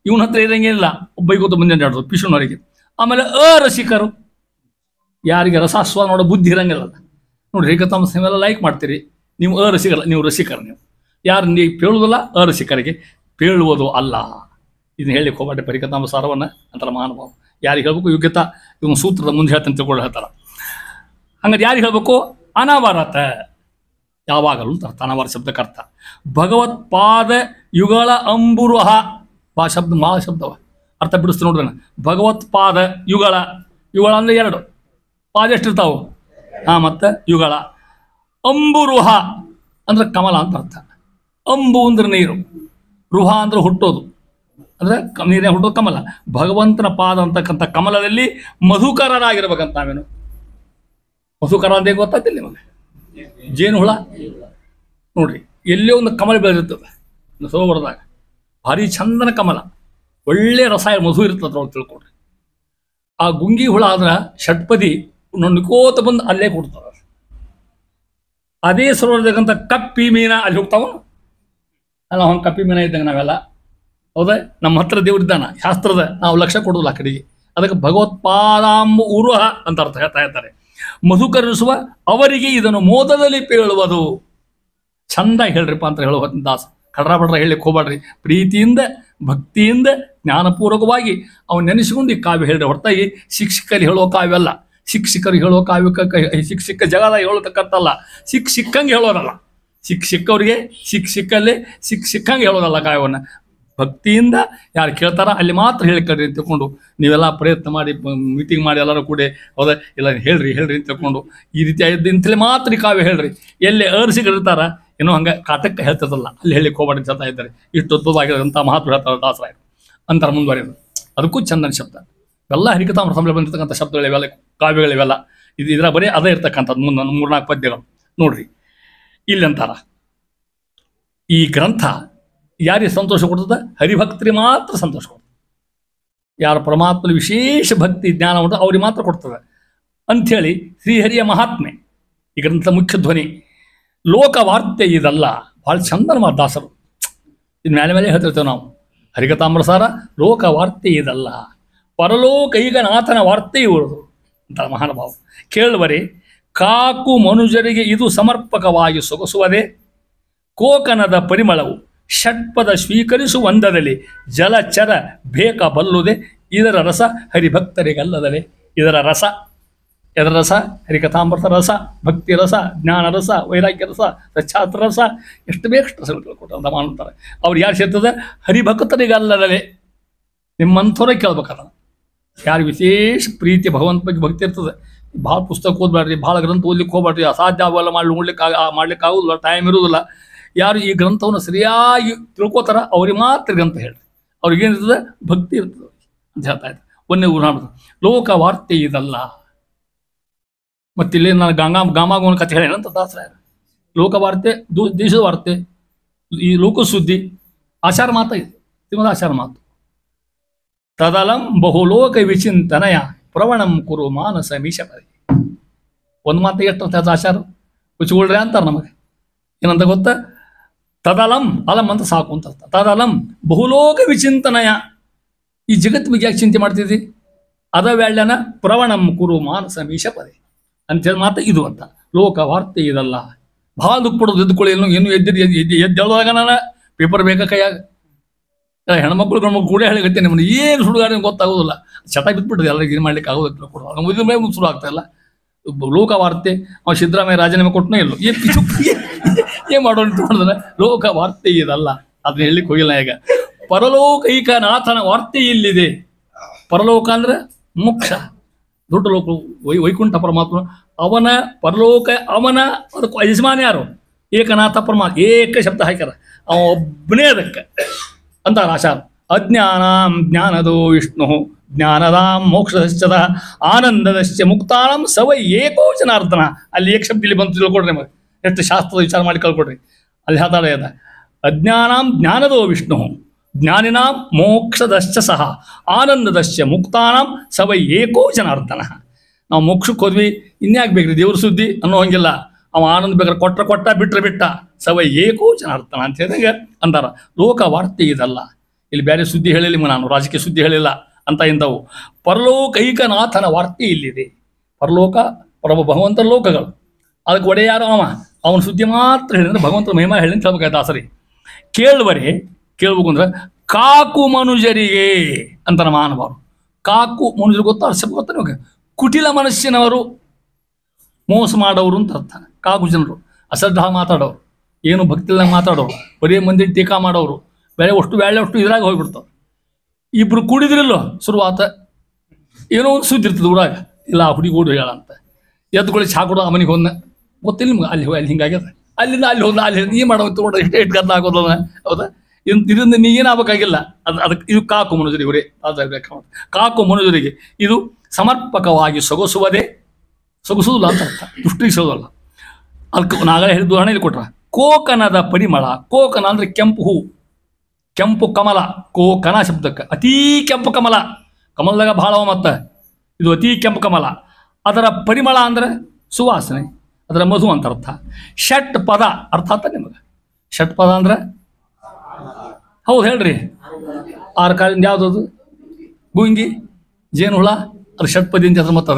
ಇವನ ಹತ್ರ ಇರಂಗೇನಿಲ್ಲ, ಬೈಕೋತ ಮುಂದೆ ಅಡ್ಡಾಡೋದು ಪಿಶುಣರಿಗೆ. ಆಮೇಲೆ ಅರಸಿಕರು, ಯಾರಿಗೆ ರಸಾಸ್ವಾದ ನೋಡೋ ಬುದ್ಧಿ ಇರಂಗಿಲ್ಲ ನೋಡಿ. ರೇಖಾತಾಂಶ ನೀವೆಲ್ಲ ಲೈಕ್ ಮಾಡ್ತೀರಿ, ನೀವು ಅರಸಿಕಲ್ಲ, ನೀವು ರಸಿಕರು. ನೀವು ಯಾರು ನೀವು ಪೇಳುವುದಲ್ಲ, ಅರಸಿಕರಿಗೆ ಪೇಳುವುದು ಅಲ್ಲ. ಇದನ್ನ ಹೇಳಿ ಹೋಗ್ಬಾರ್ದು. ಪರಿಕತಾಂಬ ಸಾರವನ್ನು ಅಂತಾರೆ ಮಹಾನುಭಾವ. ಯಾರಿಗೆ ಹೇಳ್ಬೇಕು ಯೋಗ್ಯತಾ, ಇವನು ಸೂತ್ರದ ಮುಂದೆ ಹೇಳ್ತಾನೆ ತಿಳ್ಕೊಂಡು ಹೇಳ್ತಾರ. ಹಂಗಾರೆ ಯಾರಿಗೆ ಹೇಳ್ಬೇಕು? ಅನವರತ, ಯಾವಾಗಲೂ ಅಂತ ಅರ್ಥ. ಅನವರ ಶಬ್ದಕ್ಕೆ ಅರ್ಥ ಭಗವತ್ಪಾದ ಯುಗಳ ಅಂಬುರುಹ. ಶಬ್ದ ಮಹಾ ಶಬ್ದವ ಅರ್ಥ ಬಿಡಿಸ್ತೀನಿ ನೋಡ್ರಿ. ಭಗವತ್ಪಾದ ಯುಗಳ, ಯುಗಳ ಅಂದ್ರೆ 2, ಪಾದ ಎಷ್ಟಿರ್ತಾವು? ಮತ್ತು ಯುಗಳ. ಅಂಬುರುಹ ಅಂದ್ರೆ ಕಮಲ ಅಂತ ಅರ್ಥ. ಅಂಬು ಅಂದ್ರೆ ನೀರು, ರುಹ ಅಂದ್ರೆ ಹುಟ್ಟೋದು, ಅಂದ್ರೆ ನೀರೇ ಹುಟ್ಟೋದು ಕಮಲ. ಭಗವಂತನ ಪಾದ ಅಂತಕ್ಕಂಥ ಕಮಲದಲ್ಲಿ ಮಧುಕರರಾಗಿರ್ಬೇಕಂತ. ನಾವೇನು ಮಧುಕರ ಅಂತ ಗೊತ್ತಾಗ್ತಿಲ್ಲ ನಿಮಗೆ? ಜೇನು ಹುಳ ನೋಡ್ರಿ, ಎಲ್ಲೇ ಒಂದು ಕಮಲ ಬೆಳೆದಿರ್ತದೆ ಸರೋವರದಾಗ, ಭಾರಿ ಚಂದನ ಕಮಲ, ಒಳ್ಳೆ ರಸಾಯ ಮಧು ಇರ್ತದೆ ಅದ್ರೊಳಗೆ ತಿಳ್ಕೊಡ್ರಿ. ಆ ಗುಂಗಿ ಹುಳ ಆದ್ರೆ ಷಟ್ಪದಿ ನಿಕೋತ ಬಂದು ಅಲ್ಲೇ ಕೊಡ್ತಾರೆ. ಅದೇ ಸರೋವರದಾಗಂತ ಕಪ್ಪಿ ಮೀನ ಅಲ್ಲಿ ಹೋಗ್ತಾವ ಅಲ್ಲ, ಹಂಗೆ ಕಪ್ಪಿ ಮೀನ ಇದ್ದಂಗೆ ನಾವೆಲ್ಲ. ಹೌದಾ? ನಮ್ಮ ಹತ್ರ ದೇವ್ರಿದ್ದಾನ ಶಾಸ್ತ್ರದ, ನಾವು ಲಕ್ಷ್ಯ ಕೊಡೋದಿಲ್ಲ ಆ ಕಡೆಗೆ. ಅದಕ್ಕೆ ಭಗವತ್ಪಾದಾಂಬು ಉರುಹ ಅಂತ ಅರ್ಥ ಹೇಳ್ತಾ ಇರ್ತಾರೆ. ಮಧುಕರಿಸುವ ಅವರಿಗೆ ಇದನ್ನು ಮೋದದಲ್ಲಿ ಪೇಳುವುದು. ಚಂದ ಹೇಳ್ರಿಪ್ಪ ಅಂತ ಹೇಳುವ ದಾಸ. ಕಡ್ರ ಬಡ್ರ ಹೇಳಿಕ್ಕೆ ಹೋಗ್ಬೇಡ್ರಿ. ಪ್ರೀತಿಯಿಂದ ಭಕ್ತಿಯಿಂದ ಜ್ಞಾನಪೂರ್ವಕವಾಗಿ ಅವನು ನೆನೆಸಿಕೊಂಡು ಈ ಕಾವ್ಯ ಹೇಳ್ರಿ. ಹೊರತಾಗಿ ಶಿಕ್ಷಕರಿಗೆ ಹೇಳೋ ಕಾವ್ಯ ಅಲ್ಲ. ಶಿಕ್ಷಕರಿಗೆ ಹೇಳೋ ಕಾವ್ಯಕ್ಕೆ ಶಿಕ್ಷಕ ಜಗದ ಹೇಳತಕ್ಕಂತಲ್ಲ, ಸಿಕ್ಕಂಗೆ ಹೇಳೋದಲ್ಲ. ಸಿಕ್ಕವರಿಗೆ ಸಿಕ್ಕಲ್ಲೇ ಸಿಕ್ಕಂಗೆ ಹೇಳೋದಲ್ಲ ಕಾವ್ಯವನ್ನು. ಭಕ್ತಿಯಿಂದ ಯಾರು ಕೇಳ್ತಾರ ಅಲ್ಲಿ ಮಾತ್ರ ಹೇಳ್ಕೊಳ್ರಿ ಅಂತ ತಿಳ್ಕೊಂಡು ನೀವೆಲ್ಲ ಪ್ರಯತ್ನ ಮಾಡಿ ಮೀಟಿಂಗ್ ಮಾಡಿ ಎಲ್ಲರೂ ಕೂಡ ಹೌದಾ ಇಲ್ಲ ಹೇಳ್ರಿ ಅಂತ ತಿಳ್ಕೊಂಡು ಈ ರೀತಿ ಇಂತಲೇ ಮಾತ್ರ ಕಾವ್ಯ ಹೇಳ್ರಿ. ಎಲ್ಲಿ ಅರ್ಸಿಗಳಿರ್ತಾರ ಏನೋ ಹಂಗೆ ಕಾಟಕ್ಕೆ ಹೇಳ್ತದಲ್ಲ ಅಲ್ಲಿ ಹೇಳಿ ಹೋಗ್ಬಾರ್ದು ಹೇಳ್ತಾ ಇದ್ದಾರೆ. ಇಷ್ಟು ಅದ್ಭುತವಾಗಿರೋಂಥ ಮಹತ್ವ ಹೇಳ್ತಾರೆ ದಾಸರಾಯರು ಅಂತಾರೆ. ಮುಂದುವರೆಯೋದು ಅದಕ್ಕೂ ಚಂದನ ಶಬ್ದ. ಎಲ್ಲ ಹರಿಕತಾಮ್ರ ಸಂಬಳ ಬಂದಿರ್ತಕ್ಕಂಥ ಶಬ್ದಗಳಿವೆಲ್ಲ, ಕಾವ್ಯಗಳಿವೆಲ್ಲ. ಇದರ ಬರೀ ಅದೇ ಇರ್ತಕ್ಕಂಥದ್ದು. 3-4 ಪದ್ಯಗಳು ನೋಡ್ರಿ. ಇಲ್ಲಿ ಅಂತಾರ, ಈ ಗ್ರಂಥ ಯಾರಿಗೆ ಸಂತೋಷ ಕೊಡ್ತದೆ? ಹರಿಭಕ್ತರಿಗೆ ಮಾತ್ರ ಸಂತೋಷ ಕೊಡ್ತದೆ. ಯಾರು ಪರಮಾತ್ಮನ ವಿಶೇಷ ಭಕ್ತಿ ಜ್ಞಾನ ಉಂಟು ಅವ್ರಿಗೆ ಮಾತ್ರ ಕೊಡ್ತದೆ ಅಂಥೇಳಿ ಶ್ರೀಹರಿಯ ಮಹಾತ್ಮೆ ಈ ಗ್ರಂಥ ಮುಖ್ಯ ಧ್ವನಿ. ಲೋಕವಾರ್ತೆ ಇದಲ್ಲ. ಭಾಳ ಚಂದನ ಮಾತು ದಾಸರು. ಇದು ಮೇಲೆ ಹೇಳ್ತಿರ್ತೇವೆ ನಾವು. ಹರಿಕಥಾಮೃತಸಾರ ಲೋಕವಾರ್ತೆ ಇದಲ್ಲ, ಪರಲೋಕೈಕನಾಥನ ವಾರ್ತೆ ಇರುವುದು ಅಂತ ಮಹಾನುಭಾವ. ಕೇಳುವರೆ ಕಾಕು ಮನುಜರಿಗೆ ಇದು ಸಮರ್ಪಕವಾಗಿ ಸೊಗಸುವುದೇ. ಕೋಕನದ ಪರಿಮಳವು ಷಟ್ಪದ ಸ್ವೀಕರಿಸುವಂದದಲ್ಲಿ ಜಲಚರ ಬೇಕಬಲ್ಲುದೆ. ಇದರ ರಸ ಹರಿಭಕ್ತರಿಗಲ್ಲದಲೇ. ಇದರ ರಸ, ಎದರ ರಸ? ಹರಿಕಥಾಮೃತ ರಸ, ಭಕ್ತಿ ರಸ, ಜ್ಞಾನ ರಸ, ವೈರಾಗ್ಯ ರಸ, ಸಚ್ಛಾತ್ರ ರಸ, ಎಷ್ಟು ಬೇಕಷ್ಟು ರಸಗಳು ಕೊಟ್ಟು ಅಂತ ಮಾಡ್ತಾರೆ. ಅವ್ರು ಯಾರು ಸೇರ್ತದೆ? ಹರಿಭಕ್ತರಿಗಲ್ಲದಲೇ. ನಿಮ್ಮಂಥವ್ರೆ ಕೇಳ್ಬೇಕಲ್ಲ. ಯಾರು ವಿಶೇಷ ಪ್ರೀತಿ ಭಗವಂತ ಬಗ್ಗೆ ಭಕ್ತಿ ಇರ್ತದೆ, ಭಾಳ ಪುಸ್ತಕ ಓದ್ಬೇಡ್ರಿ, ಭಾಳ ಗ್ರಂಥ ಓದ್ಲಿಕ್ಕೆ ಹೋಗ್ಬೇಡ್ರಿ. ಅಸಾಧ್ಯ ಅವೆಲ್ಲ ಮಾಡ್ಲಿಕ್ಕೆ ಆಗೋದಿಲ್ಲ, ಟೈಮ್ ಇರೋದಿಲ್ಲ. ಯಾರು ಈ ಗ್ರಂಥವನ್ನು ಸರಿಯಾಗಿ ತಿಳ್ಕೊತಾರ ಅವ್ರಿಗೆ ಮಾತ್ರ ಗ್ರಂಥ ಹೇಳ್ರಿ. ಅವ್ರಿಗೇನಿರ್ತದೆ? ಭಕ್ತಿ ಇರ್ತದೆ ಅಂತ ಹೇಳ್ತಾ ಇದ್ದಾರೆ. ಒಂದೇ ಉದಾಹರಣೆ, ಲೋಕ ವಾರ್ತೆ ಇದಲ್ಲ. ಮತ್ತಿಲ್ಲಿ ನಾನು ಗಾಮಾಗೋನ ಕಥೆ ಹೇಳೇನಂತ ದಾಸರಾಯ. ಲೋಕ ವಾರ್ತೆ ದೇಶದ ವಾರ್ತೆ, ಈ ಲೋಕ ಸುದ್ದಿ ಆಚಾರ ಮಾತ ಇದೆ, ತಿಮ್ಮದ ಆಚಾರ ಮಾತು. ತದಲಂ ಬಹುಲೋಕ ವಿಚಿಂತನಯ ಪ್ರವಣಂ ಕುರು ಮಾನಸ ಮೀಶಪದಿ. ಒಂದು ಮಾತಿಗೆ ಎಷ್ಟು ಅರ್ಥ ಆಚಾರ ಹುಚ್ಚಿಗೊಳ್ರಿ ಅಂತಾರೆ ನಮಗೆ. ಏನಂತ ಗೊತ್ತಾ? ತದಲಂ, ಅಲಂ ಅಂತ ಸಾಕು ಅಂತ ಅರ್ಥ. ತದಲಂ ಬಹುಲೋಕ ವಿಚಿಂತನಯ, ಈ ಜಗತ್ ಬಗ್ಗೆ ಯಾಕೆ ಚಿಂತೆ ಮಾಡ್ತಿದ್ದಿ? ಅದ ವ್ಯಾಳ್ಯನ ಪ್ರವಣಂ ಕುರು ಮಾನಸ ಮೀಶಪದಿ ಅಂತೇಳಿ ಮಾತು ಇದು ಅಂತ. ಲೋಕ ವಾರ್ತೆ ಇದಲ್ಲ. ಭಾಳ ದುಃಖ ಪಡೋದು, ಎದ್ದುಕೊಳ್ಳಿ ಏನು ಎದ್ದೇಳುವಾಗ ನಾನು ಪೇಪರ್ ಬೇಕಾ ಕೈಯಾಗ. ಹೆಣ್ಮಕ್ಳು ಗಣ್ಮಕ್ಳು ಕೂಡ ಹೇಳಿಗತ್ತೆ ನಿಮ್ಮನ್ನು ಏನು ಸುಡುಗಾರ ಗೊತ್ತಾಗೋದಿಲ್ಲ. ಚಟ ಬಿದ್ದುಬಿಟ್ಟಿದೆ ಎಲ್ಲರಿಗೆ, ಏನು ಮಾಡ್ಲಿಕ್ಕೆ ಆಗೋದಿಲ್ಲ ಕೊಡೋದು. ಮುಗಿದ ಮೇಲೆ ಶುರು ಆಗ್ತಾ ಇಲ್ಲ ಲೋಕ ವಾರ್ತೆ. ಅವ್ನು ಸಿದ್ದರಾಮಯ್ಯ ರಾಜೀನಾಮೆ ಕೊಟ್ಟನೋ ಇಲ್ಲೋ, ಏನು ಮಾಡೋಣ ಮಾಡಿದ್ರೆ ಲೋಕ ವಾರ್ತೆ ಇದಲ್ಲ. ಅದನ್ನ ಹೇಳಲಿಕ್ಕೆ ಹೋಗಿಲ್ಲ. ಈಗ ಪರಲೋಕೈಕ ನಾಥನ ವಾರ್ತೆ ಇಲ್ಲಿದೆ. ಪರಲೋಕ ಅಂದ್ರೆ ಮೋಕ್ಷ, ದೊಡ್ಡ ಲೋಕ, ವೈಕುಂಠ ಪರಮಾತ್ಮ ಅವನ ಪರಲೋಕ, ಅವನ ಅದಕ್ಕೆ ಯಜಮಾನ ಯಾರು? ಏಕನಾಥ ಪರಮಾತ್ಮ. ಏಕ ಶಬ್ದ ಹಾಕ್ಯಾರ, ಅವ ಒಬ್ಬನೇ ಅದಕ್ಕೆ ಅಂತಾರ ಆಚಾರ. ಅಜ್ಞಾನಾಂ ಜ್ಞಾನದೋ ವಿಷ್ಣು ಜ್ಞಾನದಾಂ ಮೋಕ್ಷದ ಆನಂದದಶ್ಚ ಮುಕ್ತಾಳಂ ಸವೈ ಏಕೋ ಜನಾರ್ದನ. ಅಲ್ಲಿ ಏಕ ಶಬ್ದ ಇಲ್ಲಿ ಬಂತು ತಿಳ್ಕೊಡ್ರಿ. ನಮಗೆ ಎಷ್ಟು ಶಾಸ್ತ್ರದ ವಿಚಾರ ಮಾಡಿ ಕಳ್ಕೊಡ್ರಿ. ಅಲ್ಲಿ ಹೇಳ್ತಾಳೆ ಅದ ಅಜ್ಞಾನಾಂ ಜ್ಞಾನದೋ ವಿಷ್ಣು ಜ್ಞಾನಿನಾಂ ಮೋಕ್ಷದಶ್ಚ ಸಹ ಆನಂದದಶ್ಚ ಮುಕ್ತಾನಾಂ ಸವೈ ಏಕೋ ಜನಾರ್ದನ. ನಾವು ಮೋಕ್ಷಕ್ಕೆ ಹೋದ್ವಿ, ಇನ್ಯಾಕೆ ಬೇಕ್ರಿ ದೇವ್ರ ಸುದ್ದಿ ಅನ್ನೋ ಹಂಗಿಲ್ಲ. ಅವ ಆನಂದ ಬೇಕಾದ್ರೆ ಕೊಟ್ಟ ಬಿಟ್ರೆ ಬಿಟ್ಟ ಸವೈ ಏಕೋ ಜನಾರ್ದನ ಅಂತ ಹೇಳಿದಂಗೆ ಅಂತಾರ. ಲೋಕ ವಾರ್ತೆ ಇದಲ್ಲ. ಇಲ್ಲಿ ಬೇರೆ ಸುದ್ದಿ ಹೇಳಿಲ್ಲ, ನಾನು ರಾಜಕೀಯ ಸುದ್ದಿ ಹೇಳಿಲ್ಲ ಅಂತ ಇಂಥವು. ಪರಲೋಕೈಕನಾಥನ ವಾರ್ತೆ ಇಲ್ಲಿದೆ. ಪರಲೋಕ ಭಗವಂತನ ಲೋಕಗಳು, ಅದಕ್ಕೆ ಒಡೆಯಾರು ಅವನ ಸುದ್ದಿ ಮಾತ್ರ ಹೇಳಿದ್ರೆ ಭಗವಂತನ ಮಹಿಮಾ ಹೇಳಿ ಅಂತ ಹೇಳ್ಬೇಕಾಯ್ತು ದಾಸರಿ. ಕೇಳ್ಬೇಕು ಅಂದ್ರೆ ಕಾಕು ಮನುಜರಿಗೆ ಅಂತಾರ ಮಹಾನುಭಾವರು. ಕಾಕು ಮನುಜರು ಗೊತ್ತಾ? ಅರ್ಥ ಗೊತ್ತಾ ನಿಮಗೆ? ಕುಟಿಲ ಮನಸ್ಸಿನವರು, ಮೋಸ ಮಾಡೋರು ಅಂತ ಅರ್ಥ. ಕಾಕು ಜನರು ಅಶ್ರದ್ಧಾ ಮಾತಾಡೋರು, ಏನು ಭಕ್ತಿಲ್ಲ ಮಾತಾಡೋರು, ಬರೀ ಮಂದಿ ಟೀಕಾ ಮಾಡೋರು, ಬೇರೆ ಅಷ್ಟು ಇದ್ರಾಗ ಹೋಗ್ಬಿಡ್ತಾವೆ. ಇಬ್ರು ಕೂಡಿದ್ರಲ್ಲೋ ಶುರುವಾತ ಏನೋ ಒಂದು ಸುದ್ದಿ ಇರ್ತದೆ ಊರಾಗ, ಇಲ್ಲ ಆ ಹುಡುಗಿ ಓಡು ಹೇಳ ಅಂತ ಎದ್ದುಕೊಳ್ಳಿ ಚಾ ಕೊಡೋ ಮನೆಗೆ ಹೋದ ಗೊತ್ತಿಲ್ಲ ನಿಮ್ಗೆ. ಅಲ್ಲಿ ಹಿಂಗಾಗ್ಯದ, ಅಲ್ಲಿಂದ ಅಲ್ಲಿ ಹೋದ, ಅಲ್ಲಿ ನೀ ಮಾಡೋ ತಗೊಂಡು ಎಷ್ಟು ಗದ್ದ ಆಗೋದಲ್ಲ. ಹೌದಾ? ಇದರಿಂದ ನೀ ಏನಾಗಬೇಕಾಗಿಲ್ಲ. ಅದಕ್ಕೆ ಇದು ಕಾಕು ಮನುಜರಿಗೆ ಇವರೇ ಕಾಕು ಮನುಜರಿಗೆ ಇದು ಸಮರ್ಪಕವಾಗಿ ಸೊಗಸುವುದಿಲ್ಲ ಅಂತ ಅರ್ಥ, ದೃಷ್ಟಿಸೋದಲ್ಲ. ಅದಕ್ಕೆ ನಾಗಲೇ ಹೇಳಿದ್ದು ಹಣ ಇಲ್ಲಿ ಕೊಟ್ರ. ಕೋಕನದ ಪರಿಮಳ. ಕೋಕನ ಅಂದ್ರೆ ಕೆಂಪು ಹೂ, ಕೆಂಪು ಕಮಲ. ಕೋಕನ ಶಬ್ದಕ್ಕೆ ಅತೀ ಕೆಂಪು ಕಮಲ. ಕಮಲದಾಗ ಭಾಳ ಮತ್ತ ಇದು ಅತೀ ಕೆಂಪು ಕಮಲ. ಅದರ ಪರಿಮಳ ಅಂದ್ರೆ ಸುವಾಸನೆ, ಅದರ ಮಧು ಅಂತ ಅರ್ಥ. ಷಟ್ ಪದ ಅರ್ಥ ಆತ ನಿಮಗೆ? ಷಟ್ ಪದ ಅಂದ್ರೆ ಹೌದು ಹೇಳ್ರಿ. 6 ಕಾಲಿಂದ ಯಾವುದದು? ಗುಂಗಿ, ಜೇನುಹುಳ, ಅದು ಷಟ್ಪದಿ ಅಂತ ಮತ್ತೆ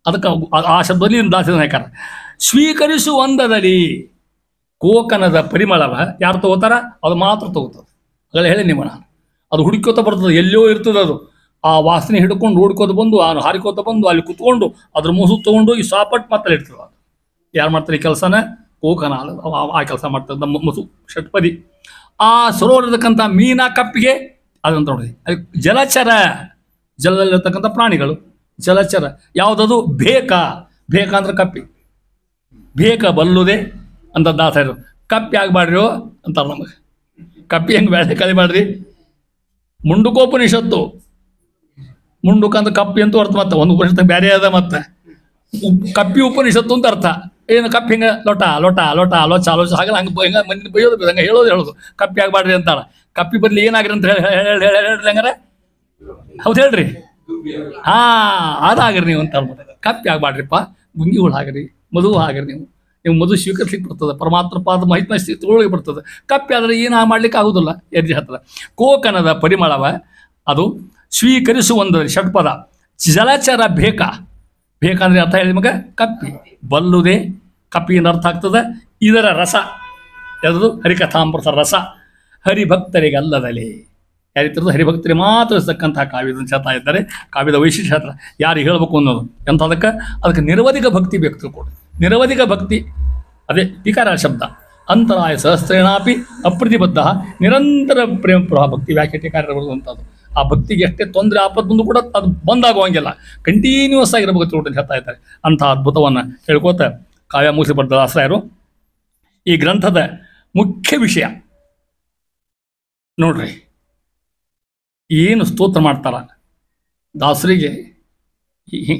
ಅದಕ್ಕೆ ಆ ಶಬ್ದದಲ್ಲಿ ದಾಸಿದ ಹಾಕಾರ. ಸ್ವೀಕರಿಸುವಂದದಲ್ಲಿ ಕೋಕನದ ಪರಿಮಳವ ಯಾರು ತಗೋತಾರ ಅದು ಮಾತ್ರ ತಗೋತದೆ. ಅದೆಲ್ಲ ಹೇಳಿ ನೀವು, ನಾನು ಅದು ಹುಡುಕೋತ ಬರ್ತದೆ, ಎಲ್ಲೋ ಇರ್ತದೆ ಅದು. ಆ ವಾಸನೆ ಹಿಡ್ಕೊಂಡು ಹುಡ್ಕೋತ ಬಂದು ಹಾರಿಕೋತ ಬಂದು ಅಲ್ಲಿ ಕುತ್ಕೊಂಡು ಅದ್ರ ಮೂಸು ತೊಗೊಂಡು ಈ ಸಾಪಟ್ ಮಾತ್ರ ಇರ್ತದೆ. ಅದು ಯಾರು ಮಾಡ್ತಾರೆ ಈ ಕೆಲಸನ? ಕೋಕನ ಆ ಕೆಲಸ ಮಾಡ್ತಾರೆ. ನಮ್ಮ ಮಸು ಷಟ್ಪದಿ. ಆ ಸರೋವರದಕ್ಕಂಥ ಮೀನ ಕಪ್ಪಿಗೆ ಅದಂತ ನೋಡಿ. ಅದಕ್ಕೆ ಜಲಚರ, ಜಲದಲ್ಲಿರ್ತಕ್ಕಂಥ ಪ್ರಾಣಿಗಳು ಜಲಚರ. ಯಾವುದದು? ಬೇಕ ಅಂದ್ರೆ ಕಪ್ಪಿ. ಬೇಕ ಬಲ್ಲುದೆ ಅಂತ ದಾಸರು. ಕಪ್ಪಿ ಆಗ್ಬಾಡ್ರಿ ಅಂತಾರೆ ನಮಗೆ. ಕಪ್ಪಿ ಹೆಂಗೆ ಬೇಳೆ ಕಲಿಬಾಡ್ರಿ. ಮುಂಡುಕೋಪನಿಷತ್ತು. ಮುಂಡುಕ ಅಂತ ಕಪ್ಪಿ ಅಂತೂ ಅರ್ಥ. ಮತ್ತೆ ಒಂದು ಉಪನಿಷತ್ತು ಬೇರೆ ಅದ. ಮತ್ತೆ ಕಪ್ಪಿ ಉಪನಿಷತ್ತು ಅಂತ ಅರ್ಥ. ಏನು ಕಪ್ಪಿ ಹಿಂಗೆ ಲೊಟ ಹಾಗಲ್ಲ, ಹಂಗೆ ಮಂದಿ ಬೈಯೋದು, ಹಂಗೆ ಹೇಳೋದು ಕಪ್ಪಿ ಆಗ್ಬಾಡ್ರಿ ಅಂತಾರ. ಕಪ್ಪಿ ಬದಲಿ ಏನಾಗ್ರಿ ಅಂತ ಹೇಳಿ ಹಂಗಾರೆ ಹೌದು ಹೇಳ್ರಿ. ಅದಾಗ್ರಿ ನೀವು ಅಂತ ಕಪ್ಪಿ ಆಗ್ಬಾಡ್ರಿಪ್ಪ, ಗುಂಗಿಗಳು ಹಾಗ್ರಿ, ಮಧು ಹಾಗ್ರಿ. ನೀವು ಮಧು ಸ್ವೀಕರಿಸ್ಲಿಕ್ಕೆ ಬರ್ತದೆ, ಪರಮಾತ್ಮ ಪಾದ ಮಹಿತ್ಮ ಸ್ಥಿತಿಗಳಿಗೆ ಬರ್ತದೆ. ಕಪ್ಪಿ ಆದರೆ ಏನು ಮಾಡ್ಲಿಕ್ಕೆ ಆಗೋದಿಲ್ಲ. ಎರ್ಜಿ ಹತ್ತದ ಕೋಕನದ ಪರಿಮಳವ ಅದು ಸ್ವೀಕರಿಸುವಂದರೆ ಷಟ್ಪದ. ಜಲಚರ ಬೇಕಂದ್ರೆ ಅರ್ಥ ಹೇಳಿ ನಿಮಗೆ ಕಪ್ಪಿ. ಬಲ್ಲುದೆ ಕಪ್ಪಿಯಿಂದ ಅರ್ಥ ಆಗ್ತದೆ. ಇದರ ರಸ ಯಾವುದು? ಹರಿಕಥಾಮೃತ ರಸ. ಹರಿಭಕ್ತರಿಗೆ ಅಲ್ಲದಲೆ ಯಾರಿರ್ತದೆ? ಹರಿಭಕ್ತರಿಗೆ ಮಾತ್ರ ಇರ್ತಕ್ಕಂಥ ಕಾವ್ಯದ ಹೇಳ್ತಾ ಇದ್ದಾರೆ. ಕಾವ್ಯದ ವೈಶಿಷ್ಟ್ಯ ಹೇಳ್ತಾರೆ. ಯಾರಿಗೆ ಹೇಳಬೇಕು ಅನ್ನೋದು ಎಂತ? ಅದಕ್ಕೆ ನಿರವಧಿಕ ಭಕ್ತಿ ಬೇಕು ತಿಳ್ಕೊಡಿ. ನಿರವಧಿಕ ಭಕ್ತಿ ಅದೇ ವಿಕಾರ ಶಬ್ದ. ಅಂತರಾಯ ಸಹಸ್ರೇಣಾಪಿ ಅಪ್ರತಿಬದ್ಧ ನಿರಂತರ ಪ್ರೇಮ ಪ್ರಭಾ ಭಕ್ತಿ ವ್ಯಾಖ್ಯೆ ಟೀಕಾರ ಬರುವಂಥದ್ದು. ಆ ಭಕ್ತಿಗೆ ಎಷ್ಟೇ ತೊಂದರೆ ಆಪತ್ತೊಂದು ಕೂಡ ಅದು ಬಂದಾಗುವಂಗಿಲ್ಲ, ಕಂಟಿನ್ಯೂಸ್ ಆಗಿರಬೇಕು ತಿಳ್ಕೊಂಡು ಹೇಳ್ತಾ ಇದ್ದಾರೆ. ಅಂಥ ಅದ್ಭುತವನ್ನು ಹೇಳ್ಕೋತ ಕಾವ್ಯ ಮುಗಿಸಿ ಬರೆದ ದಾಸರಾಯರು ಈ ಗ್ರಂಥದ ಮುಖ್ಯ ವಿಷಯ ನೋಡ್ರಿ. ಏನು ಸ್ತೋತ್ರ ಮಾಡ್ತಾರ ದಾಸರಿಗೆ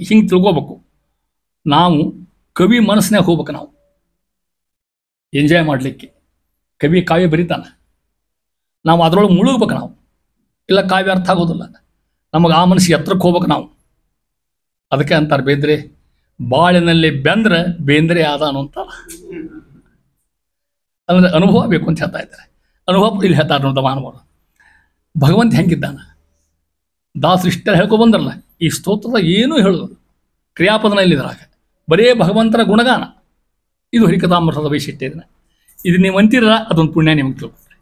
ಹಿಂಗೆ ತಿಳ್ಕೋಬೇಕು. ನಾವು ಕವಿ ಮನಸ್ಸಿನಾಗ ಹೋಗ್ಬೇಕು. ನಾವು ಎಂಜಾಯ್ ಮಾಡಲಿಕ್ಕೆ ಕವಿ ಕಾವ್ಯ ಬರೀತಾನೆ, ನಾವು ಅದರೊಳಗೆ ಮುಳುಗ್ಬೇಕು. ನಾವು ಇಲ್ಲ ಕಾವ್ಯ ಅರ್ಥ ಆಗೋದಿಲ್ಲ ನಮಗೆ. ಆ ಮನಸ್ಸಿಗೆ ಎತ್ತರಕ್ಕೆ ಹೋಗ್ಬೇಕು ನಾವು. ಅದಕ್ಕೆ ಅಂತಾರೆ ಬೇಂದ್ರೆ, ಬಾಳಿನಲ್ಲಿ ಬೆಂದ್ರೆ ಬೇಂದ್ರೆ ಆದಾನು ಅಂತ. ಅಂದ್ರೆ ಅನುಭವ ಬೇಕು ಅಂತ ಹೇಳ್ತಾ ಇದ್ದಾರೆ. ಅನುಭವ ಇಲ್ಲಿ ಹೇಳ್ತಾರೆ ನೋಡ್ದ ಮಾನವರು. ಭಗವಂತ ಹೆಂಗಿದ್ದಾನ, ದಾಸರು ಇಷ್ಟ ಹೇಳ್ಕೊ ಬಂದ್ರಲ್ಲ. ಈ ಸ್ತೋತ್ರದ ಏನೂ ಹೇಳೋದು ಕ್ರಿಯಾಪದನ ಇಲ್ಲಿದ್ರಾಗ, ಬರೇ ಭಗವಂತನ ಗುಣಗಾನ. ಇದು ಹರಿಕಥಾಮೃತದ ವೈಶಿಷ್ಟ್ಯ. ಇದು ನೀವು ಅಂತೀರಲ್ಲ, ಅದೊಂದು ಪುಣ್ಯ ನಿಮಗೆ ತಿಳ್ಕೊಳ್ರಿ.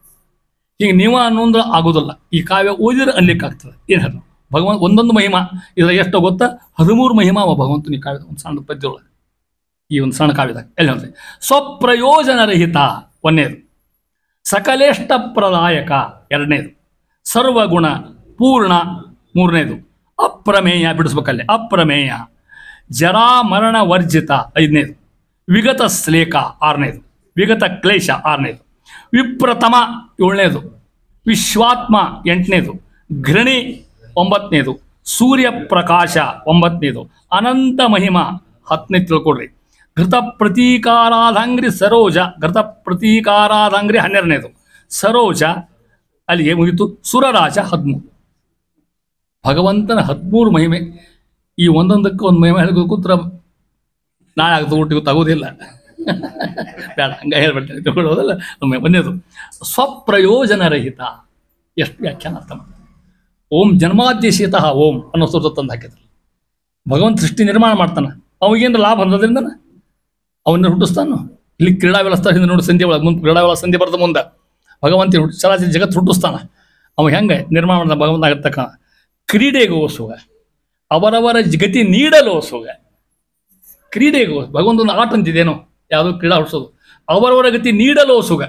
ಈಗ ನೀವು ಅನ್ನೋಂದ್ರೆ ಆಗೋದಿಲ್ಲ. ಈ ಕಾವ್ಯ ಓದಿದ್ರೆ ಅನ್ಲಿಕ್ಕಾಗ್ತದೆ. ಏನು ಹೇಳ ಭಗವಂತ ಒಂದೊಂದು ಮಹಿಮಾ ಇದರ ಎಷ್ಟೋ ಗೊತ್ತಾ, 13 ಮಹಿಮಾ ಅವ ಭಗವಂತನ ಈ ಕಾವ್ಯದ ಒಂದು ಸಣ್ಣ ಪದ್ಯೊಳಗೆ, ಈ ಒಂದು ಸಣ್ಣ ಕಾವ್ಯದಾಗ ಎಲ್ಲಿ ಹೇಳ್ತೀವಿ. ಸ್ವಪ್ರಯೋಜನರಹಿತ ಒಂದನೇದು, ಸಕಲೇಷ್ಟ ಪ್ರದಾಯಕ ಎರಡನೇದು, ಸರ್ವಗುಣ ಪೂರ್ಣ ಮೂರನೇದು, ಅಪ್ರಮೇಯ ಬಿಡಿಸ್ಬೇಕಲ್ಲೇ ಅಪ್ರಮೇಯ, ಜರಾ ಮರಣ ವರ್ಜಿತ ಐದನೇದು, ವಿಗತ ಸ್ಲೇಖ ಆರನೇದು, ವಿಗತ ಕ್ಲೇಶ ಆರನೇದು, ವಿಪ್ರತಮ ಏಳನೇದು, ವಿಶ್ವಾತ್ಮ ಎಂಟನೇದು, ಘೃಣಿ ಒಂಬತ್ತನೇದು, ಸೂರ್ಯ ಪ್ರಕಾಶ ಒಂಬತ್ತನೇದು, ಅನಂತ ಮಹಿಮಾ ಹತ್ತನೇ ತಿಳ್ಕೊಡ್ರಿ. ಘೃತ ಪ್ರತೀಕಾರಾಧಂಗ್ರಿ ಸರೋಜ, ಘೃತ ಪ್ರತೀಕಾರಾಧಂಗ್ರಿ 12ನೇದು, ಸರೋಜ ಅಲ್ಲಿಗೆ ಮುಗಿತು. ಸುರರಾಜ 13. ಭಗವಂತನ 13 ಮಹಿಮೆ. ಈ ಒಂದೊಂದಕ್ಕೆ ಒಂದು ಮಹಿಮೆ ಹೇಳಿದ ಕೂತ್ರ ನಾಳೆ ಆಗ್ತದೆ, ಊಟಿಗೆ ತಗೋದಿಲ್ಲ. ಬೇಡ, ಹಂಗೆ ಹೇಳ್ಬಿಟ್ಟೆ ತಗೊಳ್ಳೋದಲ್ಲ. ಒಂದೇದು ಸ್ವಪ್ರಯೋಜನರಹಿತ. ಎಷ್ಟು ವ್ಯಾಖ್ಯಾನ ಅರ್ಥ ಮಾಡಿ. ಓಂ ಜನ್ಮಾದ್ಯಶಿತಃ ಓಂ ಅನ್ನೋ ಸ್ತೋತ್ರ ತಂದು ಹಾಕಿದ್ರು. ಭಗವಂತ ಸೃಷ್ಟಿ ನಿರ್ಮಾಣ ಮಾಡ್ತಾನೆ, ಅವಾಗೇನು ಲಾಭ ಅನ್ನೋದ್ರಿಂದ ಅವನ್ನ ಹುಟ್ಟಿಸ್ತಾನು. ಇಲ್ಲಿ ಕ್ರೀಡಾ ವ್ಯವಸ್ಥೆ ಹಿಂದೆ ನೋಡಿ, ಸಂಧಿ ಒಳಗೆ ಮುಂದೆ ಕ್ರೀಡಾ ವ್ಯವಸ್ಥೆ ಸಂಧಿ ಬರ್ತದೆ. ಮುಂದೆ ಭಗವಂತ ಚರಾಚರ ಜಗತ್ತು ಹುಟ್ಟಿಸ್ತಾನೆ. ಅವ ಹೆಂಗೆ ನಿರ್ಮಾಣ ಮಾಡಿದ ಭಗವಂತ ಆಗಿರ್ತಕ್ಕ ಕ್ರೀಡೆಗೆ ಓಸುಗ, ಅವರವರ ಗತಿ ನೀಡಲು ಓಸುಗ. ಕ್ರೀಡೆಗೆ ಭಗವಂತನ ಆಟ ಅಂತಿದೇನೋ, ಯಾವುದೋ ಕ್ರೀಡಾ ಹುಟ್ಟಿಸೋದು, ಅವರವರ ಗತಿ ನೀಡಲು ಓಸುಗ.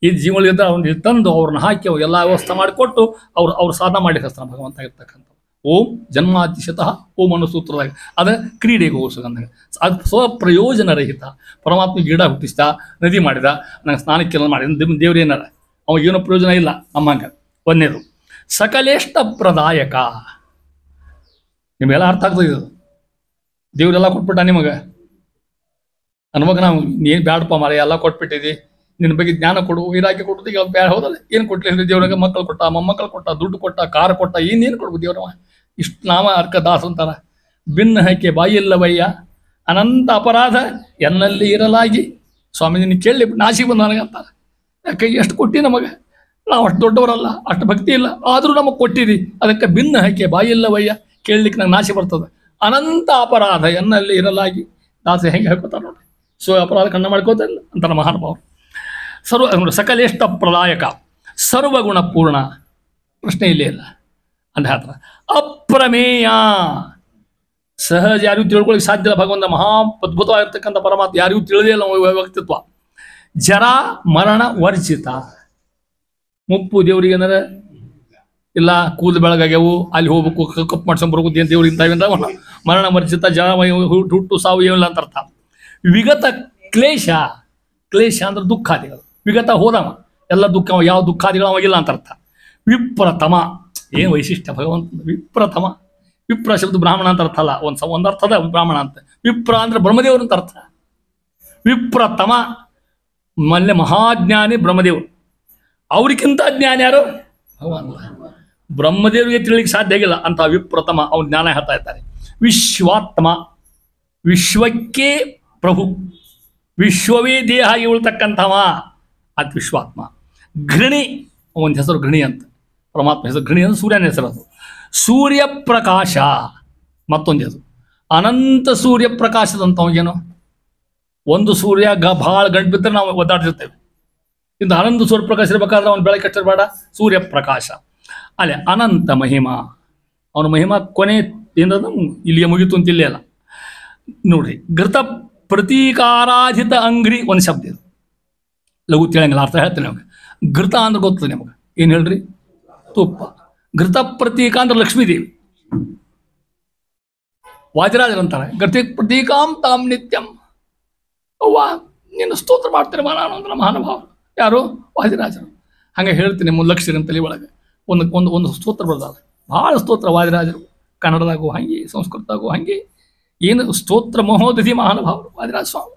ಈ ಜೀವನದಿಂದ ಅವ್ನು ತಂದು ಅವ್ರನ್ನ ಹಾಕಿ ಅವ್ರು ಎಲ್ಲ ವ್ಯವಸ್ಥೆ ಮಾಡಿಕೊಟ್ಟು ಅವ್ರು ಸಾಧನ ಮಾಡಿ ಕಳಿಸ್ತಾನೆ ಭಗವಂತ ಆಗಿರ್ತಕ್ಕಂಥ. ಓಂ ಜನ್ಮಾತಿಶತಃ ಓಂ ಅನ್ನೋ ಸೂತ್ರದಾಗ ಅದ ಕ್ರೀಡೆಗೆ ಓಸುಗ ಅಂದಾಗ. ಅದು ಸ್ವಪ್ರಯೋಜನರಹಿತ. ಪರಮಾತ್ಮ ಗಿಡ ಹುಟ್ಟಿಸ್ತಾ, ನದಿ ಮಾಡಿದ, ನಂಗೆ ಸ್ನಾನಕ್ಕೆಲ್ಲ ಮಾಡಿದ, ದೇವ್ರೇನಾರ ಅವಾಗೇನೋ ಪ್ರಯೋಜನ ಇಲ್ಲ ನಮ್ಮಂಗೆ. ಒಂದೇದು ಸಕಲೇಷ್ಟ ಪ್ರದಾಯಕ. ನಿಮಗೆಲ್ಲ ಅರ್ಥ ಆಗ್ತದೆ. ಇದು ದೇವರೆಲ್ಲ ಕೊಟ್ಬಿಟ್ಟ ನಿಮಗೆ. ಅನ್ವಾಗ ನಾವು ಏನು ಬ್ಯಾಡಪ್ಪ ಮಾರ, ಎಲ್ಲ ಕೊಟ್ಬಿಟ್ಟಿದ್ದಿ, ನಿನ್ನ ಬಗ್ಗೆ ಜ್ಞಾನ ಕೊಡು, ವೈರಾಗ್ಯ ಕೊಡೋದು. ಈಗ ಬ್ಯಾಡ ಹೋದಲ್ಲ, ಏನು ಕೊಟ್ಟಲಿ ದೇವ್ರಿಗೆ? ಮಕ್ಕಳು ಕೊಟ್ಟ, ಮೊಮ್ಮಕ್ಕಳು ಕೊಟ್ಟ, ದುಡ್ಡು ಕೊಟ್ಟ, ಕಾರ್ ಕೊಟ್ಟ, ಇನ್ನೇನು ಕೊಡ್ಬೋದು ದೇವ್ರವ? ಇಷ್ಟು ನಾಮ ಅರ್ಕ ದಾಸ ಅಂತಾರ. ಭಿನ್ನ ಹೈಕೆ ಬಾಯಿಲ್ಲವಯ್ಯ, ಅನಂತ ಅಪರಾಧ ಎನ್ನಲ್ಲಿ ಇರಲಾಗಿ. ಸ್ವಾಮಿ ನಿನ್ನ ಕೇಳಲಿ ನಾಶಿ ಬಂದ ನನಗೆ ಅಂತಾರೆ. ಯಾಕೆ ಎಷ್ಟು ಕೊಟ್ಟಿ ನಮಗೆ? ನಾವು ಅಷ್ಟು ದೊಡ್ಡವರಲ್ಲ, ಅಷ್ಟು ಭಕ್ತಿ ಇಲ್ಲ, ಆದರೂ ನಮಗೆ ಕೊಟ್ಟಿರಿ. ಅದಕ್ಕೆ ಭಿನ್ನ ಹೈಕೆ ಬಾಯಿಲ್ಲವಯ್ಯ, ಕೇಳಲಿಕ್ಕೆ ನಂಗೆ ನಾಶಿ ಬರ್ತದೆ. ಅನಂತ ಅಪರಾಧ ಎನ್ನಲ್ಲಿ ಇರಲಾಗಿ. ದಾಸ ಹೆಂಗೆ ಹೇಳ್ಕೊತಾರೆ ನೋಡಿ. ಸೊ ಅಪರಾಧ ಕಣ್ಣ ಮಾಡ್ಕೋತಿಲ್ಲ ಅಂತಾರೆ ಮಹಾನುಭಾವರು. ಸಕಲೇಷ್ಟ ಪ್ರದಾಯಕ, ಸರ್ವಗುಣ ಪೂರ್ಣ, ಪ್ರಶ್ನೆ ಇಲ್ಲೇ ಇಲ್ಲ ಅಂತ ಹೇಳ್ತಾರೆ. ಅಪ್ರಮೇಯ, ಸಹಜ ಯಾರಿಗೂ ತಿಳ್ಕೊಳ್ಳಿಕ್ಕೆ ಸಾಧ್ಯ ಇಲ್ಲ. ಭಗವಂತ ಮಹಾ ಅದ್ಭುತವಾಗಿರ್ತಕ್ಕಂಥ ಪರಮಾತ್ಮ, ಯಾರಿಗೂ ತಿಳಿದೇ ಇಲ್ಲ ವ್ಯಕ್ತಿತ್ವ. ಜರ ಮರಣ ವರ್ಜಿತ. ಮುಪ್ಪು ದೇವ್ರಿಗೆ ಏನಾರ ಇಲ್ಲ, ಕೂದಲು ಬೆಳಗಾಗ್ಯವು, ಅಲ್ಲಿ ಹೋಗ್ಬೇಕು, ಕಪ್ಪು ಮಾಡ್ಸ್ಕೊಂಬರ್ಬೇಕು, ಏನು ದೇವ್ರಿಗೆ ಇಂಥವಿಂದ ಮರಣ ವರ್ಜಿತ, ಜರ ಹುಟ್ಟು ಸಾವು ಏನಿಲ್ಲ ಅಂತ ಅರ್ಥ. ವಿಗತ ಕ್ಲೇಶ, ಕ್ಲೇಶ ಅಂದ್ರೆ ದುಃಖಾದಿಗಳು. ವಿಗತ ಹೋದವ, ಎಲ್ಲ ದುಃಖ, ಯಾವ ದುಃಖಾದಿಗಳು ಅವಾಗಿಲ್ಲ ಅಂತ ಅರ್ಥ. ವಿಪ್ರತಮ, ಏನು ವೈಶಿಷ್ಟ್ಯ ಭಗವಂತ. ವಿಪ್ರತಮ, ವಿಪ್ರ ಶಬ್ದ ಬ್ರಾಹ್ಮಣ ಅಂತ ಅರ್ಥ ಅಲ್ಲ, ಒಂದು ಅರ್ಥದ ಬ್ರಾಹ್ಮಣ ಅಂತ. ವಿಪ್ರ ಅಂದ್ರೆ ಬ್ರಹ್ಮದೇವರು ಅಂತ ಅರ್ಥ. ವಿಪ್ರತಮ ಮಲ್ಲೆ ಮಹಾಜ್ಞಾನಿ ಬ್ರಹ್ಮದೇವರು. ಅವ್ರಿಗಿಂತ ಜ್ಞಾನ ಯಾರು? ಭಗವಾನ್. ಬ್ರಹ್ಮದೇವರಿಗೆ ತಿಳಿಲಿಕ್ಕೆ ಸಾಧ್ಯ ಆಗಿಲ್ಲ ಅಂತ ವಿಪ್ರತಮ, ಅವ್ನ ಜ್ಞಾನ ಹೇಳ್ತಾ ಇದ್ದಾರೆ. ವಿಶ್ವಾತ್ಮ, ವಿಶ್ವಕ್ಕೆ ಪ್ರಭು, ವಿಶ್ವವೇ ದೇಹ ಉಳ್ತಕ್ಕಂಥವ ಅದು ವಿಶ್ವಾತ್ಮ. ಘೃಣಿ, ಒಂದು ಹೆಸರು ಘೃಣಿ ಅಂತ, ಪರಮಾತ್ಮ ಹೆಸರು ಘೃಣಿ ಅಂತ ಸೂರ್ಯನ ಹೆಸರು. ಅದು ಸೂರ್ಯ ಪ್ರಕಾಶ ಮತ್ತೊಂದು ಹೆಸರು. ಅನಂತ ಸೂರ್ಯ ಪ್ರಕಾಶದಂತವಗೇನು, ಒಂದು ಸೂರ್ಯ ಭಾಳ ಗಂಟು ಬಿದ್ದರೆ ನಾವು ಒದ್ದಾಡ್ತಿರ್ತೇವೆ. ಇಂದು ಅನಂತ ಸೂರ್ಯ ಪ್ರಕಾಶ ಇರಬೇಕಾದ್ರೆ ಅವನು ಬೆಳಗ್ಗೆ ಕಚ್ಚಿರಬೇಡ, ಸೂರ್ಯ ಪ್ರಕಾಶ. ಅಲ್ಲೇ ಅನಂತ ಮಹಿಮಾ, ಅವನ ಮಹಿಮಾ ಕೊನೆ ಏನದ ಇಲ್ಲಿಗೆ ಮುಗಿತು ಅಂತ ಇಲ್ಲೇ ಅಲ್ಲ ನೋಡ್ರಿ. ಘೃತ ಪ್ರತೀಕಾರಾಧಿತ ಅಂಗ್ರಿ ಒಂದು ಶಬ್ದ ಇದು, ಲಘು ತಿಳಂಗಿಲ್ಲ, ಅರ್ಥ ಹೇಳ್ತೇನೆ ನಮಗೆ. ಘೃತ ಅಂದ್ರೆ ಗೊತ್ತದ ನಿಮಗೆ, ಏನು ಹೇಳ್ರಿ? ತುಪ್ಪ. ಘೃತ ಪ್ರತೀಕ ಅಂದ್ರೆ ಲಕ್ಷ್ಮೀದೇವಿ. ವಾಜರಾಜರಂತಾರೆ ಘೃತಿ ಪ್ರತೀಕಾಂ ತಾಮ್ ನಿತ್ಯಂ. ಅವ್ವ ನೀನು ಸ್ತೋತ್ರ ಮಾಡ್ತೇನೆ ನಾನು ಅಂದ್ರೆ ಮಹಾನುಭಾವ. ಯಾರು? ವಾದಿರಾಜರು. ಹಾಗೆ ಹೇಳ್ತೀನಿ ಲಕ್ಷ್ಮೀ ತಲೆ ಒಳಗೆ ಒಂದು ಒಂದು ಒಂದು ಸ್ತೋತ್ರ ಬರ್ದಾರ, ಭಾಳ ಸ್ತೋತ್ರ ವಾದಿರಾಜರು. ಕನ್ನಡದಾಗೂ ಹಾಗೆ, ಸಂಸ್ಕೃತದಾಗೂ ಹಾಗೆ. ಏನು ಸ್ತೋತ್ರ ಮಹೋದಧಿ ಮಹಾನುಭಾವರು ವಾದಿರಾಜ ಸ್ವಾಮಿ.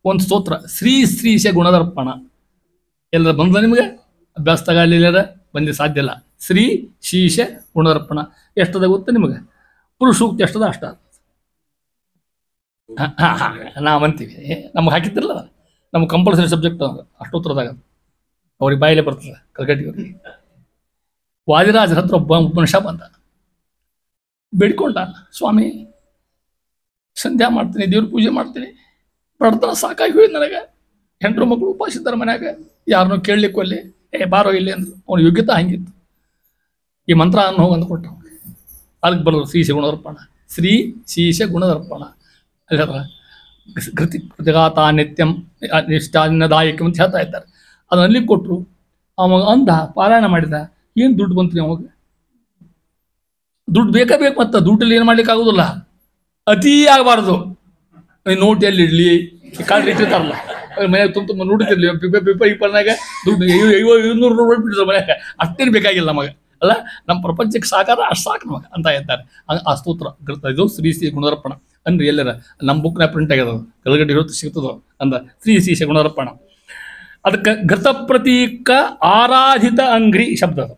ಒಂದು ಸ್ತೋತ್ರ ಶ್ರೀ ಶ್ರೀಶ ಗುಣದರ್ಪಣ. ಎಲ್ಲರ ಬಂದ ನಿಮಗೆ ಅಭ್ಯಾಸ ತಗೊಳ್ಳಿಲ್ಲ ಬಂದು ಸಾಧ್ಯ ಇಲ್ಲ. ಶ್ರೀ ಶೀಶ ಗುಣದರ್ಪಣ ಎಷ್ಟದ ಗೊತ್ತು ನಿಮಗೆ? ಪುರುಷ ಸೂಕ್ತಿ ಎಷ್ಟದ ಅಷ್ಟ ನಾವಂತೀವಿ. ನಮ್ಗೆ ಹಾಕಿದ್ರಲ್ಲ, ನಮ್ಗೆ ಕಂಪಲ್ಸರಿ ಸಬ್ಜೆಕ್ಟ್ ಅಷ್ಟೋತ್ತರದಾಗ ಅವ್ರಿಗೆ ಬಾಯಿಲೆ ಬರ್ತದೆ ಕಲ್ಗಟ್ಟಿಯವ್ರಿಗೆ. ವಾದಿರಾಜರ ಹತ್ರ ಒಬ್ಬ ಮನುಷ್ಯ ಬಂದ, ಬೇಡ್ಕೊಂಡ, ಸ್ವಾಮಿ ಸಂಧ್ಯಾ ಮಾಡ್ತೀನಿ, ದೇವ್ರ ಪೂಜೆ ಮಾಡ್ತೀನಿ, ಪ್ರಾರ್ಥನಾ ಸಾಕಾಗಿ ಹೋಯ್ತು ನನಗೆ, ಹೆಂಡ್ರು ಮಕ್ಕಳು ಉಪಾಸಿದ್ದಾರೆ ಮನ್ಯಾಗ, ಯಾರನ್ನೂ ಕೇಳಲಿಕ್ಕೆ ಅಲ್ಲಿ ಬಾರೋ ಇಲ್ಲಿ ಅಂದ್ರು. ಅವ್ನ ಯೋಗ್ಯತೆ ಹಂಗಿತ್ತು. ಈ ಮಂತ್ರ ಅನ್ನು ಹೋಗಿ ಅಂದ್ಕೊಟ್ಟ. ಅದಕ್ಕೆ ಬರೋದು ಶ್ರೀ ಗುಣದರ್ಪಣ, ಶ್ರೀ ಶೀಶ ಗುಣದರ್ಪಣ. ಅಲ್ಲಿ ಕೃತಿ ಪ್ರತಿಘಾತ ನಿತ್ಯಂ ನಿಷ್ಠಾನ್ನದಾಯಕ ಅಂತ ಹೇಳ್ತಾ ಇದ್ದಾರೆ. ಅದನ್ನ ಅಲ್ಲಿ ಕೊಟ್ಟರು. ಅವಾಗ ಅಂದ, ಪಾರಾಯಣ ಮಾಡಿದ, ಏನು ದುಡ್ಡು ಬಂತು ಅವಾಗ? ದುಡ್ಡು ಬೇಕು ಮತ್ತು ದುಡ್ಡಲ್ಲಿ ಏನು ಮಾಡ್ಲಿಕ್ಕೆ ಆಗೋದಿಲ್ಲ, ಅತೀ ಆಗಬಾರ್ದು. ನೋಟ್ ಎಲ್ಲಿ ಇಡ್ಲಿ, ಕಾಳು ಇಟ್ಟಿರ್ತಾರಲ್ಲ ಮನ್ಯಾಗ ತುಂಬ ನೋಡ್ತಿರ್ಲಿ, ಪೇಪರ್ನಾಗ ದುಡ್ಡು 200 ರೂಪಾಯಿ ಬಿಡ್ತಾರೆ ಮನ್ಯಾಗ, ಅಷ್ಟೇನು ಬೇಕಾಗಿಲ್ಲ ನಮಗೆ ಅಲ್ಲ, ನಮ್ಮ ಪ್ರಪಂಚಕ್ಕೆ ಸಾಕಾರ ಅಷ್ಟು ಸಾಕು ನಮಗೆ ಅಂತ ಇದ್ದಾರೆ. ಆ ಸ್ತೋತ್ರ ಇದು ಶ್ರೀ ಶ್ರೀ ಗುಣದರ್ಪಣ ಅಂದ್ರೆ ಎಲ್ಲರ ನಮ್ಮ ಬುಕ್ನ ಪ್ರಿಂಟ್ ಆಗ್ಯದ, ಕೆಳಗಡೆ ಇರುತ್ತೆ ಸಿಗ್ತದೋ ಅಂದ ಶ್ರೀ ಶ್ರೀ ಗುಣದರ್ಪಣ. ಅದಕ್ಕೆ ಘೃತ ಪ್ರತೀಕ ಆರಾಧಿತ ಅಂಗ್ರಿ ಶಬ್ದ. ಅದು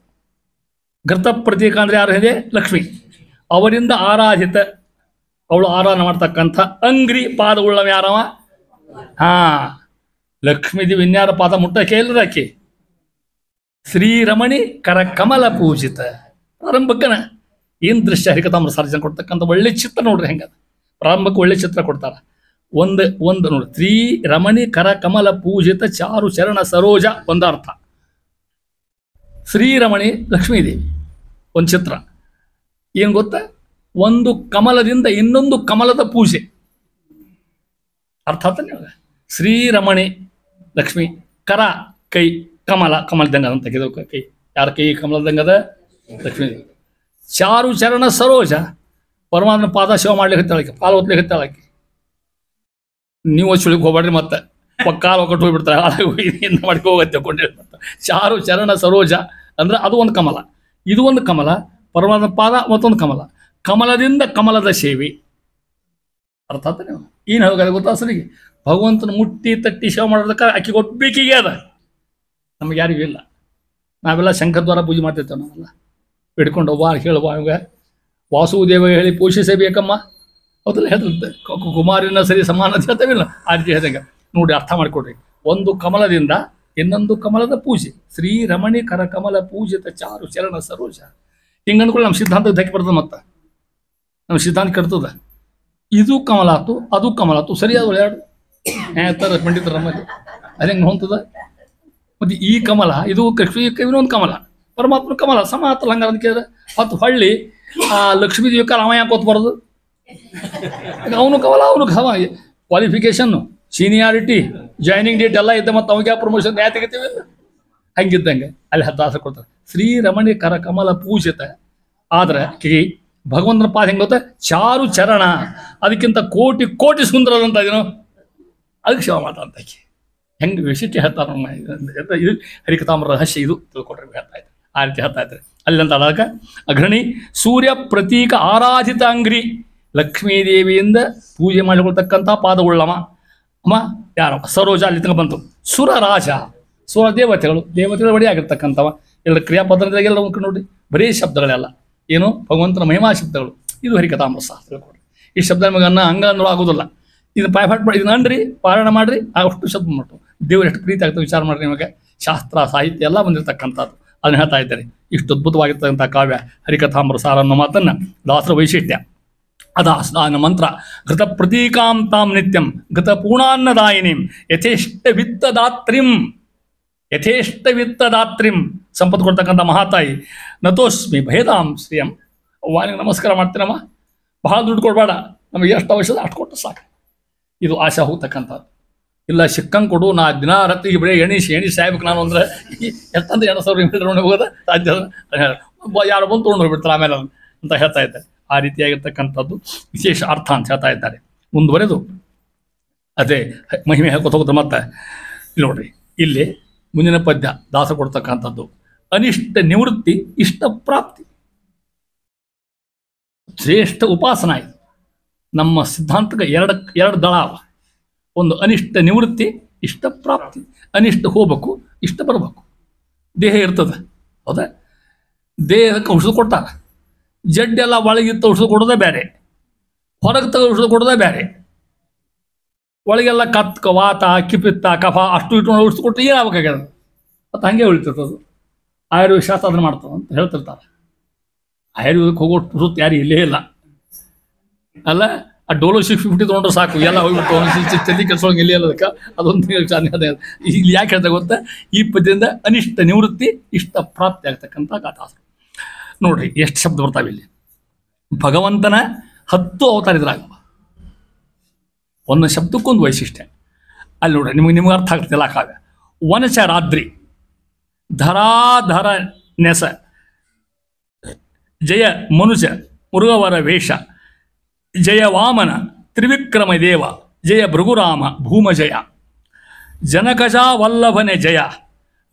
ಘೃತ ಪ್ರತೀಕ ಅಂದ್ರೆ ಯಾರು ಇದೆ? ಲಕ್ಷ್ಮಿ. ಅವರಿಂದ ಆರಾಧಿತ, ಅವಳು ಆರಾಧನೆ ಮಾಡ್ತಕ್ಕಂಥ ಅಂಗ್ರಿ ಪಾದವುಳ್ಳವ ಯಾರವ? ಲಕ್ಷ್ಮೀದೇವಿ ಇನ್ಯಾರ ಪಾದ ಮುಟ್ಟಕ್ಕೆ ಇಲ್ಲದ ಆಕೆ ಶ್ರೀರಮಣಿ ಕರ ಕಮಲ ಪೂಜಿತ. ಪ್ರಾರಂಭಕ್ಕನ ಏನು ದೃಶ್ಯ ಹರಿಕಥಾಮೃತ ಸಾರ್ಜನ ಕೊಡ್ತಕ್ಕಂಥ ಒಳ್ಳೆ ಚಿತ್ರ ನೋಡ್ರಿ ಹೆಂಗದ. ಪ್ರಾರಂಭಕ್ಕೆ ಒಳ್ಳೆ ಚಿತ್ರ ಕೊಡ್ತಾರ. ಒಂದು ನೋಡಿ, ಶ್ರೀ ರಮಣಿ ಕರ ಕಮಲ ಪೂಜಿತ ಚಾರು ಚರಣ ಸರೋಜ ಒಂದರ್ಥ. ಶ್ರೀರಮಣಿ ಲಕ್ಷ್ಮೀದೇವಿ ಒಂದು ಚಿತ್ರ. ಏನು ಗೊತ್ತಾ? ಒಂದು ಕಮಲದಿಂದ ಇನ್ನೊಂದು ಕಮಲದ ಪೂಜೆ. ಅರ್ಥ ಆತ ನಿಮಗೆ? ಶ್ರೀರಮಣಿ ಲಕ್ಷ್ಮಿ, ಕರ ಕೈ, ಕಮಲ ಕಮಲದಂಗ ಅಂತ ತೆಗೆದು ಕೈ, ಯಾರ ಕೈ ಕಮಲದಂಗದ? ಲಕ್ಷ್ಮೀದೇವಿ. ಚಾರು ಚರಣ ಸರೋಜ, ಪರಮಾತ್ಮ ಪಾದ ಸೇವೆ ಮಾಡ್ಲಿಕ್ಕೆ ಹತ್ತಾಳಕ್ಕೆ, ಪಾಲು ಹೊತ್ಲಿಕ್ಕೆ ಹತ್ತಾಳಕ್ಕೆ. ನೀವು ಚುಳಿಗೆ ಹೋಗ್ಬೇಡ್ರಿ, ಮತ್ತೆ ಕಾಲು ಒಕ್ಕಟ್ಟು ಹೋಗ್ಬಿಡ್ತಾರೆ, ಹಾಳಾಗಿ ಮಾಡ್ಕೊ ಹೋಗತ್ತೆ ಕೊಂಡಿರ್ತಾರೆ. ಚಾರು ಚರಣ ಸರೋಜ ಅಂದ್ರೆ ಅದು ಒಂದು ಕಮಲ, ಇದು ಒಂದು ಕಮಲ, ಪರಮಾತ್ಮ ಪಾದ ಮತ್ತೊಂದು ಕಮಲ, ಕಮಲದಿಂದ ಕಮಲದ ಸೇವೆ. ಅರ್ಥ ಆತ ನೀವು? ಏನು ಹೋಗೋದು ಗೊತ್ತಾ? ಸರಿಗೆ ಭಗವಂತನ ಮುಟ್ಟಿ ತಟ್ಟಿ ಸೇವೆ ಮಾಡೋದಕ್ಕೆ ಅಕ್ಕಿ ಕೊಟ್ಬೇಕಿಗೆ ಅದ, ನಮಗೆ ಯಾರಿಗೂ ಇಲ್ಲ. ನಾವೆಲ್ಲ ಶಂಖದ್ವಾರ ಪೂಜೆ ಮಾಡ್ತಿರ್ತೇವೆ, ನಾವೆಲ್ಲ ಬಿಡ್ಕೊಂಡು ಹೇಳುವ ಇವಾಗ ವಾಸುದೇವ ಹೇಳಿ ಪೋಷಿಸಬೇಕಮ್ಮ, ಹೌದಲ್ಲ ಹೇಳ್ತಂತೆ. ಕುಮಾರಿನ ಸರಿ ಸಮಾನ ಅಂತ ಹೇಳ್ತೇವಿಲ್ಲ, ಆ ರೀತಿ ಹೇಳಿದಾಗ ನೋಡಿ ಅರ್ಥ ಮಾಡಿಕೊಡ್ರಿ. ಒಂದು ಕಮಲದಿಂದ ಇನ್ನೊಂದು ಕಮಲದ ಪೂಜೆ. ಶ್ರೀ ರಮಣಿ ಕರ ಕಮಲ ಪೂಜಿತ ಚಾರು ಚರಣ ಸರೋಜ. ಹಿಂಗೆ ಅಂದ್ಕೊಳ್ಳಿ, ನಮ್ಮ ಸಿದ್ಧಾಂತಕ್ಕೆ ಧಕ್ಕೆ ಬರ್ತದೆ, ಮತ್ತೆ ನಮ್ಮ ಸಿದ್ಧಾಂತ ಕೆಡ್ತದ. ಇದು ಕಮಲಾತು ಅದು ಕಮಲಾತು, ಸರಿಯಾದ ಎರಡು ಹೇಳ್ತಾರೆ ಪಂಡಿತರ ನಮ್ಮಲ್ಲಿ. ಅದು ಹೆಂಗೆ ಹೊಂತದ? ಮತ್ತು ಈ ಕಮಲ ಇದು ಕೃಷ್ಣ ಇನ್ನೊಂದು ಕಮಲ, ಪರಮಾತ್ಮ ಕಮಲ ಸಮ ಆತಲ್ಲ. ಹಂಗಾರ ಅಂತ ಕೇಳಿದ್ರೆ ಮತ್ತು ಹೊಳ್ಳಿ ಆ ಲಕ್ಷ್ಮೀ ದೇವಿ ಕಾಲ ಅವ ಯಾಕೆ ಓದ್ಬಾರ್ದು? ಅವನು ಕಮಲ, ಅವನು ಕಮ, ಕ್ವಾಲಿಫಿಕೇಶನ್ನು, ಸೀನಿಯಾರಿಟಿ, ಜಾಯ್ನಿಂಗ್ ಡೇಟ್ ಎಲ್ಲ ಇದ್ದ, ಮತ್ತು ಅವಾಗ ಪ್ರಮೋಷನ್ ನ್ಯಾಯ ತೆಗಿತೀವಿ. ಹಂಗಿದ್ದಂಗೆ ಅಲ್ಲಿ ದಾಸರು ಕೊಡ್ತಾರೆ ಶ್ರೀ ರಮಣಿ ಕರ ಕಮಲ ಪೂಜಿತ. ಆದ್ರೆ ಭಗವಂತನ ಪಾದ ಹೆಂಗೆ ಗೊತ್ತಾ? ಚಾರು ಚರಣ, ಅದಕ್ಕಿಂತ ಕೋಟಿ ಕೋಟಿ ಸುಂದರದಂತ ಇದೇನು, ಅದಕ್ಕೆ ಸೇವೆ ಮಾತಾಡ್ತಾ ಹೆಂಗೆ ವಿಶಿಷ್ಟ ಹೇಳ್ತಾರೆ ನಮ್ಮ ಇದು ಹರಿಕಥಾಮೃತ ರಹಸ್ಯ. ಇದು ತಿಳ್ಕೊಟ್ರೆ ಹೇಳ್ತಾ ಇದ್ದಾರೆ, ಆ ರೀತಿ ಹೇಳ್ತಾ ಇದ್ದಾರೆ. ಅಲ್ಲಂತ ಅದಕ್ಕೆ ಅಗ್ರಣಿ ಸೂರ್ಯ ಪ್ರತೀಕ ಆರಾಧಿತ ಅಂಗ್ರಿ, ಲಕ್ಷ್ಮೀದೇವಿಯಿಂದ ಪೂಜೆ ಮಾಡಿಕೊಳ್ತಕ್ಕಂಥ ಪಾದವುಳ್ಳವ ಅಮ್ಮ ಯಾರು? ಸರೋಜ. ಅಲ್ಲಿ ತನಕ ಬಂತು. ಸುರ ರಾಜ, ಸುರ ದೇವತೆಗಳು ಬಡಿ ಆಗಿರ್ತಕ್ಕಂಥವ. ಎಲ್ಲ ಕ್ರಿಯಾಪದದಾಗ ಎಲ್ಲ ನೋಡಿ ಬರೀ ಶಬ್ದಗಳೆಲ್ಲ ಏನು ಭಗವಂತನ ಮಹಿಮಾ ಶಬ್ದಗಳು. ಇದು ಹರಿಕಥಾಮೃತ ತಿಳ್ಕೊಡ್ರಿ. ಈ ಶಬ್ದ ನಿಮಗೆ ಅಂಗ ಅಂದ್ರೂ ಆಗೋದಿಲ್ಲ. ಇದು ಪಾಯ್ಪಾಟ್ ಮಾಡಿ ಇದನ್ನ ಅನ್ರಿ, ಪಾರಾಯಣ ಮಾಡ್ರಿ, ಅಷ್ಟು ಶಬ್ದ ಮಾಡ್ತು ದೇವ್ರು ಎಷ್ಟು ಪ್ರೀತಿ ಆಗ್ತದೆ ವಿಚಾರ ಮಾಡ್ರಿ. ನಿಮಗೆ ಶಾಸ್ತ್ರ ಸಾಹಿತ್ಯ ಎಲ್ಲ ಬಂದಿರತಕ್ಕಂಥದ್ದು ಅದನ್ನ ಹೇಳ್ತಾ ಇದ್ದಾರೆ. ಇಷ್ಟು ಅದ್ಭುತವಾಗಿರ್ತಕ್ಕಂಥ ಕಾವ್ಯ ಹರಿಕಥಾಮೃತ ಸಾರ ಅನ್ನೋ ಮಾತನ್ನ ದಾಸರ ವೈಶಿಷ್ಟ್ಯ. ಅದಾಸ್ನ ಮಂತ್ರ ಘೃತ ಪ್ರತೀಕಾಂ ತಾಂ ನಿತ್ಯಂ ಘೃತ ಪೂರ್ಣಾನ್ನದಾಯಿನಿಂ ಯಥೇಷ್ಟ ವಿತ್ತದಾತ್ರಿಂ, ಯಥೇಷ್ಟ ವಿತ್ತದಾತ್ರಿಂ ಸಂಪತ್ತು ಕೊಡ್ತಕ್ಕಂಥ ಮಹಾತಾಯಿ. ನತೋಸ್ಮಿ ಭೇದಾಂ ಶ್ರೀಯಂ, ವಾನಿಗೆ ನಮಸ್ಕಾರ ಮಾಡ್ತೀನಮ್ಮ, ಬಹಳ ದುಡ್ಡು ಕೊಡಬೇಡ, ನಮಗೆ ಎಷ್ಟು ಅವಶ್ಯಕ ಅಷ್ಟು ಕೊಟ್ಟು ಸಾಕು. ಇದು ಆಶೆ ಹೋಗ್ತಕ್ಕಂಥದ್ದು. ಇಲ್ಲ ಸಿಕ್ಕಂಗೆ ಕೊಡು, ನಾ ದಿನ ರತ್ತಿಗೆ ಬರೀ ಎಣಿ ಸಾಯ್ಬೇಕು ನಾನು ಅಂದ್ರೆ ಎಷ್ಟಂದ್ರೆ 2,000 ತೊಗೊಂಡು ಹೋಗೋದು ಸಾಧ್ಯ. ಯಾರು ಬಂದು ತೊಗೊಂಡು ಹೋಗ್ಬಿಡ್ತಾರೆ ಆಮೇಲೆ ಅಂತ ಹೇಳ್ತಾ ಇದ್ದಾರೆ. ಆ ರೀತಿಯಾಗಿರ್ತಕ್ಕಂಥದ್ದು ವಿಶೇಷ ಅರ್ಥ ಅಂತ ಹೇಳ್ತಾ ಇದ್ದಾರೆ. ಮುಂದುವರೆದು ಅದೇ ಮಹಿಮೆ ಹೇಳ್ಕೊತ ಹೋಗುತ್ತೆ. ಮತ್ತೆ ಇಲ್ಲಿ ನೋಡ್ರಿ, ಇಲ್ಲಿ ಮುಂದಿನ ಪದ್ಯ ದಾಸ ಕೊಡ್ತಕ್ಕಂಥದ್ದು ಅನಿಷ್ಟ ನಿವೃತ್ತಿ ಇಷ್ಟ ಪ್ರಾಪ್ತಿ. ಶ್ರೇಷ್ಠ ಉಪಾಸನ ಇದು. ನಮ್ಮ ಸಿದ್ಧಾಂತಕ್ಕೆ ಎರಡು ದಳ ಅವ. ಒಂದು ಅನಿಷ್ಟ ನಿವೃತ್ತಿ, ಇಷ್ಟ ಪ್ರಾಪ್ತಿ. ಅನಿಷ್ಟ ಹೋಗ್ಬೇಕು, ಇಷ್ಟ ಬರಬೇಕು. ದೇಹ ಇರ್ತದೆ, ಹೌದಾ? ದೇಹಕ್ಕೆ ಔಷಧ ಕೊಡ್ತಾರೆ. ಜಡ್ಡೆಲ್ಲ ಒಳಗಿತ್ತ ಔಷಧ ಕೊಡೋದೇ ಬೇರೆ, ಹೊರಗೆ ತೆಗೆದು ಔಷಧ ಕೊಡೋದೇ ಬೇರೆ. ಒಳಗೆಲ್ಲ ಕತ್ಕ ವಾತ ಕಿಪಿತ್ತ ಕಫ ಅಷ್ಟು ಇಟ್ಕೊಂಡು ಔಷಧ ಕೊಟ್ಟು ಏನಾಗಬೇಕಾಗ್ಯದ, ಮತ್ತು ಹಂಗೆ ಉಳಿತಿರ್ತದು. ಆಯುರ್ವೇದ ಶಾಸ್ತ್ರ ಅದನ್ನು ಮಾಡ್ತದೆ ಅಂತ ಹೇಳ್ತಿರ್ತಾರೆ. ಆಯುರ್ವೇದಕ್ಕೆ ಹೋಗೋಷ್ಟು ಸುತ್ತ ಯಾರು ಇಲ್ಲೇ ಇಲ್ಲ ಅಲ್ಲ. ಆ ಡೋಲೋ 650 ತೊಗೊಂಡ್ರೆ ಸಾಕು, ಎಲ್ಲ ಹೋಗ್ಬಿಟ್ಟು ತಲೆ ಕೆಲ್ಸೊಳಗೆ ಇಲ್ಲಿ ಅದಕ್ಕೆ ಅದೊಂದು ಇಲ್ಲಿ ಯಾಕೆ ಹೇಳ್ತಾ ಗೊತ್ತಾ, ಈ ಪದ್ಯದಿಂದ ಅನಿಷ್ಟ ನಿವೃತ್ತಿ ಇಷ್ಟ ಪ್ರಾಪ್ತಿ ಆಗ್ತಕ್ಕಂಥ ಗಾಥಾಸರು. ನೋಡ್ರಿ ಎಷ್ಟು ಶಬ್ದ ಬರ್ತಾವೆ ಇಲ್ಲಿ. ಭಗವಂತನ 10 ಅವತಾರ ಇದ್ರಾಗ ಒಂದು ಶಬ್ದಕ್ಕೊಂದು ವೈಶಿಷ್ಟ್ಯ. ಅಲ್ಲಿ ನೋಡ್ರಿ ನಿಮ್ಗೆ ಅರ್ಥ ಆಗ್ತದೆ ಕಾವ್ಯ. ವನಚ ರಾತ್ರಿ ಧರಾಧರ ನೆಸ ಜಯ ಮನುಜ ಮುರುಗವರ ವೇಷ ಜಯ ವಾಮನ ತ್ರಿವಿಕ್ರಮ ದೇವ ಜಯ ಭೃಗುರಾಮ ಭೂಮಜಯ ಜನಕಜ ವಲ್ಲಭನೆ ಜಯ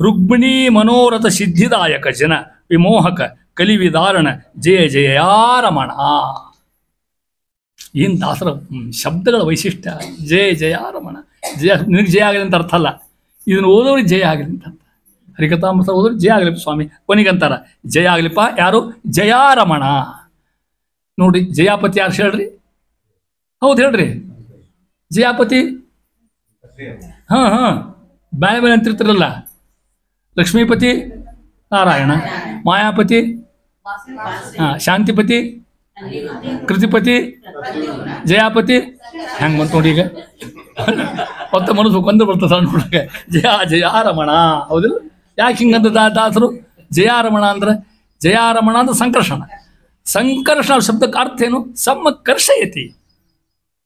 ರುಕ್ಮಿಣೀ ಮನೋರಥ ಸಿದ್ಧಿದಾಯಕ ಜನ ವಿಮೋಹಕ ಕಲಿವಿದಾರಣ ಜಯ ಜಯಾರಮಣ. ಏನು ದಾಸರ ಶಬ್ದಗಳ ವೈಶಿಷ್ಟ್ಯ. ಜಯ ಜಯಾರಮಣ. ಜಯ ನಿನಗೆ ಜಯ ಆಗಲಿ ಅಂತ ಅರ್ಥ ಅಲ್ಲ, ಇದನ್ನು ಓದೋರಿಗೆ ಜಯ ಆಗಲಿ ಅಂತ. ಹರಿಕಥಾಮೃತ ಓದೋರು ಜಯ ಆಗಲಿಪ್ಪ ಸ್ವಾಮಿ, ಕೊನೆಗಂತಾರ ಜಯ ಆಗಲಿಪ್ಪ ಯಾರು, ಜಯಾರಮಣ. ನೋಡ್ರಿ ಜಯಾಪತಿ ಯಾರು ಹೇಳ್ರಿ? ಹೌದು ಹೇಳ್ರಿ, ಜಯಾಪತಿ. ಹಾಂ ಬ್ಯಾಳೆ ಮೇಲೆ ಅಂತಿರ್ತಿರಲ್ಲ. ಲಕ್ಷ್ಮೀಪತಿ ನಾರಾಯಣ, ಮಾಯಾಪತಿ ಶಾಂತಿಪತಿ, ಕೃತಿಪತಿ, ಜಯಾಪತಿ. ಹೆಂಗೆ ಬಂತು ನೋಡಿ ಈಗ. ಮತ್ತೆ ಮನಸ್ಸು ಕೊಂದು ಬರ್ತದೆ ನೋಡ್ರಿ. ಜಯಾರಮಣ. ಹೌದಿಲ್ಲ? ಯಾಕೆ ಹಿಂಗಂತ ದಾಸರು ಜಯಾರಮಣ ಅಂದ್ರೆ? ಜಯಾರಮಣ ಅಂದ್ರೆ ಸಂಕರ್ಷಣ. ಸಂಕರ್ಷಣ ಶಬ್ದಕ್ಕೆ ಅರ್ಥ ಏನು? ಸಮ್ಮಕರ್ಷಯತಿ.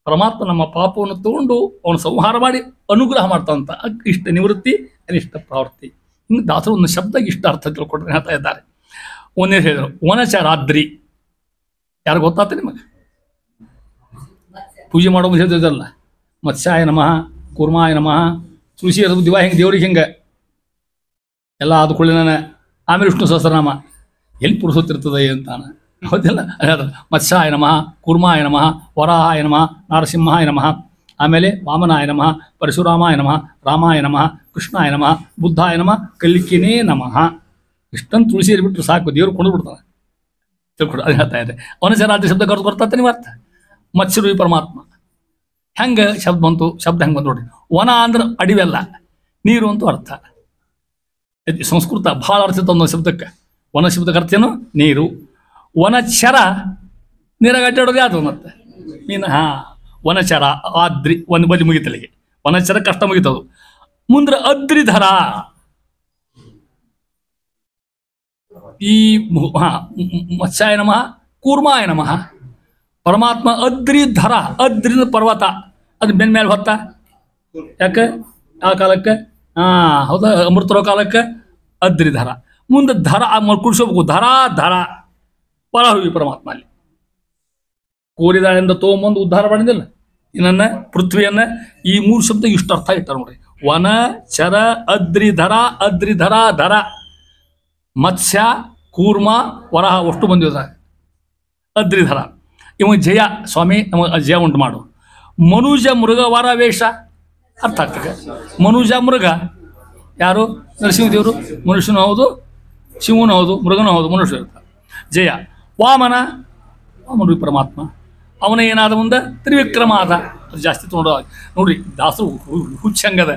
ಪರಮಾತ್ಮ ನಮ್ಮ ಪಾಪವನ್ನು ತಗೊಂಡು ಅವನು ಸಂಹಾರ ಮಾಡಿ ಅನುಗ್ರಹ ಮಾಡ್ತಾವಂತ. ಇಷ್ಟ ನಿವೃತ್ತಿ ಅನಿಷ್ಟ ಪ್ರವೃತ್ತಿ. ಹಿಂಗೆ ದಾಸರು ಒಂದು ಶಬ್ದಕ್ಕೆ ಇಷ್ಟ ಅರ್ಥ ತಿಳ್ಕೊಟ್ರೆ ಹೇಳ್ತಾ ಇದ್ದಾರೆ. ಒಂದೇ ಹೇಳಿದರು ವನಚ ರಾತ್ರಿ. ಯಾರು ಗೊತ್ತಾತ ನಿಮಗೆ? ಪೂಜೆ ಮಾಡೋ ಹೇಳ್ತಿದ್ದಲ್ಲ, ಮತ್ಸ್ಯಾಯ ನಮಃ, ಕೂರ್ಮಾಯ ನಮಃ, ತುಳಸಿ ಅದು ದಿವಾ ಹೆಂಗೆ ದೇವ್ರಿಗೆ ಹೆಂಗೆ ಎಲ್ಲ ಆದ್ಕೊಳ್ಳಿ ಆಮೇಲೆ ವಿಷ್ಣು ಸಹಸ್ರನಾಮ ಎಲ್ಲಿ ಪುರುಸೋತಿರ್ತದೆ ಅಂತಾನ. ಹೌದಿಲ್ಲ? ಮತ್ಸ್ಯಾಯ ನಮಃ, ಕೂರ್ಮಾಯ ನಮಃ, ವರಾಹಾಯ ನಮಃ, ನಾರಸಿಂಹಾಯ ನಮಃ, ಆಮೇಲೆ ವಾಮನಾಯ ನಮಃ, ಪರಶುರಾಮಾಯ ನಮಃ, ರಾಮಾಯ ನಮಃ, ಕೃಷ್ಣಾಯ ನಮಃ, ಬುದ್ಧಾಯ ನಮಃ, ಕಲ್ಲಿಕಿನೇ ನಮಃ. ಇಷ್ಟೊಂದು ತುಳಸಿ ಬಿಟ್ಟರು ಸಾಕು, ದೇವ್ರು ಕೊಂಡು ಬಿಡ್ತಾನೆ. ತಿಳ್ಕೊಡು. ಅದು ಹೇಳ್ತಾ ಇದೆ. ವನಚರಾತ್ರಿ ಶಬ್ದ ಕರೆದು ಬರ್ತಾನೆ ನೀವು ಅರ್ಥ. ಮತ್ಸ್ಯರೂಪಿ ಪರಮಾತ್ಮ. ಹೆಂಗೆ ಶಬ್ದ ಬಂತು? ಶಬ್ದ ಹೆಂಗೆ ಬಂತು ನೋಡ್ರಿ. ವನ ಅಂದ್ರೆ ಅಡಿವೆಲ್ಲ, ನೀರು ಅಂತೂ ಅರ್ಥ. ಸಂಸ್ಕೃತ ಭಾಳ ಅರ್ಥ ಇತ್ತು ಒಂದು ಶಬ್ದಕ್ಕೆ. ವನ ಶಬ್ದಕ್ಕೆ ಅರ್ಥ ಏನು? ನೀರು. ವನಚರ ನೀರಾಗ ಅಡ್ಡಾಡೋದು ಯಾವುದು ಮತ್ತೆ ಮೀನು. ವನಚರ ಆದ್ರಿ ಒಂದು ಬದಿ ಮುಗಿತಲಿಗೆ. ವನಚರ ಕಷ್ಟ ಮುಗಿತದು. ಮುಂದ್ರೆ ಅದ್ರಿಧರ. ಈ ಮತ್ಸ್ಯಾಯ ನಮಃ, ಕೂರ್ಮಾಯ ನಮಃ. ಪರಮಾತ್ಮ ಅದ್ರಿಧರ. ಅದ್ರಿನ ಪರ್ವತ, ಅದು ಬೆನ್ನ ಮೇಲೆ ಹೊತ್ತ. ಯಾಕೆ? ಆ ಕಾಲಕ್ಕೆ ಹೌದಾ, ಅಮೃತರೋ ಕಾಲಕ್ಕೆ ಅದ್ರಿಧರ. ಮುಂದೆ ಧರ ಕುಡಿಸೋಬೇಕು. ಧರ ಪರಹುವಿ ಪರಮಾತ್ಮ ಅಲ್ಲಿ ಕೋರಿದಾಳಿಂದ ತೊಗೊಂಬಂದು ಉದ್ಧಾರ ಮಾಡಿದಿಲ್ಲ ಇನ್ನನ್ನ ಪೃಥ್ವಿಯನ್ನ. ಈ 3 ಶಬ್ದ ಇಷ್ಟು ಅರ್ಥ ಇಟ್ಟಾರ ನೋಡ್ರಿ. ವನ ಚರ ಅದ್ರಿಧರ. ಅದ್ರಿಧರ ಧರ. ಮತ್ಸ್ಯ ಕೂರ್ಮ ವರಹ ಅಷ್ಟು ಬಂದಿದ ಅದ್ರಿಧರ. ಇವ ಜಯ ಸ್ವಾಮಿ ನಮಗೆ ಜಯ ಉಂಟು ಮಾಡು. ಮನುಜ ಮೃಗ ವರ ವೇಷ ಅರ್ಥ ಆಗ್ತದೆ. ಮನುಜ ಮೃಗ ಯಾರು? ನರಸಿಂಹದೇವರು. ಮನುಷ್ಯನೂ ಹೌದು, ಶಿವನೂ ಹೌದು, ಮೃಗನೂ ಹೌದು, ಮನುಷ್ಯ ಇರ್ತಾರೆ. ಜಯ ವಾಮನ. ವಾಮನ ಪರಮಾತ್ಮ. ಅವನ ಏನಾದ ಮುಂದೆ ತ್ರಿವಿಕ್ರಮ ಆದ. ಅದು ಜಾಸ್ತಿ ನೋಡ್ರಿ ದಾಸರು ಹುಚ್ಚಂಗದ.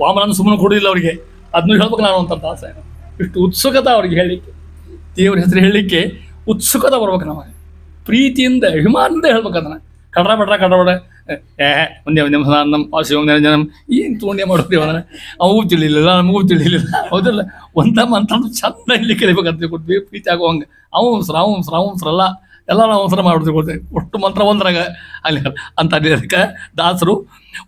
ವಾಮನ ಸುಮ್ಮನೆ ಕೊಡೋದಿಲ್ಲ ಅವರಿಗೆ. ಅದನ್ನು ಹೇಳ್ಬೇಕು ನಾನು ಅಂತ ದಾಸ. ಇಷ್ಟು ಉತ್ಸುಕತೆ ಅವ್ರಿಗೆ ಹೇಳಲಿಕ್ಕೆ, ದೇವ್ರ ಹೆಸರು ಹೇಳಲಿಕ್ಕೆ ಉತ್ಸುಕತೆ ಬರ್ಬೇಕು ನಮಗೆ. ಪ್ರೀತಿಯಿಂದ ಅಭಿಮಾನದಿಂದ ಹೇಳ್ಬೇಕು ಅದನ್ನು. ಕಡ್ರ ಒಂದೇ ನಮ್ಮ ಶಿವನ ಏನು ತೊಗೊಂಡೆ ಮಾಡೋದು ಅವನ. ಅವೂ ತಿಳಿಲಿಲ್ಲ, ನಮಗೂ ತಿಳಿಲಿಲ್ಲ. ಹೌದಿಲ್ಲ? ಒಂದ ಮಂತ್ರ ಚಂದ ಇಲ್ಲಿ ಕಲಿಬೇಕಂತ ಕೊಡ್ತೀವಿ. ಪ್ರೀತಿ ಆಗೋ ಹಂಗೆ ಅವಂಸ್ರಲ್ಲ ಎಲ್ಲ ನಾವು ಅವಸರ ಮಾಡ್ಬಿಡ್ತೀವಿ ಕೊಡ್ತೀವಿ. ಒಟ್ಟು ಮಂತ್ರ ಒಂದ್ರಾಗ ಅಲ್ಲಿ ಅಂತ ಅದಕ್ಕೆ ದಾಸರು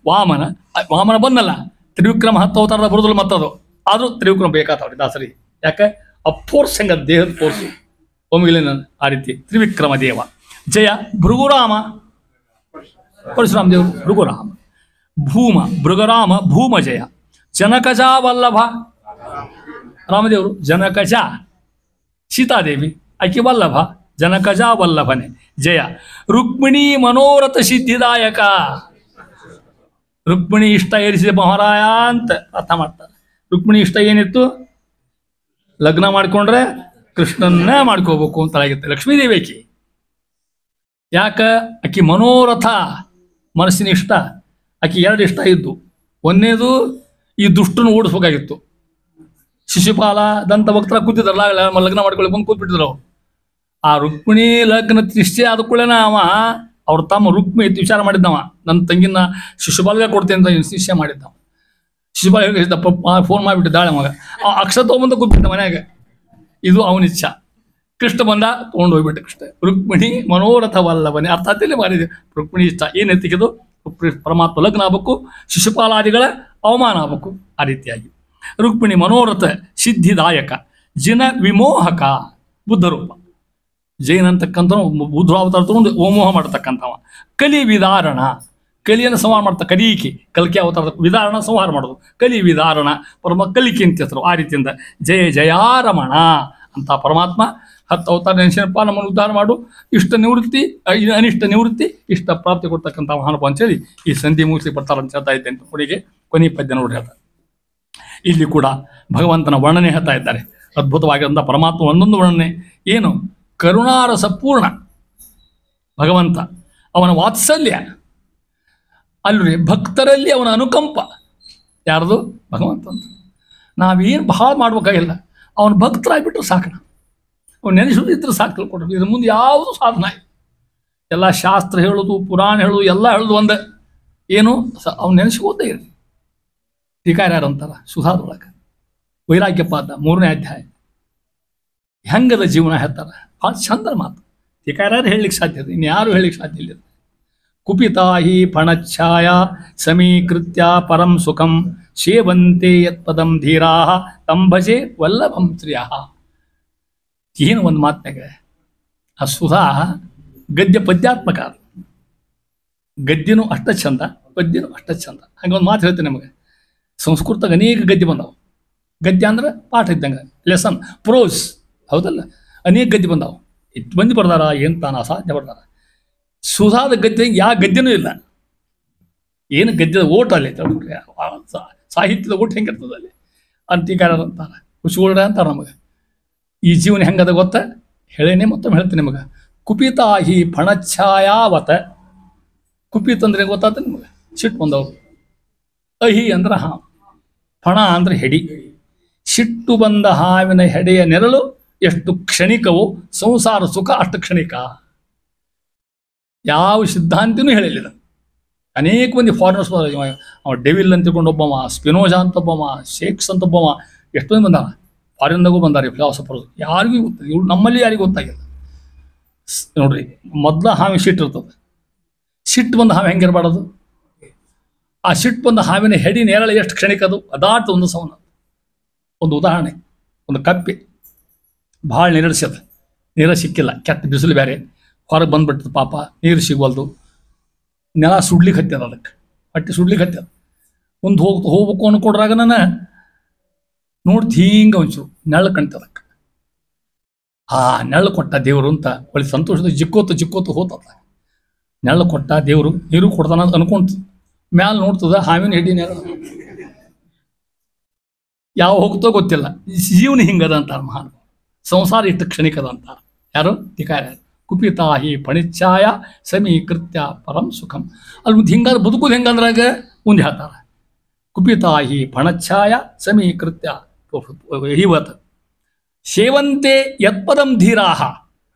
ವಾಮನ ಬಂದಲ್ಲ. ತ್ರಿವಿಕ್ರಮ 10 ಅವತಾರದ ಬರೋದಿಲ್ಲ ಮತ್ತದು. ಆದರೂ ತ್ರಿವಿಕ್ರಮ ಬೇಕಾತವ್ರಿ ದಾಸರಿ. ಯಾಕೆ? ಅಫೋರ್ಸ್ ಹೆಂಗ ದೇಹದ ಫೋರ್ಸು ಒಮ್ಮಿಲೆ ನಾನು ಆ ರೀತಿ ತ್ರಿವಿಕ್ರಮ ದೇವ. ಜಯ ಭೃಗುರಾಮ. ಪರಶುರಾಮ ದೇವರು ಭೃಗುರಾಮ. ಭೂಮ ಭೃಗರಾಮ ಭೂಮ ಜಯ. ಜನಕಜ ವಲ್ಲಭ. ರಾಮದೇವರು ಜನಕಜ. ಸೀತಾದೇವಿ ಆಕೆ ವಲ್ಲಭ. ಜನಕಜ ವಲ್ಲಭನೆ ಜಯ. ರುಕ್ಮಿಣಿ ಮನೋರಥ ಸಿದ್ಧಿದಾಯಕ. ರುಕ್ಮಿಣಿ ಇಷ್ಟ ಏರಿಸಿದೆ ಮಹಾರಾಯ ಅಂತ ಅರ್ಥ ಮಾಡ್ತಾರೆ. ರುಕ್ಮಿಣಿ ಇಷ್ಟ ಏನಿತ್ತು? ಲಗ್ನ ಮಾಡಿಕೊಂಡ್ರೆ ಕೃಷ್ಣನ್ನ ಮಾಡ್ಕೋಬೇಕು ಅಂತ ಆಗಿತ್ತು. ಲಕ್ಷ್ಮೀದೇವಿ ಆಕಿ ಯಾಕ ಆಕಿ ಮನೋರಥ ಮನಸ್ಸಿನ ಇಷ್ಟ. ಆಕಿ ಎರಡು ಇಷ್ಟ ಇದ್ದು, ಒಂದೇದು ಈ ದುಷ್ಟನ್ನು ಓಡಿಸ್ಬೇಕಾಗಿತ್ತು. ಶಿಶುಪಾಲ ದಂತ ಭಕ್ತರ ಕೂತಿದ್ರಲ್ಲ, ಲಗ್ನ ಮಾಡ್ಕೊಳ್ಳಿ ಬಂದು ಕೂತ್ಬಿಟ್ಟಿದ್ರು ಅವ್ರು. ಆ ರುಕ್ಮಿಣಿ ಲಗ್ನ ನಿಶ್ಚಯ ಆದ ಕೂಡಲೇ ಅವ ಅವ್ರ ತಮ್ಮ ರುಕ್ಮಿಣಿ ವಿಚಾರ ಮಾಡಿದ್ದವ, ನನ್ನ ತಂಗಿನ ಶಿಶುಪಾಲಗೆ ಕೊಡ್ತೇನೆ ಅಂತ ನಿಶ್ಚಯ ಮಾಡಿದ್ದವ. ಶಿಶುಪಾಲ ಫೋನ್ ಮಾಡಿಬಿಟ್ಟಿದ್ದಾಳೆ ಮಗ, ಅಕ್ಷರ ತೊಗೊಂಬಂದ ಕೂತ್ಬಿಟ್ಟ ಮನ್ಯಾಗ. ಇದು ಅವನ ಇಚ್ಛಾ. ಕೃಷ್ಣ ಬಂದ ತೊಗೊಂಡು ಹೋಗ್ಬಿಟ್ಟೆ. ಕೃಷ್ಣ ರುಕ್ಮಿಣಿ ಮನೋರಥವಲ್ಲವನೇ ಅರ್ಥಾತ್ತಲ್ಲಿ ಮಾಡಿದೆ. ರುಕ್ಮಿಣಿ ಇಷ್ಟ ಏನೆತ್ತಿಗೆದು ಪರಮಾತ್ಮ ಲಗ್ನ ಆಗ್ಬೇಕು, ಶಿಶುಪಾಲಾದಿಗಳ ಅವಮಾನ ಆಗ್ಬೇಕು. ಆ ರೀತಿಯಾಗಿ ರುಕ್ಮಿಣಿ ಮನೋರಥ ಸಿದ್ಧಿದಾಯಕ ಜಿನ ವಿಮೋಹಕ ಬುದ್ಧರೂಪ. ಜೈನ್ ಅಂತಕ್ಕಂಥ ಬುದ್ಧ ಅವತಾರ ತಗೊಂಡು ಓಮೋಹ ಮಾಡ್ತಕ್ಕಂಥವ. ಕಲಿ ವಿದಾರಣ, ಕಲಿಯನ್ನು ಸಂಹಾರ ಮಾಡ್ತಾ, ಕಲಿಕೆ ಕಲಿಕೆ ಅವತಾರದ ವಿದಾರಣ ಸಂಹಾರ ಮಾಡೋದು. ಕಲಿ ವಿದಾರಣ ಪರಮ ಕಲಿಕೆ ಅಂತ ಹೆಸರು. ಆ ರೀತಿಯಿಂದ ಜಯ ಜಯಾರಮಣ ಅಂತ ಪರಮಾತ್ಮ 10 ಅವತಾರ ನೆನೆಸಿನಪ್ಪ, ನಮ್ಮನ್ನು ಉದ್ಧಾರ ಮಾಡು, ಇಷ್ಟ ನಿವೃತ್ತಿ ಅನಿಷ್ಟ ನಿವೃತ್ತಿ ಇಷ್ಟ ಪ್ರಾಪ್ತಿ ಕೊಡ್ತಕ್ಕಂಥ ಮಹಾನುಭಾವ ಅಂತೇಳಿ ಈ ಸಂಧಿ ಮುಗಿಸಿ ಬರ್ತಾರಂತ ಹೇಳ್ತಾ ಇದ್ದೇನೆ. ಕೊನೆಗೆ ಕೊನೆ ಪದ್ಯ ನೋಡಿ ಹೇಳ್ತಾರೆ. ಇಲ್ಲಿ ಕೂಡ ಭಗವಂತನ ವರ್ಣನೆ ಹೇಳ್ತಾ ಇದ್ದಾರೆ. ಅದ್ಭುತವಾಗಿರುವಂಥ ಪರಮಾತ್ಮ ಒಂದೊಂದು ವರ್ಣನೆ ಏನು ಕರುಣಾರಸ ಪೂರ್ಣ ಭಗವಂತ. ಅವನ ವಾತ್ಸಲ್ಯ ಅಲ್ರಿ, ಭಕ್ತರಲ್ಲಿ ಅವನ ಅನುಕಂಪ. ಯಾರ್ದು? ಭಗವಂತ ಅಂತ. ನಾವೇನು ಬಹಳ ಮಾಡ್ಬೇಕಾಗಿಲ್ಲ, ಅವನ ಭಕ್ತರಾಗ್ಬಿಟ್ರೆ ಸಾಕು. ಅವ್ನು ನೆನೆಸೋದಿದ್ರೆ ಸಾಕು, ತಿಳ್ಕೊಡ್ರಿ. ಇದ್ರ ಮುಂದೆ ಯಾವುದು ಸಾಧನ ಇಲ್ಲ. ಎಲ್ಲ ಶಾಸ್ತ್ರ ಹೇಳೋದು, ಪುರಾಣ ಹೇಳೋದು, ಎಲ್ಲ ಹೇಳೋದು ಒಂದೇ. ಏನು ಅವ್ನು ನೆನೆಸ್ಕೋದೇ ಇರಲಿ. ಟೀಕಾರ್ಯಾರಂತಾರ ಸುಧಾದೊಳಗೆ ವೈರಾಗ್ಯಪಾದ 3ನೇ ಅಧ್ಯಾಯ ಹೆಂಗದ ಜೀವನ ಹೇಳ್ತಾರ. ಭಾಳ ಚಂದ ಮಾತು. ಟೀಕಾರ್ಯಾರು ಹೇಳಲಿಕ್ಕೆ ಸಾಧ್ಯ ಇದೆ, ಇನ್ಯಾರು ಹೇಳಲಿಕ್ಕೆ ಸಾಧ್ಯ ಇಲ್ಲ. ಕುಪಿತಾ ಹಿ ಫಣಚ್ಛಾಯ ಸಮೀಕೃತ್ಯ ಪರಂ ಸುಖಂ ಸೇವಂತೆ ಯತ್ಪದಂ ಧೀರಾ ತಂಭಜೆ ವಲ್ಲಭಂ ಶ್ರಿಯ. ಏನು ಒಂದು ಮಾತಿನಾಗ ಆ ಸುಧಾ ಗದ್ಯ ಪದ್ಯಾತ್ಮಕ. ಗದ್ಯನೂ ಅಷ್ಟ ಚಂದ, ಪದ್ಯನೂ ಅಷ್ಟ ಚಂದ. ಹಂಗೆ ಒಂದು ಮಾತು ಹೇಳ್ತೇನೆ ನಿಮಗೆ. ಸಂಸ್ಕೃತದಾಗ ಅನೇಕ ಗದ್ಯ ಬಂದಾವ. ಗದ್ಯ ಅಂದ್ರೆ ಪಾಠ ಇದ್ದಂಗೆ, ಲೆಸನ್, ಪ್ರೋಸ್. ಹೌದಲ್ಲ, ಅನೇಕ ಗದ್ಯ ಬಂದಾವ. ಎಷ್ಟು ಮಂದಿ ಬರ್ದಾರ, ಏನು ತಾನು ಅಸಾಧ್ಯ ಬರ್ದಾರ. ಸುಧಾದ ಗದ್ಯ ಯಾವ ಗದ್ಯನೂ ಇಲ್ಲ. ಏನು ಗದ್ಯದ ಓಟ ಅಲ್ಲಿ ಸಾಹಿತ್ಯದ ಓಟ್ ಹೆಂಗಿರ್ತದೆ ಅಲ್ಲಿ ಅಂತೀಕಾರರು ಅಂತಾರೆ, ಹುಚ್ಚುಗಳ್ರ ಅಂತಾರೆ. ನಮಗೆ ಈ ಜೀವನ ಹೆಂಗದ ಗೊತ್ತ ಹೇಳೇನೆ, ಮತ್ತೊಮ್ಮೆ ಹೇಳ್ತೀನಿ ನಿಮಗೆ. ಕುಪಿತಾ ಹಿ ಫಣಚ್ಛಾಯಾವತ. ಕುಪಿತ ಅಂದ್ರೆ ಗೊತ್ತಾತ ನಿಮಗೆ? ಸಿಟ್ಟು ಬಂದವರು. ಅಹಿ ಅಂದ್ರೆ ಹಾವು, ಫಣ ಅಂದ್ರೆ ಹೆಡಿ. ಸಿಟ್ಟು ಬಂದ ಹಾವಿನ ಹೆಡೆಯ ನೆರಳು ಎಷ್ಟು ಕ್ಷಣಿಕವೋ ಸಂಸಾರ ಸುಖ ಅಷ್ಟು ಕ್ಷಣಿಕ. ಯಾವ ಸಿದ್ಧಾಂತಿನೂ ಹೇಳಿಲ್ಲ. ಅನೇಕ ಮಂದಿ ಫಾರಿನರ್ಸ್, ಅವ ಡೆವಿಲ್ ಅಂತ ತಿಳ್ಕೊಂಡು ಒಬ್ಬವ, ಸ್ಪಿನೋಜಾ ಅಂತ ಒಬ್ಬವ, ಶೇಕ್ಸ್ ಅಂತ ಒಬ್ಬವ, ಎಷ್ಟು ಮಂದಿ ಬಂದಾರ. ಫಾರಿನ್ದಾಗೂ ಬಂದಾರೆ ಫಿಲಾಸಫರ್ಸ್. ಯಾರಿಗೂ ಗೊತ್ತಿಲ್ಲ, ಇವ್ರು ನಮ್ಮಲ್ಲಿ ಯಾರಿಗೂ ಗೊತ್ತಾಗಿಲ್ಲ. ನೋಡ್ರಿ, ಮೊದಲ ಹಾವಿಗೆ ಸಿಟ್ಟು ಇರ್ತದೆ. ಸಿಟ್ಟು ಬಂದ ಹಾವು ಹೆಂಗಿರಬಾರ್ದು? ಆ ಸಿಟ್ಟು ಬಂದ ಹಾವಿನ ಹೆಡಿ ನೇರಳೆ ಎಷ್ಟು ಕ್ಷಣಿಕದು ಅದಾಟ ಒಂದು ಸವನ. ಒಂದು ಉದಾಹರಣೆ, ಒಂದು ಕಪ್ಪೆ ಭಾಳ ನೀರಡಿಸ್ಯದ, ನೀರು ಸಿಕ್ಕಿಲ್ಲ, ಕೆಟ್ಟ ಬಿಸಿಲು ಬೇರೆ, ಹೊರಗೆ ಬಂದ್ಬಿಡ್ತದೆ ಪಾಪ, ನೀರು ಸಿಗೋಲ್ದು, ನೆಲ ಸುಡ್ಲಿಕ್ಕೆ ಹತ್ಯದ, ಅದಕ್ಕೆ ಹೊಟ್ಟೆ ಸುಡ್ಲಿಕ್ಕೆ ಹತ್ಯದ. ಒಂದು ಹೋಗ್ಬೇಕು ಅನ್ಕೊಡ್ರಾಗ ನಾನು ನೋಡ್ತಿ ಹಿಂಗೆ ಒಂಚೂರು ನೆಳ್ಳು ಕಾಣ್ತದಕ್ಕೆ. ಆ ನೆಳ್ಳು ಕೊಟ್ಟ ದೇವರು ಅಂತ ಒಳ್ಳೆ ಸಂತೋಷದ ಜಿಕ್ಕೋತು ಹೋತದ. ನೆಳ್ಳು ಕೊಟ್ಟ ದೇವರು, ನೀರು ಕೊಡ್ತಾನ ಅಂತ ಅನ್ಕೊಂತ ಮ್ಯಾಲೆ ನೋಡ್ತದ ಹಾವಿನ ಹೆಡಿ ನೆರಳು ಯಾವ ಹೋಗ್ತೋ ಗೊತ್ತಿಲ್ಲ. ಜೀವನ ಹಿಂಗದ ಅಂತಾರೆ ಮಹಾನ್. ಸಂಸಾರ ಇಷ್ಟು ಕ್ಷಣಿಕದ ಅಂತಾರೆ ಯಾರು? ಟೀಕಾರ್ಯ. ಕುಪಿತಾ ಹಿ ಫಣಿಚ್ಛಾಯ ಸಮೀಕೃತ್ಯ ಪರಂ ಸುಖಂ. ಅಲ್ಲಿ ಮುಂದೆ ಹಿಂಗಾದ್ರೆ ಬದುಕುದು ಹೆಂಗಂದ್ರಾಗ ಮುಂದೆ ಹೇಳ್ತಾರೆ. ಕುಪಿತಾ ಹಿ ಫಣಚ್ಛಾಯ ಸಮೀಕೃತ್ಯ ಹಿವತ್ ಸೇವಂತೆ ಯತ್ಪದಂ ಧೀರಾಹ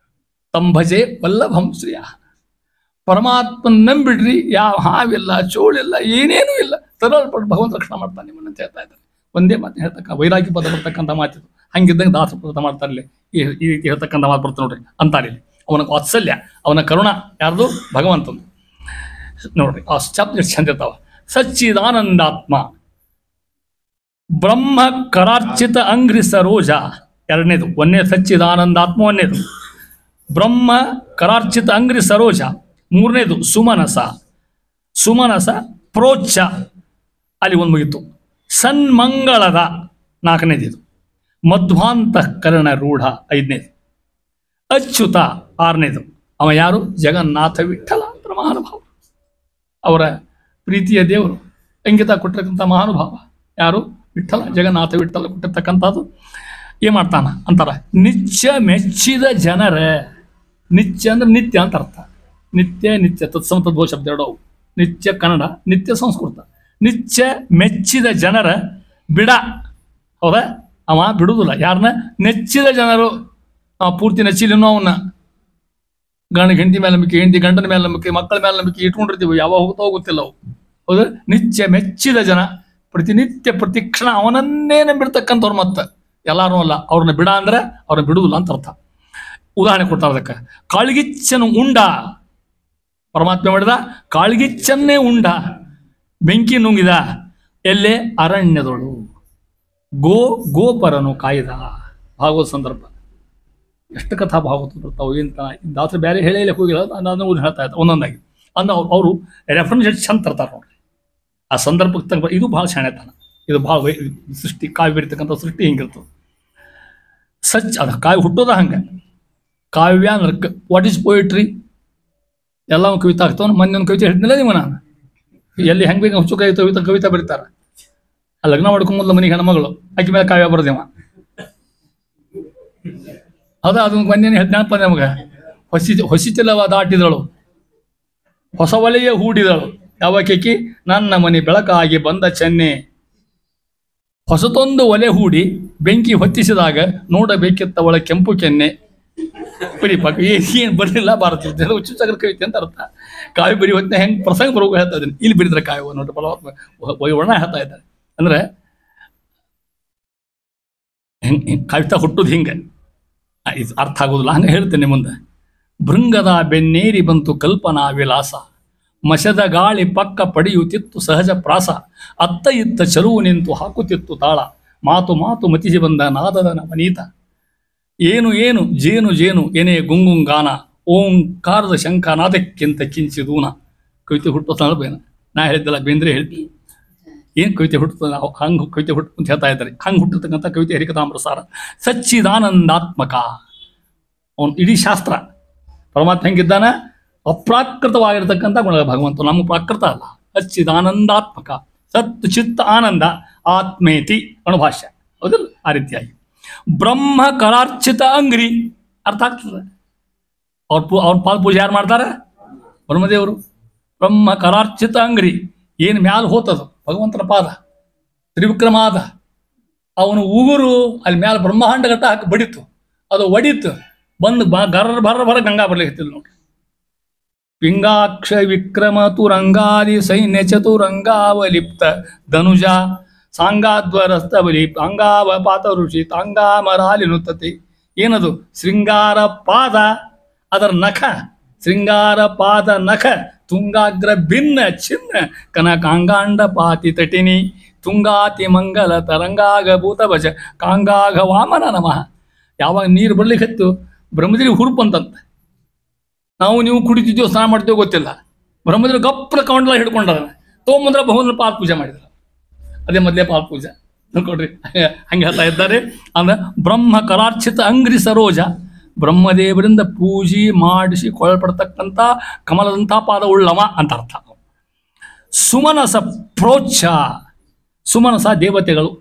ತಂಭಜೆ ವಲ್ಲಭಂ ಶ್ರಿಯ. ಪರಮಾತ್ಮನ ನಂಬಿಡ್ರಿ, ಯಾವ ಹಾವಿಲ್ಲ, ಚೋಳಿಲ್ಲ, ಏನೇನೂ ಇಲ್ಲ, ತರಲ್ಪಟ್ಟು ಭಗವಂತ ರಕ್ಷಣೆ ಮಾಡ್ತಾನೆ ನಿಮ್ಮನ್ನು ಅಂತ ಹೇಳ್ತಾ ಇದ್ದಾರೆ. ಒಂದೇ ಮಾತು ಹೇಳ್ತಕ್ಕ ವೈರಾಗ್ಯ ಪದ ಬರ್ತಕ್ಕಂಥ ಮಾತಿದು. ಹಂಗಿದ್ದಂಗೆ ದಾಸಪ್ರತ ಮಾಡ್ತಾರಲ್ಲಿ ಈ ರೀತಿ ಹೇಳ್ತಕ್ಕಂಥ ಮಾತು ಬರ್ತಾರೆ ನೋಡ್ರಿ ಅಂತಾರೆ. ಅವನ ವಾತ್ಸಲ್ಯ, ಅವನ ಕರುಣ ಯಾರ್ದು? ಭಗವಂತನು. ನೋಡ್ರಿ ಆ ಚಾಪ್ಟರ್ ಚಂದ ಇರ್ತಾವ. ಸಚ್ಚಿದಾನಂದಾತ್ಮ ಬ್ರಹ್ಮ ಕರಾರ್ಚಿತ ಅಂಗ್ರಿ ಸರೋಜ ಎರಡನೇದು. ಒಂದೇ ಸಚ್ಚಿದಾನಂದಾತ್ಮ, ಒಂದೇದು ಬ್ರಹ್ಮ ಕರಾರ್ಚಿತ ಅಂಗ್ರಿ ಸರೋಜ, ಮೂರನೇದು ಸುಮನಸ. ಸುಮನಸ ಪ್ರೋಚ್ಛ, ಅಲ್ಲಿ ಒಂದು ಮುಗಿತು. ಸನ್ಮಂಗಳದ ನಾಲ್ಕನೇದು. ಮಧ್ವಾಂತಃಕರಣ ರೂಢ ಐದನೇದು. ಅಚ್ಯುತ ಆರನೇದು. ಅವ ಯಾರು? ಜಗನ್ನಾಥ ವಿಠಲ ಅಂತ ಮಹಾನುಭಾವ. ಅವರ ಪ್ರೀತಿಯ ದೇವರು ಅಂಕಿತ ಕೊಟ್ಟಿರ್ತಕ್ಕಂಥ ಮಹಾನುಭಾವ ಯಾರು? ವಿಠಲ, ಜಗನ್ನಾಥ ವಿಠಲ ಕೊಟ್ಟಿರ್ತಕ್ಕಂಥದ್ದು. ಏನ್ ಮಾಡ್ತಾನ ಅಂತಾರ, ನಿತ್ಯ ಮೆಚ್ಚಿದ ಜನರ, ನಿತ್ಯ ಅಂದ್ರೆ ನಿತ್ಯ ಅಂತ ಅರ್ಥ, ನಿತ್ಯ ನಿತ್ಯ ತತ್ಸಮ ತದ್ಭವ ಶಬ್ದ ಎರಡು, ನಿತ್ಯ ಕನ್ನಡ, ನಿತ್ಯ ಸಂಸ್ಕೃತ. ನಿತ್ಯ ಮೆಚ್ಚಿದ ಜನರ ಬಿಡ, ಹೌದಾ, ಅವ ಬಿಡುದಿಲ್ಲ ಯಾರನ್ನ, ನೆಚ್ಚಿದ ಜನರು. ಪೂರ್ತಿ ನೆಚ್ಚಿಲಿನೋ ಅವನ್ನ, ಹೆಂಡತಿ ಮೇಲೆ ನಂಬಿಕೆ, ಹೆಂಡತಿ ಗಂಡನ ಮೇಲೆ ನಂಬಿಕೆ, ಮಕ್ಕಳ ಮೇಲೆ ನಂಬಿಕೆ ಇಟ್ಕೊಂಡಿರ್ತೀವಿ, ಯಾವಾಗ ಹೋಗ್ತಾ ಗೊತ್ತಿಲ್ಲ ಅವು, ಹೌದು. ನಿತ್ಯ ಮೆಚ್ಚಿದ ಜನ, ಪ್ರತಿನಿತ್ಯ ಪ್ರತಿಕ್ಷಣ ಅವನನ್ನೇ ನಂಬಿರ್ತಕ್ಕಂಥವ್ರು, ಮತ್ತೆ ಎಲ್ಲಾರು ಅಲ್ಲ. ಅವ್ರನ್ನ ಬಿಡ ಅಂದ್ರೆ ಅವ್ರನ್ನ ಬಿಡುವುದಿಲ್ಲ ಅಂತ ಅರ್ಥ. ಉದಾಹರಣೆ ಕೊಡ್ತಾರೆ ಅದಕ್ಕೆ. ಕಾಳ್ಗಿಚ್ಚನು ಉಂಡ, ಪರಮಾತ್ಮ ಮಾಡಿದ ಕಾಳ್ಗಿಚ್ಚನ್ನೇ ಉಂಡ, ಬೆಂಕಿ ನುಂಗಿದ ಎಲ್ಲೇ ಅರಣ್ಯದೊಳು, ಗೋಪರನು ಕಾಯ್ದ. ಭಾಗವತ ಸಂದರ್ಭ, ಎಷ್ಟು ಕಥಾ ಭಾಗವತ ಬರ್ತಾವೆ ಇಂತ ದಾತ್ರ ಬೇರೆ ಹೇಳಿ ಹೋಗಿಲ್ಲ, ನಾನು ಹೇಳ್ತಾ ಇದ್ದ ಒಂದೊಂದಾಗಿ. ಅಂದ್ರೆ ಅವರು ರೆಫರೆನ್ಸ್ ಚಂದ ತರ್ತಾರೆ ನೋಡ್ರಿ ಆ ಸಂದರ್ಭಕ್ಕೆ ತಕ್ಕ. ಇದು ಭಾಳ ಶಾಣೆತನ, ಇದು ಭಾಳ ಸೃಷ್ಟಿ, ಕಾವ್ಯ ಬರೀತಕ್ಕಂಥ ಸೃಷ್ಟಿ ಹಿಂಗಿರ್ತದೆ. ಅದ ಕಾವ್ಯ ಹುಟ್ಟೋದ ಹಂಗೆ. ಕಾವ್ಯ ಅಂದ್ರೆ ವಾಟ್ ಈಸ್ ಪೋಯಿಟ್ರಿ, ಎಲ್ಲ ಕವಿತಾ ಆಗ್ತಾವ. ಮೊನ್ನೆ ಒಂದು ಕವಿತೆ ಹೇಳ್ತಿಲ್ಲ ನೀವು, ನಾನು ಎಲ್ಲಿ ಹೆಂಗೆ ಬೇಕು ಹುಚ್ಚು ಕವಿತಾ ಬರೀತಾರೆ. ಆ ಲಗ್ನ ಮಾಡ್ಕೊಂಬಂದ ಮನೆಗೆ ಹೆಣ್ಮಗಳು, ಆಕೆ ಮೇಲೆ ಕಾವ್ಯ ಬರೋದೇವ. ಹೌದಾ, ಅದೊಂದು ಮೊನ್ನೆ ಹೇಳ್ತೇನಪ್ಪ ನಮಗೆ. ಹೊಸಿತಿಲ್ಲವ ದಾಟಿದಳು, ಹೊಸ ಒಲೆಯ ಹೂಡಿದಳು, ಯಾವಕೇಕಿ ನನ್ನ ಮನೆ ಬೆಳಕಾಗಿ ಬಂದ ಚೆನ್ನೆ. ಹೊಸತೊಂದು ಒಲೆ ಹೂಡಿ ಬೆಂಕಿ ಹೊತ್ತಿಸಿದಾಗ ನೋಡಬೇಕಿತ್ತವಳ ಕೆಂಪು ಕೆನ್ನೆ. ಬರೀ ಪಾಕ ಏನು ಬರಲಿಲ್ಲ ಭಾರತ ಹುಚ್ಚುಚ್ಚಗರ ಕವಿತೆ ಅಂತ ಅರ್ಥ. ಕಾವ್ಯ ಬರೀ ಹೊತ್ತಿನ ಹೆಂಗೆ ಪ್ರಸಂಗ ಬರೋಗ ಹೇಳ್ತಾ ಇದ್ದೀನಿ. ಇಲ್ಲಿ ಬರೀತಾರೆ ಕಾವ್ಯ ನೋಡ್ರಿ, ವರ್ಣ ಹೇಳ್ತಾ ಇದ್ದಾರೆ. ಅಂದ್ರೆ ಹೆಂಗೆ ಕವಿತಾ ಹುಟ್ಟುದು ಹಿಂಗೆ, ಇದು ಅರ್ಥ ಆಗೋದಿಲ್ಲ, ಹಂಗೆ ಹೇಳ್ತೇನೆ ಮುಂದೆ. ಭೃಂಗದ ಬೆನ್ನೇರಿ ಬಂತು ಕಲ್ಪನಾ ವಿಲಾಸ, ಮಶದ ಗಾಳಿ ಪಕ್ಕ ಪಡೆಯುತ್ತಿತ್ತು ಸಹಜ ಪ್ರಾಸ, ಅತ್ತ ಇತ್ತ ಚಲುವು ನಿಂತು ಹಾಕುತ್ತಿತ್ತು ತಾಳ, ಮಾತು ಮಾತು ಮತಿಸಿ ಬಂದ ನಾದದ ನವನೀತ. ಏನು ಏನು ಜೇನು ಜೇನು ಎನೆ ಗುಂಗುಂಗಾನ, ಓಂಕಾರದ ಶಂಖನಾದಕ್ಕಿಂತ ಕಿಂಚಿದೂನ. ಕವಿತೆ ಹುಟ್ಟುತ್ತೇನ ನಾ ಹೇಳಿದ್ದಲ್ಲ, ಬೇಂದ್ರೆ ಹೇಳ್ತೀನಿ. ಏನು ಕವಿತೆ ಹುಟ್ಟುತ್ತದೆ, ಹಂಗೆ ಕವಿತೆ ಹುಟ್ಟು ಅಂತ ಹೇಳ್ತಾ ಇದ್ದಾರೆ. ಹಂಗೆ ಹುಟ್ಟಿರ್ತಕ್ಕಂಥ ಕವಿತೆ ಹರಿಕಥಾಮೃತಸಾರ. ಸಚ್ಚಿದಾನಂದಾತ್ಮಕ, ಅವನು ಇಡೀ ಶಾಸ್ತ್ರ. ಪರಮಾತ್ಮ ಹೆಂಗಿದ್ದಾನ, ಅಪ್ರಾಕೃತವಾಗಿರ್ತಕ್ಕಂಥ ಗುಣ ಭಗವಂತ, ನಮ್ಮ ಪ್ರಾಕೃತ ಅಲ್ಲ. ಸಚ್ಚಿದಾನಂದಾತ್ಮಕ, ಸತ್ ಚಿತ್ತ ಆನಂದ ಆತ್ಮೇತಿ ಅಣುಭಾಷ್ಯ, ಹೌದಲ್ಲ. ಆ ರೀತಿಯಾಗಿ ಬ್ರಹ್ಮ ಕಲಾರ್ಚಿತ ಅಂಗ್ರಿ, ಅರ್ಥ ಆಗ್ತದೆ. ಅವ್ರ ಪಾದ ಪೂಜೆ ಯಾರು ಮಾಡ್ತಾರೆ, ಬ್ರಹ್ಮದೇವರು. ಬ್ರಹ್ಮ ಕಲಾರ್ಚಿತ ಅಂಗ್ರಿ, ಏನು ಮ್ಯಾಲ ಹೋತದು ಭಗವಂತನ ಪಾದ, ತ್ರಿವಿಕ್ರಮಾದ. ಅವನು ಉಗುರು ಅಲ್ಲಿ ಮ್ಯಾಲ ಬ್ರಹ್ಮಾಂಡ ಘಟ್ಟ ಹಾಕಿ ಬಡಿತು, ಅದು ಒಡಿತು, ಬಂದು ಭರ ಗಂಗಾ ಬರ್ಲಿಕ್ಕೆ ನೋಡ್ರಿ. ಪಿಂಗಾಕ್ಷ ವಿಕ್ರಮ ತುರಂಗಾದಿ ಸೈನ್ಯ ಚತುರಂಗಾವಲಿಪ್ತ ಧನುಜ ಸಾಂಗಾದ್ವರಸ್ತಬಲಿ ಅಂಗಾವ ಪಾತ ಋಷಿ ತಾಂಗಾಮರಾಲಿನುತ್ತತಿ. ಏನದು, ಶೃಂಗಾರ ಪಾದ, ಅದರ ನಖ, ಶೃಂಗಾರ ಪಾದ ನಖ, ತುಂಗಾಗ್ರ ಭಿನ್ನ ಚಿನ್ನ ಕನಕಾಂಗಾಂಡ ಪಾತಿ ತಟಿನಿ, ತುಂಗಾತಿ ಮಂಗಲ ತರಂಗಾಗ ಭೂತ ಭಜ ಕಾಂಗಾಗ ವಾಮನ ನಮಃ. ಯಾವಾಗ ನೀರು ಬರ್ಲಿಕ್ಕೆ ಹತ್ತು ಬ್ರಹ್ಮದೇವಿ ಹುರುಪು ಅಂತಂತೆ. ನಾವು ನೀವು ಕುಡಿತಿದ್ದೀವೋ ಸ್ನಾನ ಮಾಡ್ತೀವೋ ಗೊತ್ತಿಲ್ಲ, ಬ್ರಹ್ಮದೇವಿ ಗಪ್ಪರ ಕೌಂಡಲ ಹಿಡ್ಕೊಂಡ್ರ ತೊಗೊಂಬಂದ್ರೆ ಭಗವಂತನ ಪಾದ ಪೂಜೆ ಮಾಡಿದ್ರು. ಅದೇ ಮೊದಲೇ ಪಾದ ಪೂಜೆ ನೋಡ್ರಿ, ಹಂಗೆ ಹೇಳ್ತಾ ಇದ್ದಾರೆ. ಅಂದ್ರೆ ಬ್ರಹ್ಮ ಕಲಾರ್ಚಿತ ಅಂಗ್ರಿ ಸರೋಜ, ಬ್ರಹ್ಮದೇವರಿಂದ ಪೂಜೆ ಮಾಡಿಸಿಕೊಳ್ಳಲ್ಪಡ್ತಕ್ಕಂಥ ಕಮಲದಂಥ ಪಾದ ಉಳ್ಳವ ಅಂತ ಅರ್ಥ. ಸುಮನಸ ಪ್ರೋಚ್ಛ, ಸುಮನಸ ದೇವತೆಗಳು,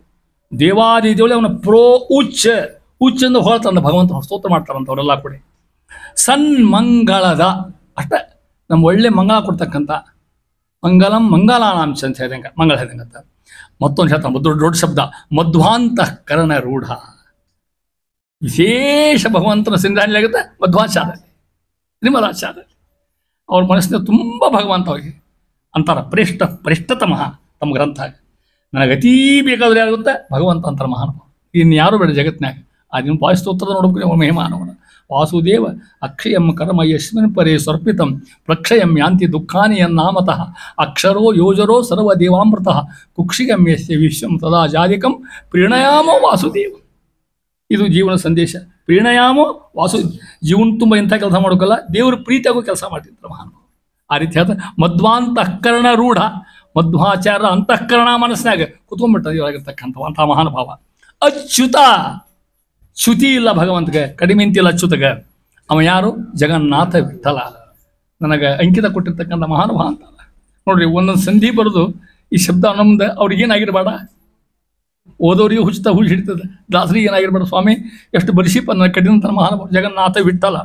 ದೇವಾದಿದೇವಳಿ ಅವನ ಉಚ್ಚ ಉಚ್ಚಂದು ಹೊಳ್ತಂದ ಭಗವಂತ ಸ್ತೋತ್ರ ಮಾಡ್ತಾರಂತ ಅವರೆಲ್ಲ ಕೂಡ. ಸನ್ಮಂಗಳದ, ಅಷ್ಟ ನಮ್ಮ ಒಳ್ಳೆ ಮಂಗಳ ಕೊಡ್ತಕ್ಕಂಥ ಮಂಗಲಂ ಮಂಗಲಾನಾಂಶ ಅಂತ ಹೇಳಿದಂಗೆ, ಮಂಗಳ ಹೇಳಿದಂಗಂತ. ಮತ್ತೊಂದು ಹೇಳ್ತಾನೆ ದೊಡ್ಡ ಶಬ್ದ, ಮಧ್ವಾಂತಃಕರಣ ರೂಢ. ವಿಶೇಷ ಭಗವಂತನ ಸಿಂಧಾನಿ ಆಗುತ್ತೆ ಮಧ್ವಾಚಾರ್ಯ, ನಿರ್ಮಲಾಚಾರ್ಯ. ಅವ್ರ ಮನಸ್ಸಿನ ತುಂಬ ಭಗವಂತ ಹೋಗಿ ಅಂತಾರ ಪ್ರೇಷ್ಠತಮಃ ತಮ್ಮ ಗ್ರಂಥ. ನನಗೆ ಅತೀ ಬೇಕಾದ್ರೆ ಯಾಗುತ್ತೆ ಭಗವಂತ ಅಂತಾರ ಮಹಾನುಭಾವ. ಇನ್ನು ಯಾರು ಬೇಡ ಜಗತ್ತಿನಾಗ. ಅದನ್ನು ವಾಯುಸ್ತೋತ್ರದ ನೋಡ್ಬೇಕು ಅವನ ಮಹಿಮಾನವನ. ವಾಸುದೇವ ಅಕ್ಷಯಂ ಕರ್ಮ ಯಸ್ಮಿನ್ ಪರೇ ಸ್ವರ್ಪಿತಂ ಪ್ರಕ್ಷಯಂ ಯಾಂತಿ ದುಃಖಾನಿ ಯನ್ನಾಮತಃ ಅಕ್ಷರೋ ಯೋಜರೋ ಸರ್ವ ದೇವಾಮೃತಃ ಕುಕ್ಷಿಗಂ ಯಸ್ಯ ವಿಶ್ವಂ ತದಾ ಜಾದಿಕಂ ಪ್ರೀಣಯಾಮೋ ವಾಸುದೇವ. ಇದು ಜೀವನ ಸಂದೇಶ. ಪ್ರೀಣಯಾಮೋ ಜೀವನ ತುಂಬ ಇಂಥ ಕೆಲಸ ಮಾಡೋಕ್ಕಲ್ಲ, ದೇವರು ಪ್ರೀತಿಯಾಗೋ ಕೆಲಸ ಮಾಡ್ತಿದ್ರು ಮಹಾನುಭಾವ. ಆ ರೀತಿ ಹೇಳ್ತಾರೆ. ಮಧ್ವಾಂತಃಕರಣ ರೂಢ, ಮಧ್ವಾಚಾರ್ಯ ಅಂತಃಕರಣ ಮನಸ್ಸಿನಾಗ ಕುತ್ಕೊಂಡ್ಬಿಟ್ಟಿರ್ತಕ್ಕಂಥ ಅಂಥ ಮಹಾನುಭಾವ. ಅಚ್ಯುತ, ಚ್ಯುತಿ ಇಲ್ಲ ಭಗವಂತಗೆ, ಕಡಿಮೆ ಇಂತಿಲ್ಲ ಅಚ್ಯುತಗೆ. ಅವ ಯಾರು, ಜಗನ್ನಾಥ ವಿಠಲ, ನನಗೆ ಅಂಕಿತ ಕೊಟ್ಟಿರ್ತಕ್ಕಂಥ ಮಹಾನುಭಾವ ಅಂತ ನೋಡ್ರಿ. ಒಂದೊಂದು ಸಂಧಿ ಬರೆದು ಈ ಶಬ್ದ ನಮ್ದು ಅವ್ರಿಗೇನಾಗಿರಬೇಡ, ಓದೋರಿಗೆ ಹುಚ್ಚುತ್ತಾ ಹುಚ್ಚು ಹಿಡಿತದೆ. ದಾಸರಿಗೆ ಏನಾಗಿರ್ಬೇಡ ಸ್ವಾಮಿ, ಎಷ್ಟು ಬರಿಸಿಪ್ಪ ಕಠಿಣತನ ಮಹಾನುಭಾವ ಜಗನ್ನಾಥ ವಿಠಲ.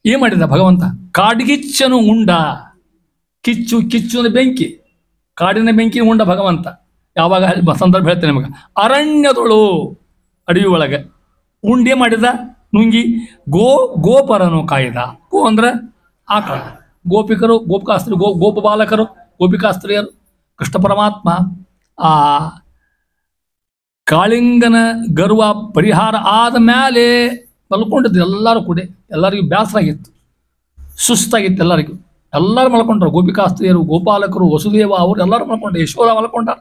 ಏನು ಮಾಡಿದ ಭಗವಂತ? ಕಾಡ್ಗಿಚ್ಚನು ಉಂಡ. ಕಿಚ್ಚು ಕಿಚ್ಚು ಅಂದ್ರೆ ಬೆಂಕಿ, ಕಾಡಿನ ಬೆಂಕಿ ಉಂಡ ಭಗವಂತ. ಯಾವಾಗ ಸಂದರ್ಭ ಹೇಳ್ತೇನೆ ನಿಮಗೆ. ಅರಣ್ಯದೊಳು ಅಡವಿ ಒಳಗೆ ಉಂಡೆ ಮಾಡಿದ ನುಂಗಿ ಗೋಪರನು ಕಾಯ್ದ. ಗೋ ಅಂದ್ರೆ ಆಕಳ. ಗೋಪಿಕರು ಗೋಪಿಕಾಸ್ತ್ರಿ ಗೋಪ ಬಾಲಕರು ಗೋಪಿಕಾಸ್ತ್ರೀಯರು. ಕೃಷ್ಣ ಪರಮಾತ್ಮ ಆ ಕಾಳಿಂಗನ ಗರ್ವ ಪರಿಹಾರ ಆದ ಮೇಲೆ ಮಲ್ಕೊಂಡಿದ್ರು ಎಲ್ಲರೂ ಕೂಡ. ಎಲ್ಲರಿಗೂ ಬೇಸರ ಆಗಿತ್ತು, ಸುಸ್ತಾಗಿತ್ತು ಎಲ್ಲರಿಗೂ. ಎಲ್ಲರೂ ಮಲ್ಕೊಂಡ್ರು. ಗೋಪಿಕಾಸ್ತ್ರೀಯರು, ಗೋಪಾಲಕರು, ವಸುದೇವ ಅವರು ಎಲ್ಲರೂ ಮಲ್ಕೊಂಡ್ರು. ಯಶೋಧ ಮಲ್ಕೊಂಡಾರ.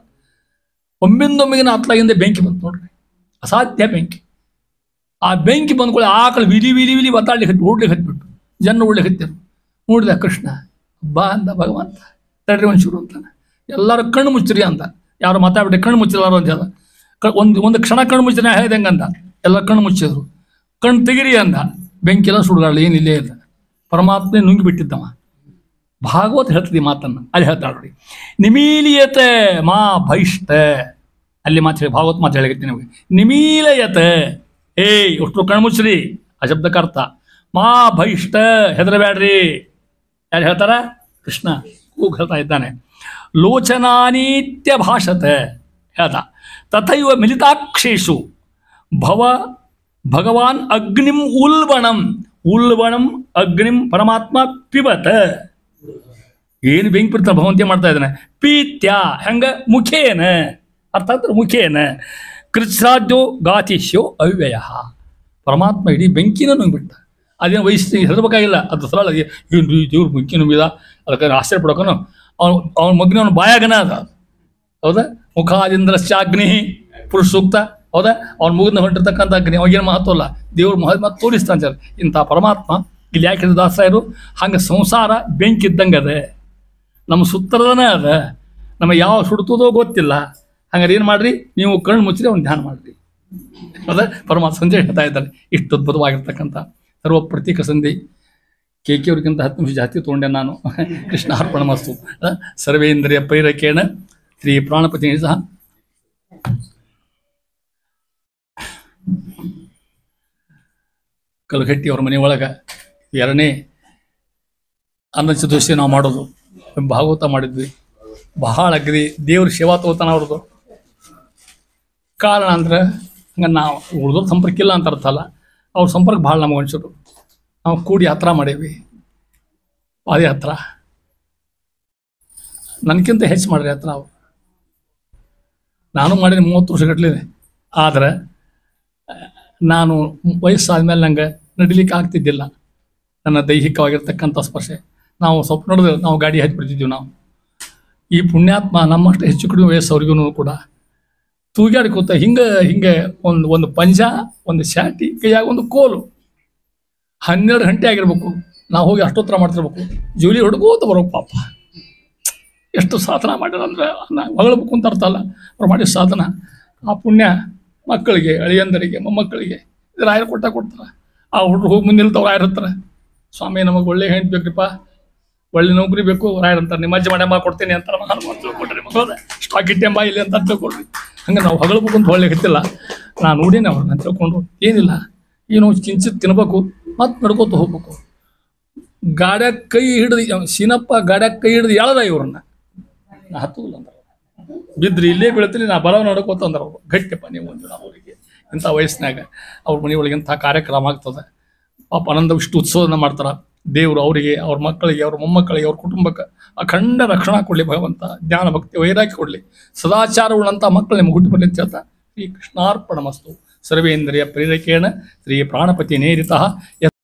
ಒಮ್ಮಿಂದೊಮ್ಮಿಗಿನ ಅತ್ಲಾಗಿಂದ ಬೆಂಕಿ ಬಂತು ನೋಡ್ರಿ, ಅಸಾಧ್ಯ ಬೆಂಕಿ. ಆ ಬೆಂಕಿ ಬಂದ್ಕೊಳ್ಳಿ ಆಕಳು ವಿಲಿ ವಿಲಿ ವಿಲಿ ಒತ್ತಾಡ್ಲಿಕ್ಕೆ ಓಡ್ಲಿಕ್ಕೆ ಹತ್ಬಿಟ್ಟು ಜನ ಓಡ್ಲಿಕ್ಕೆ ಹತ್ತಿರು. ನೋಡಿದ ಕೃಷ್ಣ ಬಾ ಅಂದ ಭಗವಂತ. ತಡ್ರಿ ಒಂಚೂರು ಅಂತಾನೆ. ಎಲ್ಲರೂ ಕಣ್ಣು ಮುಚ್ಚಿರಿ ಅಂತ. ಯಾರು ಮಾತಾಡ್ಬಿಟ್ಟೆ ಕಣ್ಣು ಮುಚ್ಚಿಲ್ಲಾರು ಅಂತ ಹೇಳ. ಒಂದು ಕ್ಷಣ ಕಣ್ಣು ಮುಚ್ಚಿನ ಹೇಳ್ದಂಗಂದ. ಎಲ್ಲ ಕಣ್ಣು ಮುಚ್ಚಿದ್ರು. ಕಣ್ಣು ತೆಗಿರಿ ಅಂದ. ಬೆಂಕಿ ಎಲ್ಲ ಸುಡುಗಾಡಲಿ, ಏನಿಲ್ಲೇ ಇಲ್ಲ. ಪರಮಾತ್ಮೆ ನುಂಗಿ ಬಿಟ್ಟಿದ್ದವ. ಭಾಗವತ್ ಹೇಳ್ತದೆ ಈ ಮಾತನ್ನು. ಅಲ್ಲಿ ಹೇಳ್ತಾಳ್ರಿ, ನಿಮೀಲಿಯತೆ ಮಾ ಭೈಷ್ಟ. ಅಲ್ಲಿ ಮಾತು ಹೇಳಿ ಭಾಗವತ್ ಮಾತು ಹೇಳಿರ್ತೀನಿ ನಿಮಗೆ. ನಿಮೀಲಯತೆ, ಅಷ್ಟು ಕಣ್ಮುಚ್ಚ್ರಿ ಅಶಬ್ದಕ್ಕರ್ಥ. ಮಾ ಭೈಷ್ಟ, ಹೆದರಬೇಡ್ರಿ. ಯಾರು ಹೇಳ್ತಾರ? ಕೃಷ್ಣ ಕೂಗ್ ಹೇಳ್ತಾ ಇದ್ದಾನೆ. ಲೋಚನಾನೀತ್ಯ ಭಾಷತೆ ಹೇಳ್ದ. ತಥೈವ ಮಿಲಿತಾಕ್ಷೇಷು ಭಗವಾನ್ ಅಗ್ನಿಂ ಉಲ್ಬಣಂ ಅಗ್ನಿಂ ಪರಮಾತ್ಮ ಪಿಬತ. ಏನು ಬೆಂಕಿ ಬಿಡ್ತಾನೆ ಭಗವಂತ ಮಾಡ್ತಾ ಇದ್ದಾನೆ. ಪೀತ್ಯ ಹೆಂಗ ಮುಖೇನ, ಅರ್ಥಾತ್ ಮುಖೇನ ಕೃಚ್ಛ್ರಾದ್ಯೋ ಗಾತಿಷ್ಯೋ ಅವ್ಯಯ. ಪರಮಾತ್ಮ ಇಡೀ ಬೆಂಕಿನ ನುಂಗ್ಬಿಟ್ಟ. ಅದೇನು ವಯಸ್ಸು ಹೆದರ್ಬೇಕಾಗಿಲ್ಲ. ಅದು ಸರಳ ಏನು ದೇವ್ರು ಬೆಂಕಿ ನುಂಗಿದ, ಅದಕ್ಕೆ ಆಶ್ಚರ್ಯ ಪಡೋಕನು. ಅವನ ಮಗ್ನ ಅವನ ಬಾಯಾಗನ ಅದ. ಹೌದಾ? ಮುಖಾದಿಂದ್ರಶ್ಚಾಗ್ನಿ ಪುರುಷ ಸೂಕ್ತ. ಹೌದಾ? ಅವ್ನ ಮುಗಿದ ಹೊಂಟಿರ್ತಕ್ಕಂಥ ಅಗ್ನಿ ಅವಾಗೇನು ಮಹತ್ವ ಅಲ್ಲ. ದೇವ್ರ ಮಹತ್ವ ತೋರಿಸ್ತಾನೆ ಸರ್. ಇಂಥ ಪರಮಾತ್ಮ ಇಲ್ಲಿ ಯಾಕೆ ದಾಸರಾಯರು ಹಂಗೆ ಸಂಸಾರ ಬೆಂಕಿ ಇದ್ದಂಗೆ ಅದ, ನಮ್ಮ ಸುತ್ತರದನೇ ಅದ, ನಮಗೆ ಯಾವ ಸುಡ್ತದೋ ಗೊತ್ತಿಲ್ಲ. ಹಂಗಾರೆ ಏನು ಮಾಡ್ರಿ, ನೀವು ಕಣ್ಣು ಮುಚ್ಚಿರಿ ಅವ್ನು ಧ್ಯಾನ ಮಾಡ್ರಿ. ಹೌದಾ? ಪರಮಾತ್ಮ ಸಂಜೆ ಹೇಳ್ತಾ ಇದ್ದಾರೆ. ಇಷ್ಟು ಅದ್ಭುತವಾಗಿರ್ತಕ್ಕಂಥ ಸರ್ವ ಪ್ರತೀಕ ಸಂಧಿ. ಅವ್ರಿಗಿಂತ 10 ನಿಮಿಷ ಜಾಸ್ತಿ ತೊಗೊಂಡೆ ನಾನು. ಕೃಷ್ಣ ಅರ್ಪಣ ಮಸ್ತು. ಸರ್ವೇಂದ್ರಿಯ ಪ್ರೇರಕೇಣ ಶ್ರೀ ಪ್ರಾಣಪತಿ ಸಹ ಕಲಘಟ್ಟಿ ಅವ್ರ ಮನೆ ಒಳಗೆ 2ನೇ ಅನ್ನ ಚತುರ್ದಶಿ ನಾವು ಮಾಡೋದು. ಭಾಗವತ ಮಾಡಿದ್ವಿ. ಬಹಳ ಅಗ್ರಿ ದೇವ್ರ ಸೇವಾ ತಗೋತಾನ ಅವ್ರದ್ದು. ಕಾರಣ ಅಂದ್ರೆ ಹಂಗೆ ನಾವು ಉಳಿದೋರು ಸಂಪರ್ಕ ಇಲ್ಲ ಅಂತ ಅರ್ಥ ಅಲ್ಲ. ಅವ್ರ ಸಂಪರ್ಕ ಭಾಳ ನಮಗೆ ಅನ್ಸೋದು. ನಾವು ಕೂಡಿ ಯಾತ್ರಾ ಮಾಡೇವಿ, ಪಾದಯಾತ್ರ. ನನಗಿಂತ ಹೆಚ್ಚು ಮಾಡ್ರಿ ಯಾತ್ರಾ ಅವ್ರು. ನಾನು ಮಾಡಿದ 30 ವರ್ಷಗಟ್ಟಲೆ. ಆದರೆ ನಾನು ವಯಸ್ಸಾದ್ಮೇಲೆ ನಂಗೆ ನಡಿಲಿಕ್ಕೆ ಆಗ್ತಿದ್ದಿಲ್ಲ. ನನ್ನ ದೈಹಿಕವಾಗಿರ್ತಕ್ಕಂಥ ಸ್ಪರ್ಶೆ. ನಾವು ಸ್ವಲ್ಪ ನಡೆದು ನಾವು ಗಾಡಿ ಹತ್ತಿಬಿಡ್ತಿದ್ದೀವಿ. ನಾವು ಈ ಪುಣ್ಯಾತ್ಮ ನಮ್ಮಷ್ಟು ಹೆಚ್ಚು ಕಡಿಮೆ ವಯಸ್ಸವ್ರಿಗೂ ಕೂಡ ತೂಗಾಡ್ಕೋತ ಹಿಂಗೆ ಒಂದು ಪಂಜ, ಒಂದು ಶಾಟಿ, ಕೈಯಾಗ ಒಂದು ಕೋಲು. 12 ಗಂಟೆ ಆಗಿರ್ಬೇಕು. ನಾವು ಹೋಗಿ ಅಷ್ಟೋತ್ತರ ಮಾಡ್ತಿರ್ಬೇಕು. ಜೋಲಿ ಹೊಡ್ಕೋತ ಬರೋಕೆ ಪಾಪ. ಎಷ್ಟು ಸಾಧನ ಮಾಡಿರಂದ್ರೆ ಹೊಗಳಬೇಕು ಅಂತ ಅರ್ಥ ಅಲ್ಲ. ಅವ್ರು ಮಾಡಿದ ಸಾಧನ. ಆ ಪುಣ್ಯ ಮಕ್ಕಳಿಗೆ, ಅಳಿಯಂದರಿಗೆ, ಮೊಮ್ಮಕ್ಕಳಿಗೆ ರಾಯರು ಕೊಡ್ತಾರೆ. ಆ ಹುಡುಗರು ಹೋಗಿ ಮುಂದೆ ನಿಲ್ತಾವ ರಾಯರ್ ಹತ್ರ. ಸ್ವಾಮಿ ನಮಗೆ ಒಳ್ಳೆ ಹೆಂಡತಿ ಬೇಕ್ರಿಪ್ಪ, ಒಳ್ಳೆ ನೌಕರಿ ಬೇಕು. ರಾಯರ್ ಅಂತಾರೆ ನಿಮ್ಮ ಅಜ್ಜ ಮಾಡಮ್ಮ ಕೊಡ್ತೀನಿ ಅಂತಾರೆ. ಮಹಾನ್ ತಿಳ್ಕೊಡ್ರಿ ಮಕ್ಕಳ ಸ್ಟಾಕ್ ಇಟ್ಟೆಂಬ ಇಲ್ಲಿ ಅಂತ ತಿಳ್ಕೊಡ್ರಿ. ಹಂಗೆ ನಾವು ಹೊಗಳಬೇಕು ಅಂತ ಒಳ್ಳೆ ಗೊತ್ತಿಲ್ಲ. ನಾನು ನೋಡೀನಿ ಅವ್ರನ್ನ ತಿಳ್ಕೊಂಡು. ಏನಿಲ್ಲ, ಏನು ಕಿಂಚಿತ್ ತಿನ್ಬೇಕು, ಮತ್ತೆ ನಡ್ಕೋತ ಹೋಗ್ಬೇಕು. ಗಾಡ್ಯಾಗ ಕೈ ಹಿಡಿದು ಸೀನಪ್ಪ ಗಾಡ್ಯಾಗ ಕೈ ಹಿಡಿದು ಎಳ್ದ ಇವ್ರನ್ನ. ನಾ ಹತ್ತುದಿಲ್ಲ ಅಂದ್ರೆ ಬಿದ್ರಿ ಇಲ್ಲೇ ಬೀಳ್ತೀನಿ, ನಾ ಬರೋ ನಡ್ಕೋತ ಅಂದ್ರೆ ಅವ್ರು ಗಟ್ಟಿಪ್ಪ ನೀವು ಒಂದು ಅವರಿಗೆ. ಇಂಥ ವಯಸ್ಸಿನಾಗ ಅವ್ರ ಮನೆಯೊಳಗೆ ಇಂಥ ಕಾರ್ಯಕ್ರಮ ಆಗ್ತದೆ. ಪಾಪ ಆನಂದ ಇಷ್ಟು ಉತ್ಸವನ ಮಾಡ್ತಾರೆ. ದೇವರು ಅವರಿಗೆ, ಅವ್ರ ಮಕ್ಕಳಿಗೆ, ಅವ್ರ ಮೊಮ್ಮಕ್ಕಳಿಗೆ, ಅವ್ರ ಕುಟುಂಬಕ್ಕೆ ಅಖಂಡ ರಕ್ಷಣಾ ಕೊಡಲಿ ಭಗವಂತ. ಜ್ಞಾನ ಭಕ್ತಿ ವೈರಾಗ್ಯ ಕೊಡಲಿ. ಸದಾಚಾರವುಳ್ಳಂಥ ಮಕ್ಕಳು ನಿಮ್ಗೆ ಹುಟ್ಟು ಬರಲಿ ಅಂತ ಹೇಳ್ತಾ ಶ್ರೀ ಕೃಷ್ಣಾರ್ಪಣ ಮಸ್ತು. ಸರ್ವೇಂದ್ರಿಯ ಪ್ರೇರಕೇಣ ಶ್ರೀ ಪ್ರಾಣಪತಿ ನೇರಿತಃ